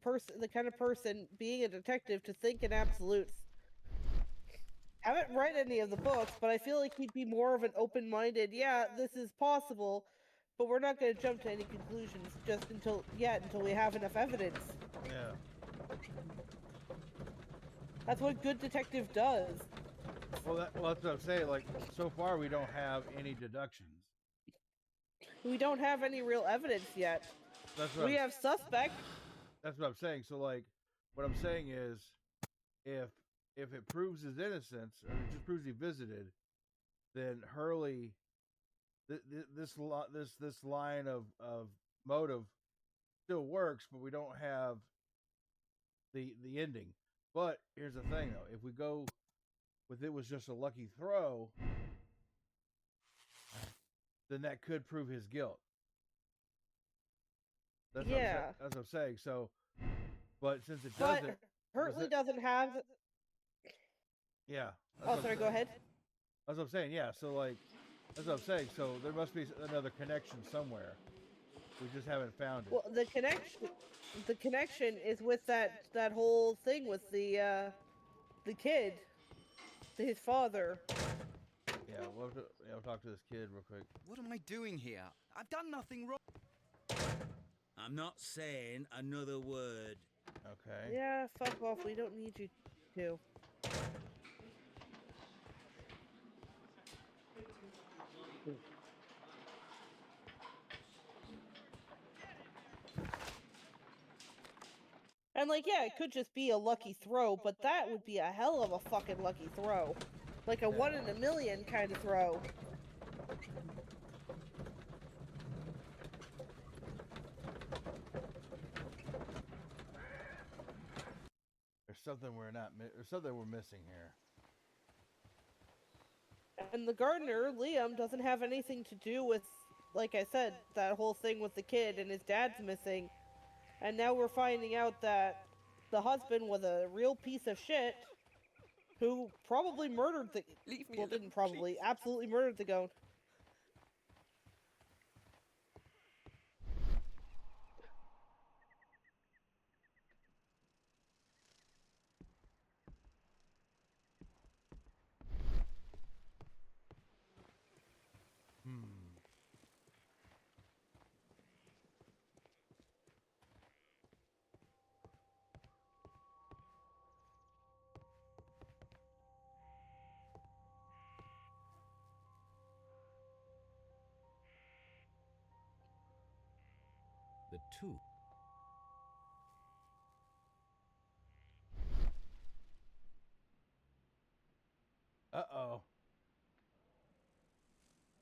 kind of person, being a detective, to think in absolutes. I haven't read any of the books, but I feel like he'd be more of an open-minded, yeah, this is possible, but we're not going to jump to any conclusions just until we have enough evidence. Yeah. That's what good detective does. Well, that's what I'm saying. Like, so far we don't have any deductions. We don't have any real evidence yet. We have suspect. That's what I'm saying. So, like, what I'm saying is, if it proves his innocence, or it just proves he visited, then Hurley, this line of motive still works, but we don't have the ending. But here's the thing, though: if we go with it was just a lucky throw, then that could prove his guilt. That's what I'm saying. So, but since it doesn't, Hurley doesn't have. Yeah. Oh, sorry. Go ahead. That's what I'm saying. Yeah. So, like, that's what I'm saying. So there must be another connection somewhere. We just haven't found it. Well, the connection is with that whole thing with the kid, his father. Yeah, we'll talk to this kid real quick. What am I doing here? I've done nothing wrong. I'm not saying another word. Okay. Yeah, fuck off. We don't need you to. And, like, yeah, it could just be a lucky throw, but that would be a hell of a fucking lucky throw. Like a 1 in a million kind of throw. There's something we're missing here. And the gardener, Liam, doesn't have anything to do with, like I said, that whole thing with the kid and his dad's missing. And now we're finding out that the husband was a real piece of shit who probably murdered the... Well, didn't probably. Absolutely murdered the goat. The two. Uh-oh.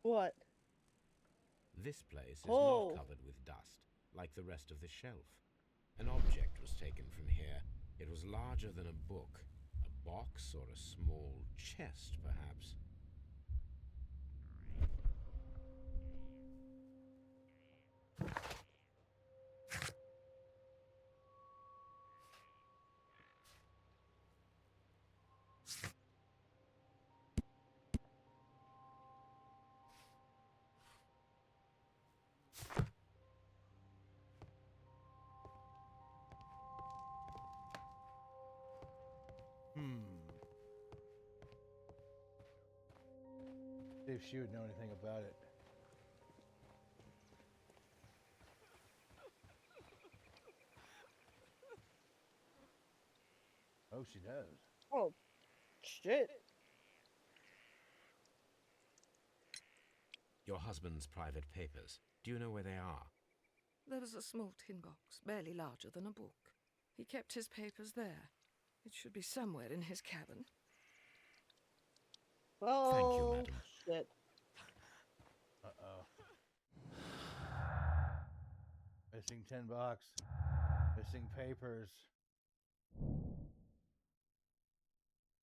What? This place is not covered with dust, like the rest of the shelf. An object was taken from here. It was larger than a book. A box or a small chest, perhaps. if she would know anything about it. Oh, she does. Oh, shit. Your husband's private papers. Do you know where they are? There was a small tin box, barely larger than a book. He kept his papers there. It should be somewhere in his cabin. Oh, Thank you, madam. shit. Uh-oh. Missing tin box. Missing papers.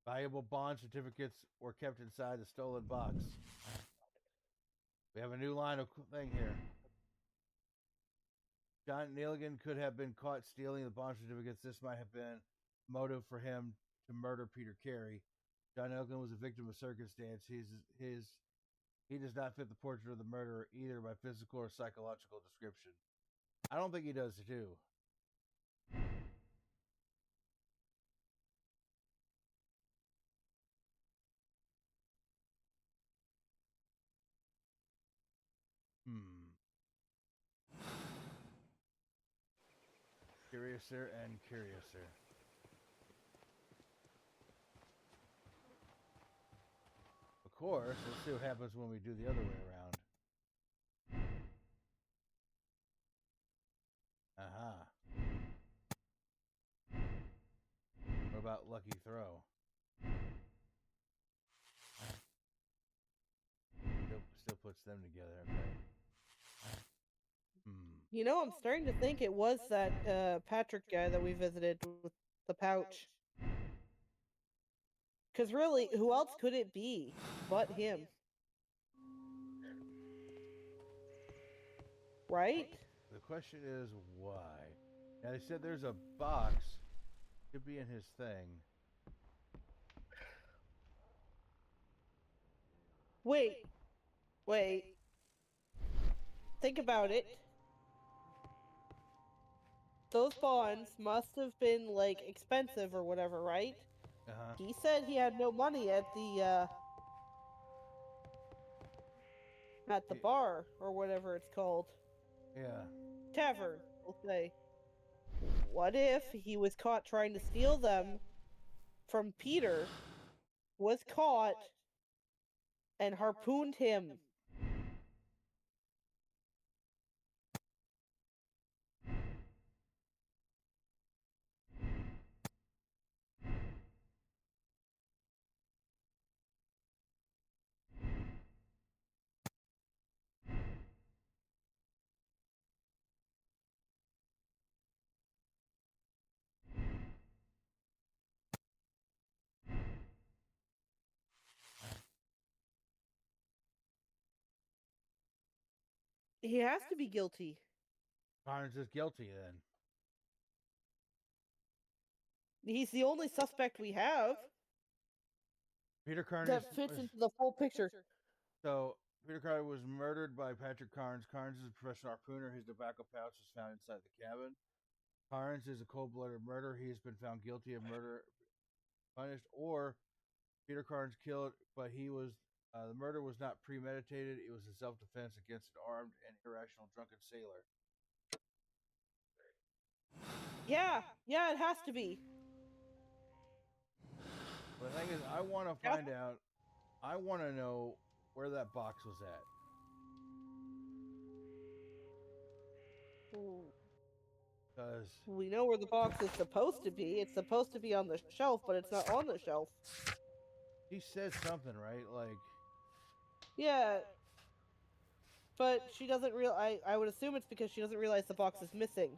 Valuable bond certificates were kept inside the stolen box. We have a new line of thing here. John Neilgan could have been caught stealing the bond certificates. This might have been motive for him to murder Peter Carey. John Neilgan was a victim of circumstance. He does not fit the portrait of the murderer either by physical or psychological description. I don't think he does too. Curiouser and curiouser. Of course, let's see what happens when we do the other way around. What about Lucky Throw? Still puts them together. Okay. You know, I'm starting to think it was that Patrick guy that we visited with the pouch. Because really, who else could it be but him? Right? The question is why? Now they said there's a box. Could be in his thing. Wait. Think about it. Those bonds must have been, like, expensive or whatever, right? He said he had no money at the bar, or whatever it's called. Yeah. Tavern, we'll say. What if he was caught trying to steal them from Peter, was caught, and harpooned him? He has to be guilty. Barnes is guilty then. He's the only suspect we have. Peter Carnes that fits into the full picture. So Peter Carnes was murdered by Patrick Carnes. Carnes is a professional harpooner. His tobacco pouch was found inside the cabin. Carnes is a cold-blooded murderer. He has been found guilty of murder, punished, or Peter Carnes killed, but he was the murder was not premeditated. It was a self-defense against an armed and irrational drunken sailor. Yeah, it has to be. But the thing is, I want to find out. I want to know where that box was at. Because we know where the box is supposed to be. It's supposed to be on the shelf, but it's not on the shelf. She said something, right? Like, yeah, but she doesn't realize. I would assume it's because she doesn't realize the box is missing.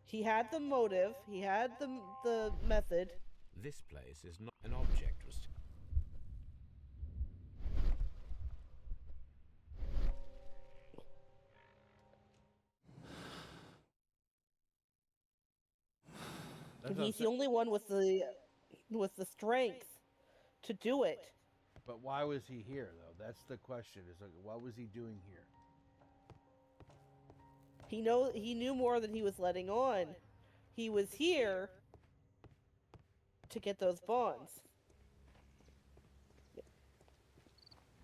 He had the motive. He had the method. This place is not an object. And he's the only one with the strength to do it. But why was he here, though? That's the question. Is like, what was he doing here? He knew more than he was letting on. He was here to get those bonds.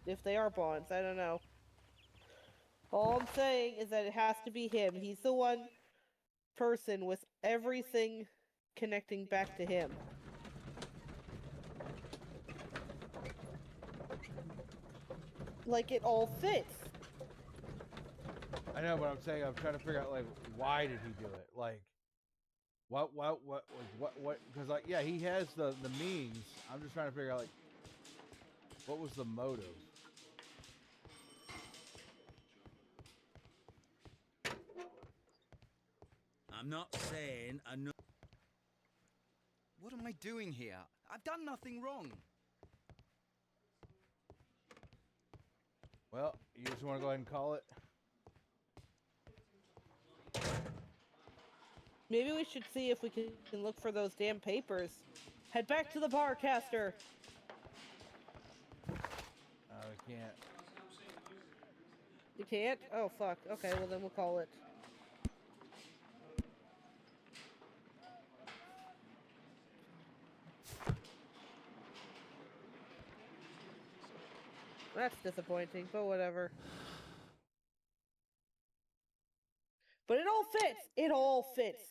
If they are bonds, I don't know. All I'm saying is that it has to be him. He's the one person with everything connecting back to him. Like, it all fits. I know, but I'm saying I'm trying to figure out like why did he do it? Like, what, because like yeah, he has the means. I'm just trying to figure out like what was the motive. I'm not saying I know. What am I doing here? I've done nothing wrong. Well, you just want to go ahead and call it? Maybe we should see if we can look for those damn papers. Head back to the bar, Caster. I can't. You can't? Oh, fuck. Okay, well then we'll call it. That's disappointing, but whatever. But it all fits! It all fits!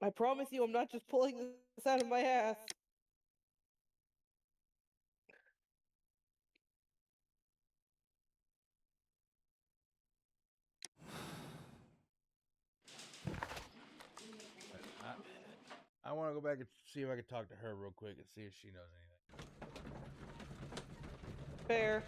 I promise you I'm not just pulling this out of my ass. I want to go back and see if I can talk to her real quick and see if she knows anything. Fair.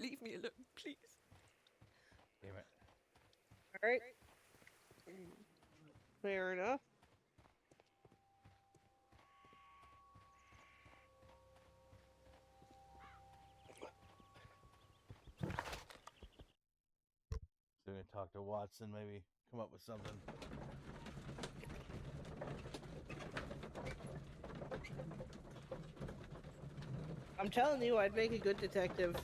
Leave me alone, please. Damn it. Alright. Fair enough. So we can talk to Watson, maybe come up with something. I'm telling you, I'd make a good detective.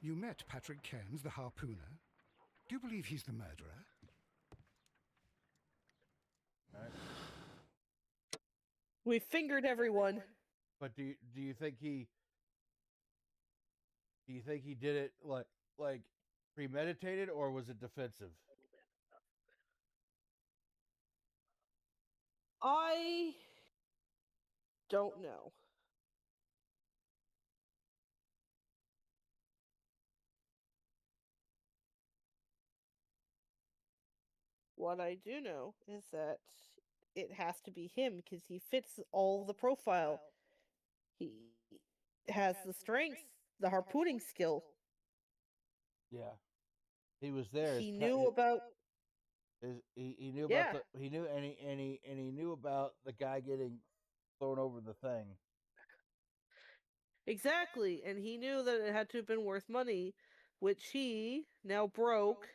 You met Patrick Cairns, the harpooner. Do you believe he's the murderer? Right. We fingered everyone. But do you think he did it like premeditated, or was it defensive? I don't know. What I do know is that it has to be him because he fits all the profile. He has the strength, the harpooning skill. Yeah, he was there. He knew about. He knew about Yeah. he knew and he knew about the guy getting thrown over the thing. Exactly, and he knew that it had to have been worth money, which he, now broke,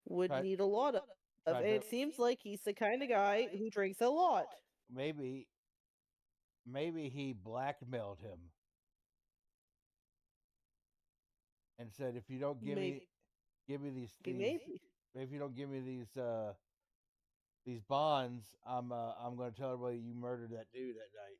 would Tried- need a lot of. tried And to- it seems like he's the kind of guy who drinks a lot. Maybe he blackmailed him and said, if you don't give me these Maybe. if you don't give me these bonds, I'm going to tell everybody you murdered that dude that night.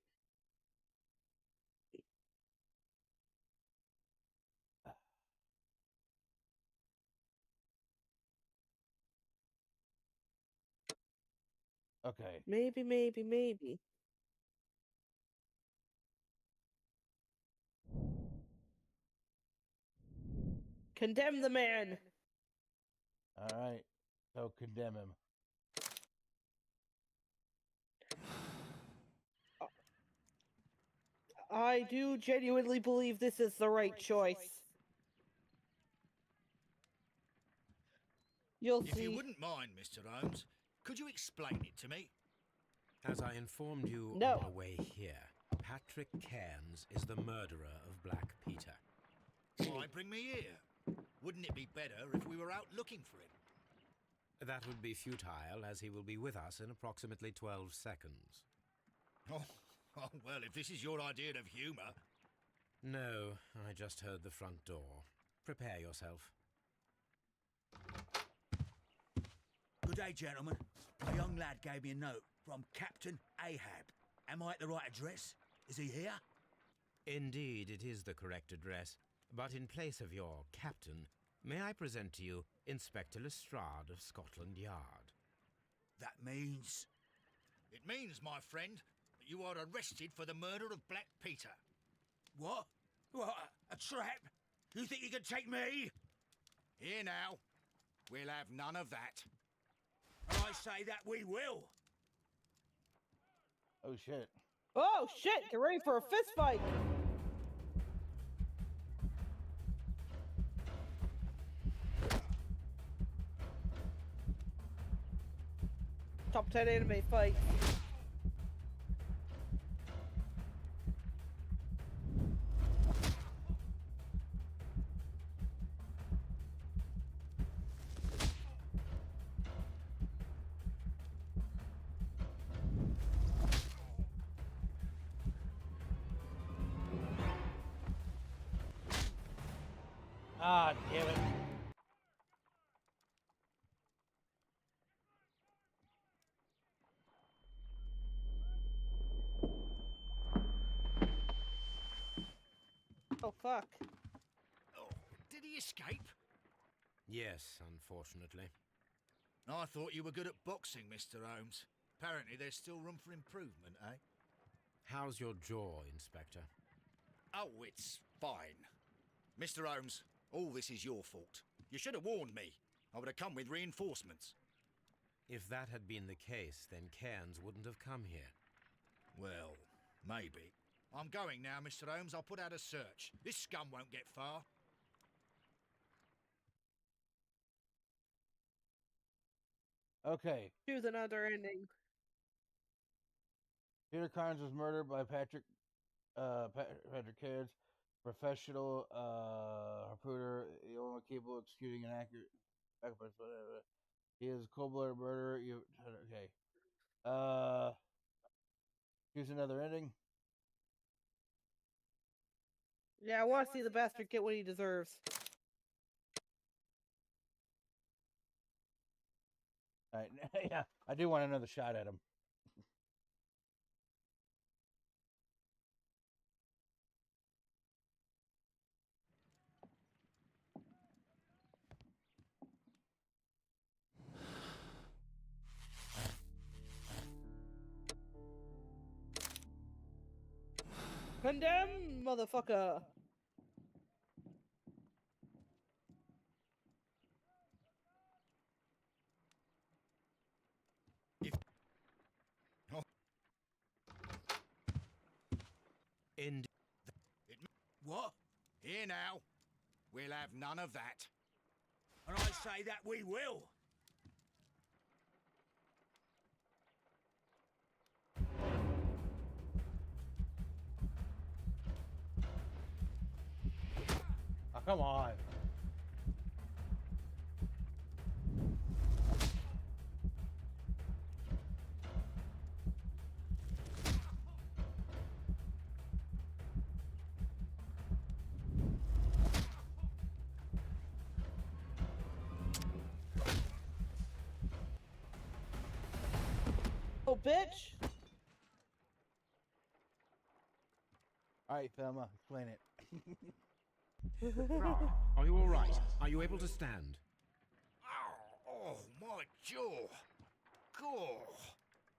Okay. Maybe. Condemn the man. All right. So condemn him. I do genuinely believe this is the right choice. You'll If see. you wouldn't mind, Mr. Holmes, could you explain it to me? As I informed you No. on our way here, Patrick Cairns is the murderer of Black Peter. Why bring me here? Wouldn't it be better if we were out looking for him? That would be futile, as he will be with us in approximately 12 seconds. Oh, well, if this is your idea of humour... No, I just heard the front door. Prepare yourself. Good day, gentlemen. A young lad gave me a note from Captain Ahab. Am I at the right address? Is he here? Indeed, it is the correct address. But in place of your captain, may I present to you Inspector Lestrade of Scotland Yard? That means... It means, my friend, that you are arrested for the murder of Black Peter. What? What? A trap? You think you can take me? Here now. We'll have none of that. And I say that we will. Oh shit. Oh shit! Get ready for a fist fight. Top 10 anime fight. Ah, damn it. Oh fuck. Oh, did he escape? Yes, unfortunately. I thought you were good at boxing, Mr. Holmes. Apparently there's still room for improvement, eh? How's your jaw, Inspector? Oh, it's fine. Mr. Holmes, all this is your fault. You should have warned me. I would have come with reinforcements. If that had been the case, then Cairns wouldn't have come here. Well, maybe. I'm going now, Mr. Holmes. I'll put out a search. This scum won't get far. Okay. Choose another ending. Peter Carnes was murdered by Patrick Cairns, professional harpooner, the only one capable of executing an accurate sacrifice. He is a cold-blooded murderer. Okay. Choose another ending. Yeah, I want to see the bastard get what he deserves. All right. Yeah, I do want another shot at him. Condemn, motherfucker. What? Here now. We'll have none of that. And I say that we will. Oh, come on. Oh, bitch. All right, Thelma, explain it. Are you all right? Are you able to stand? Oh, my jaw. Gore.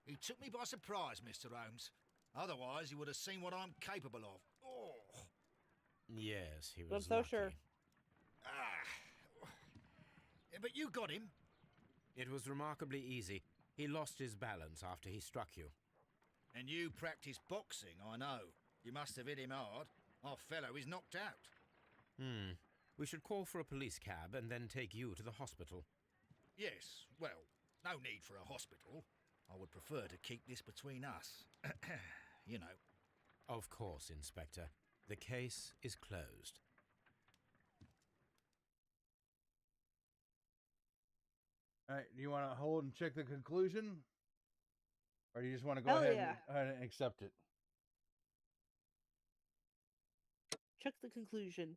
He took me by surprise, Mr. Holmes. Otherwise, he would have seen what I'm capable of. Oh. Yes, he I'm was so lucky. sure. But you got him. It was remarkably easy. He lost his balance after he struck you. And you practice boxing, I know. You must have hit him hard. Our fellow is knocked out. We should call for a police cab and then take you to the hospital. Yes, well, no need for a hospital. I would prefer to keep this between us. You know. Of course, Inspector. The case is closed. All right, do you want to hold and check the conclusion? Or do you just want to go Hell ahead yeah. and accept it? Check the conclusion.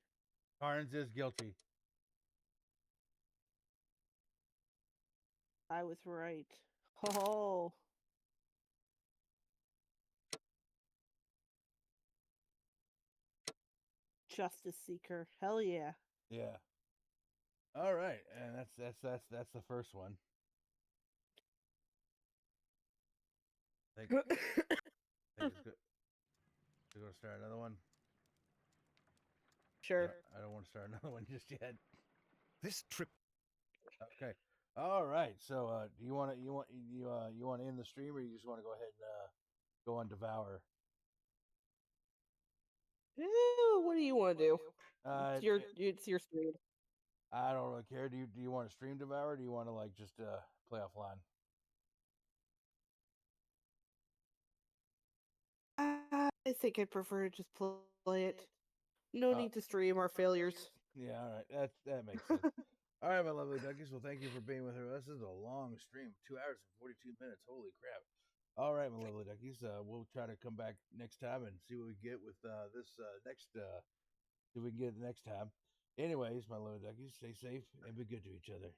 Carnes is guilty. I was right. Oh. Justice seeker. Hell yeah. Yeah. All right, and that's the first one. Think it's good. You're gonna start another one? Sure. I don't want to start another one just yet. This trip. Okay. All right. So, do you want to end the stream, or you just want to go ahead and go on Devour? What do you want to do? It's your stream. I don't really care. Do you want to stream Devour? Or do you want to like just play offline? I think I'd prefer to just play it. No need to stream our failures. Yeah. All right. That makes sense. All right, my lovely Duckies. Well, thank you for being with us. This is a long stream, 2 hours and 42 minutes. Holy crap! All right, my lovely Duckies. We'll try to come back next time and see what we get with this next. See if we can get it next time. Anyways, my lovely Duckies, stay safe and be good to each other.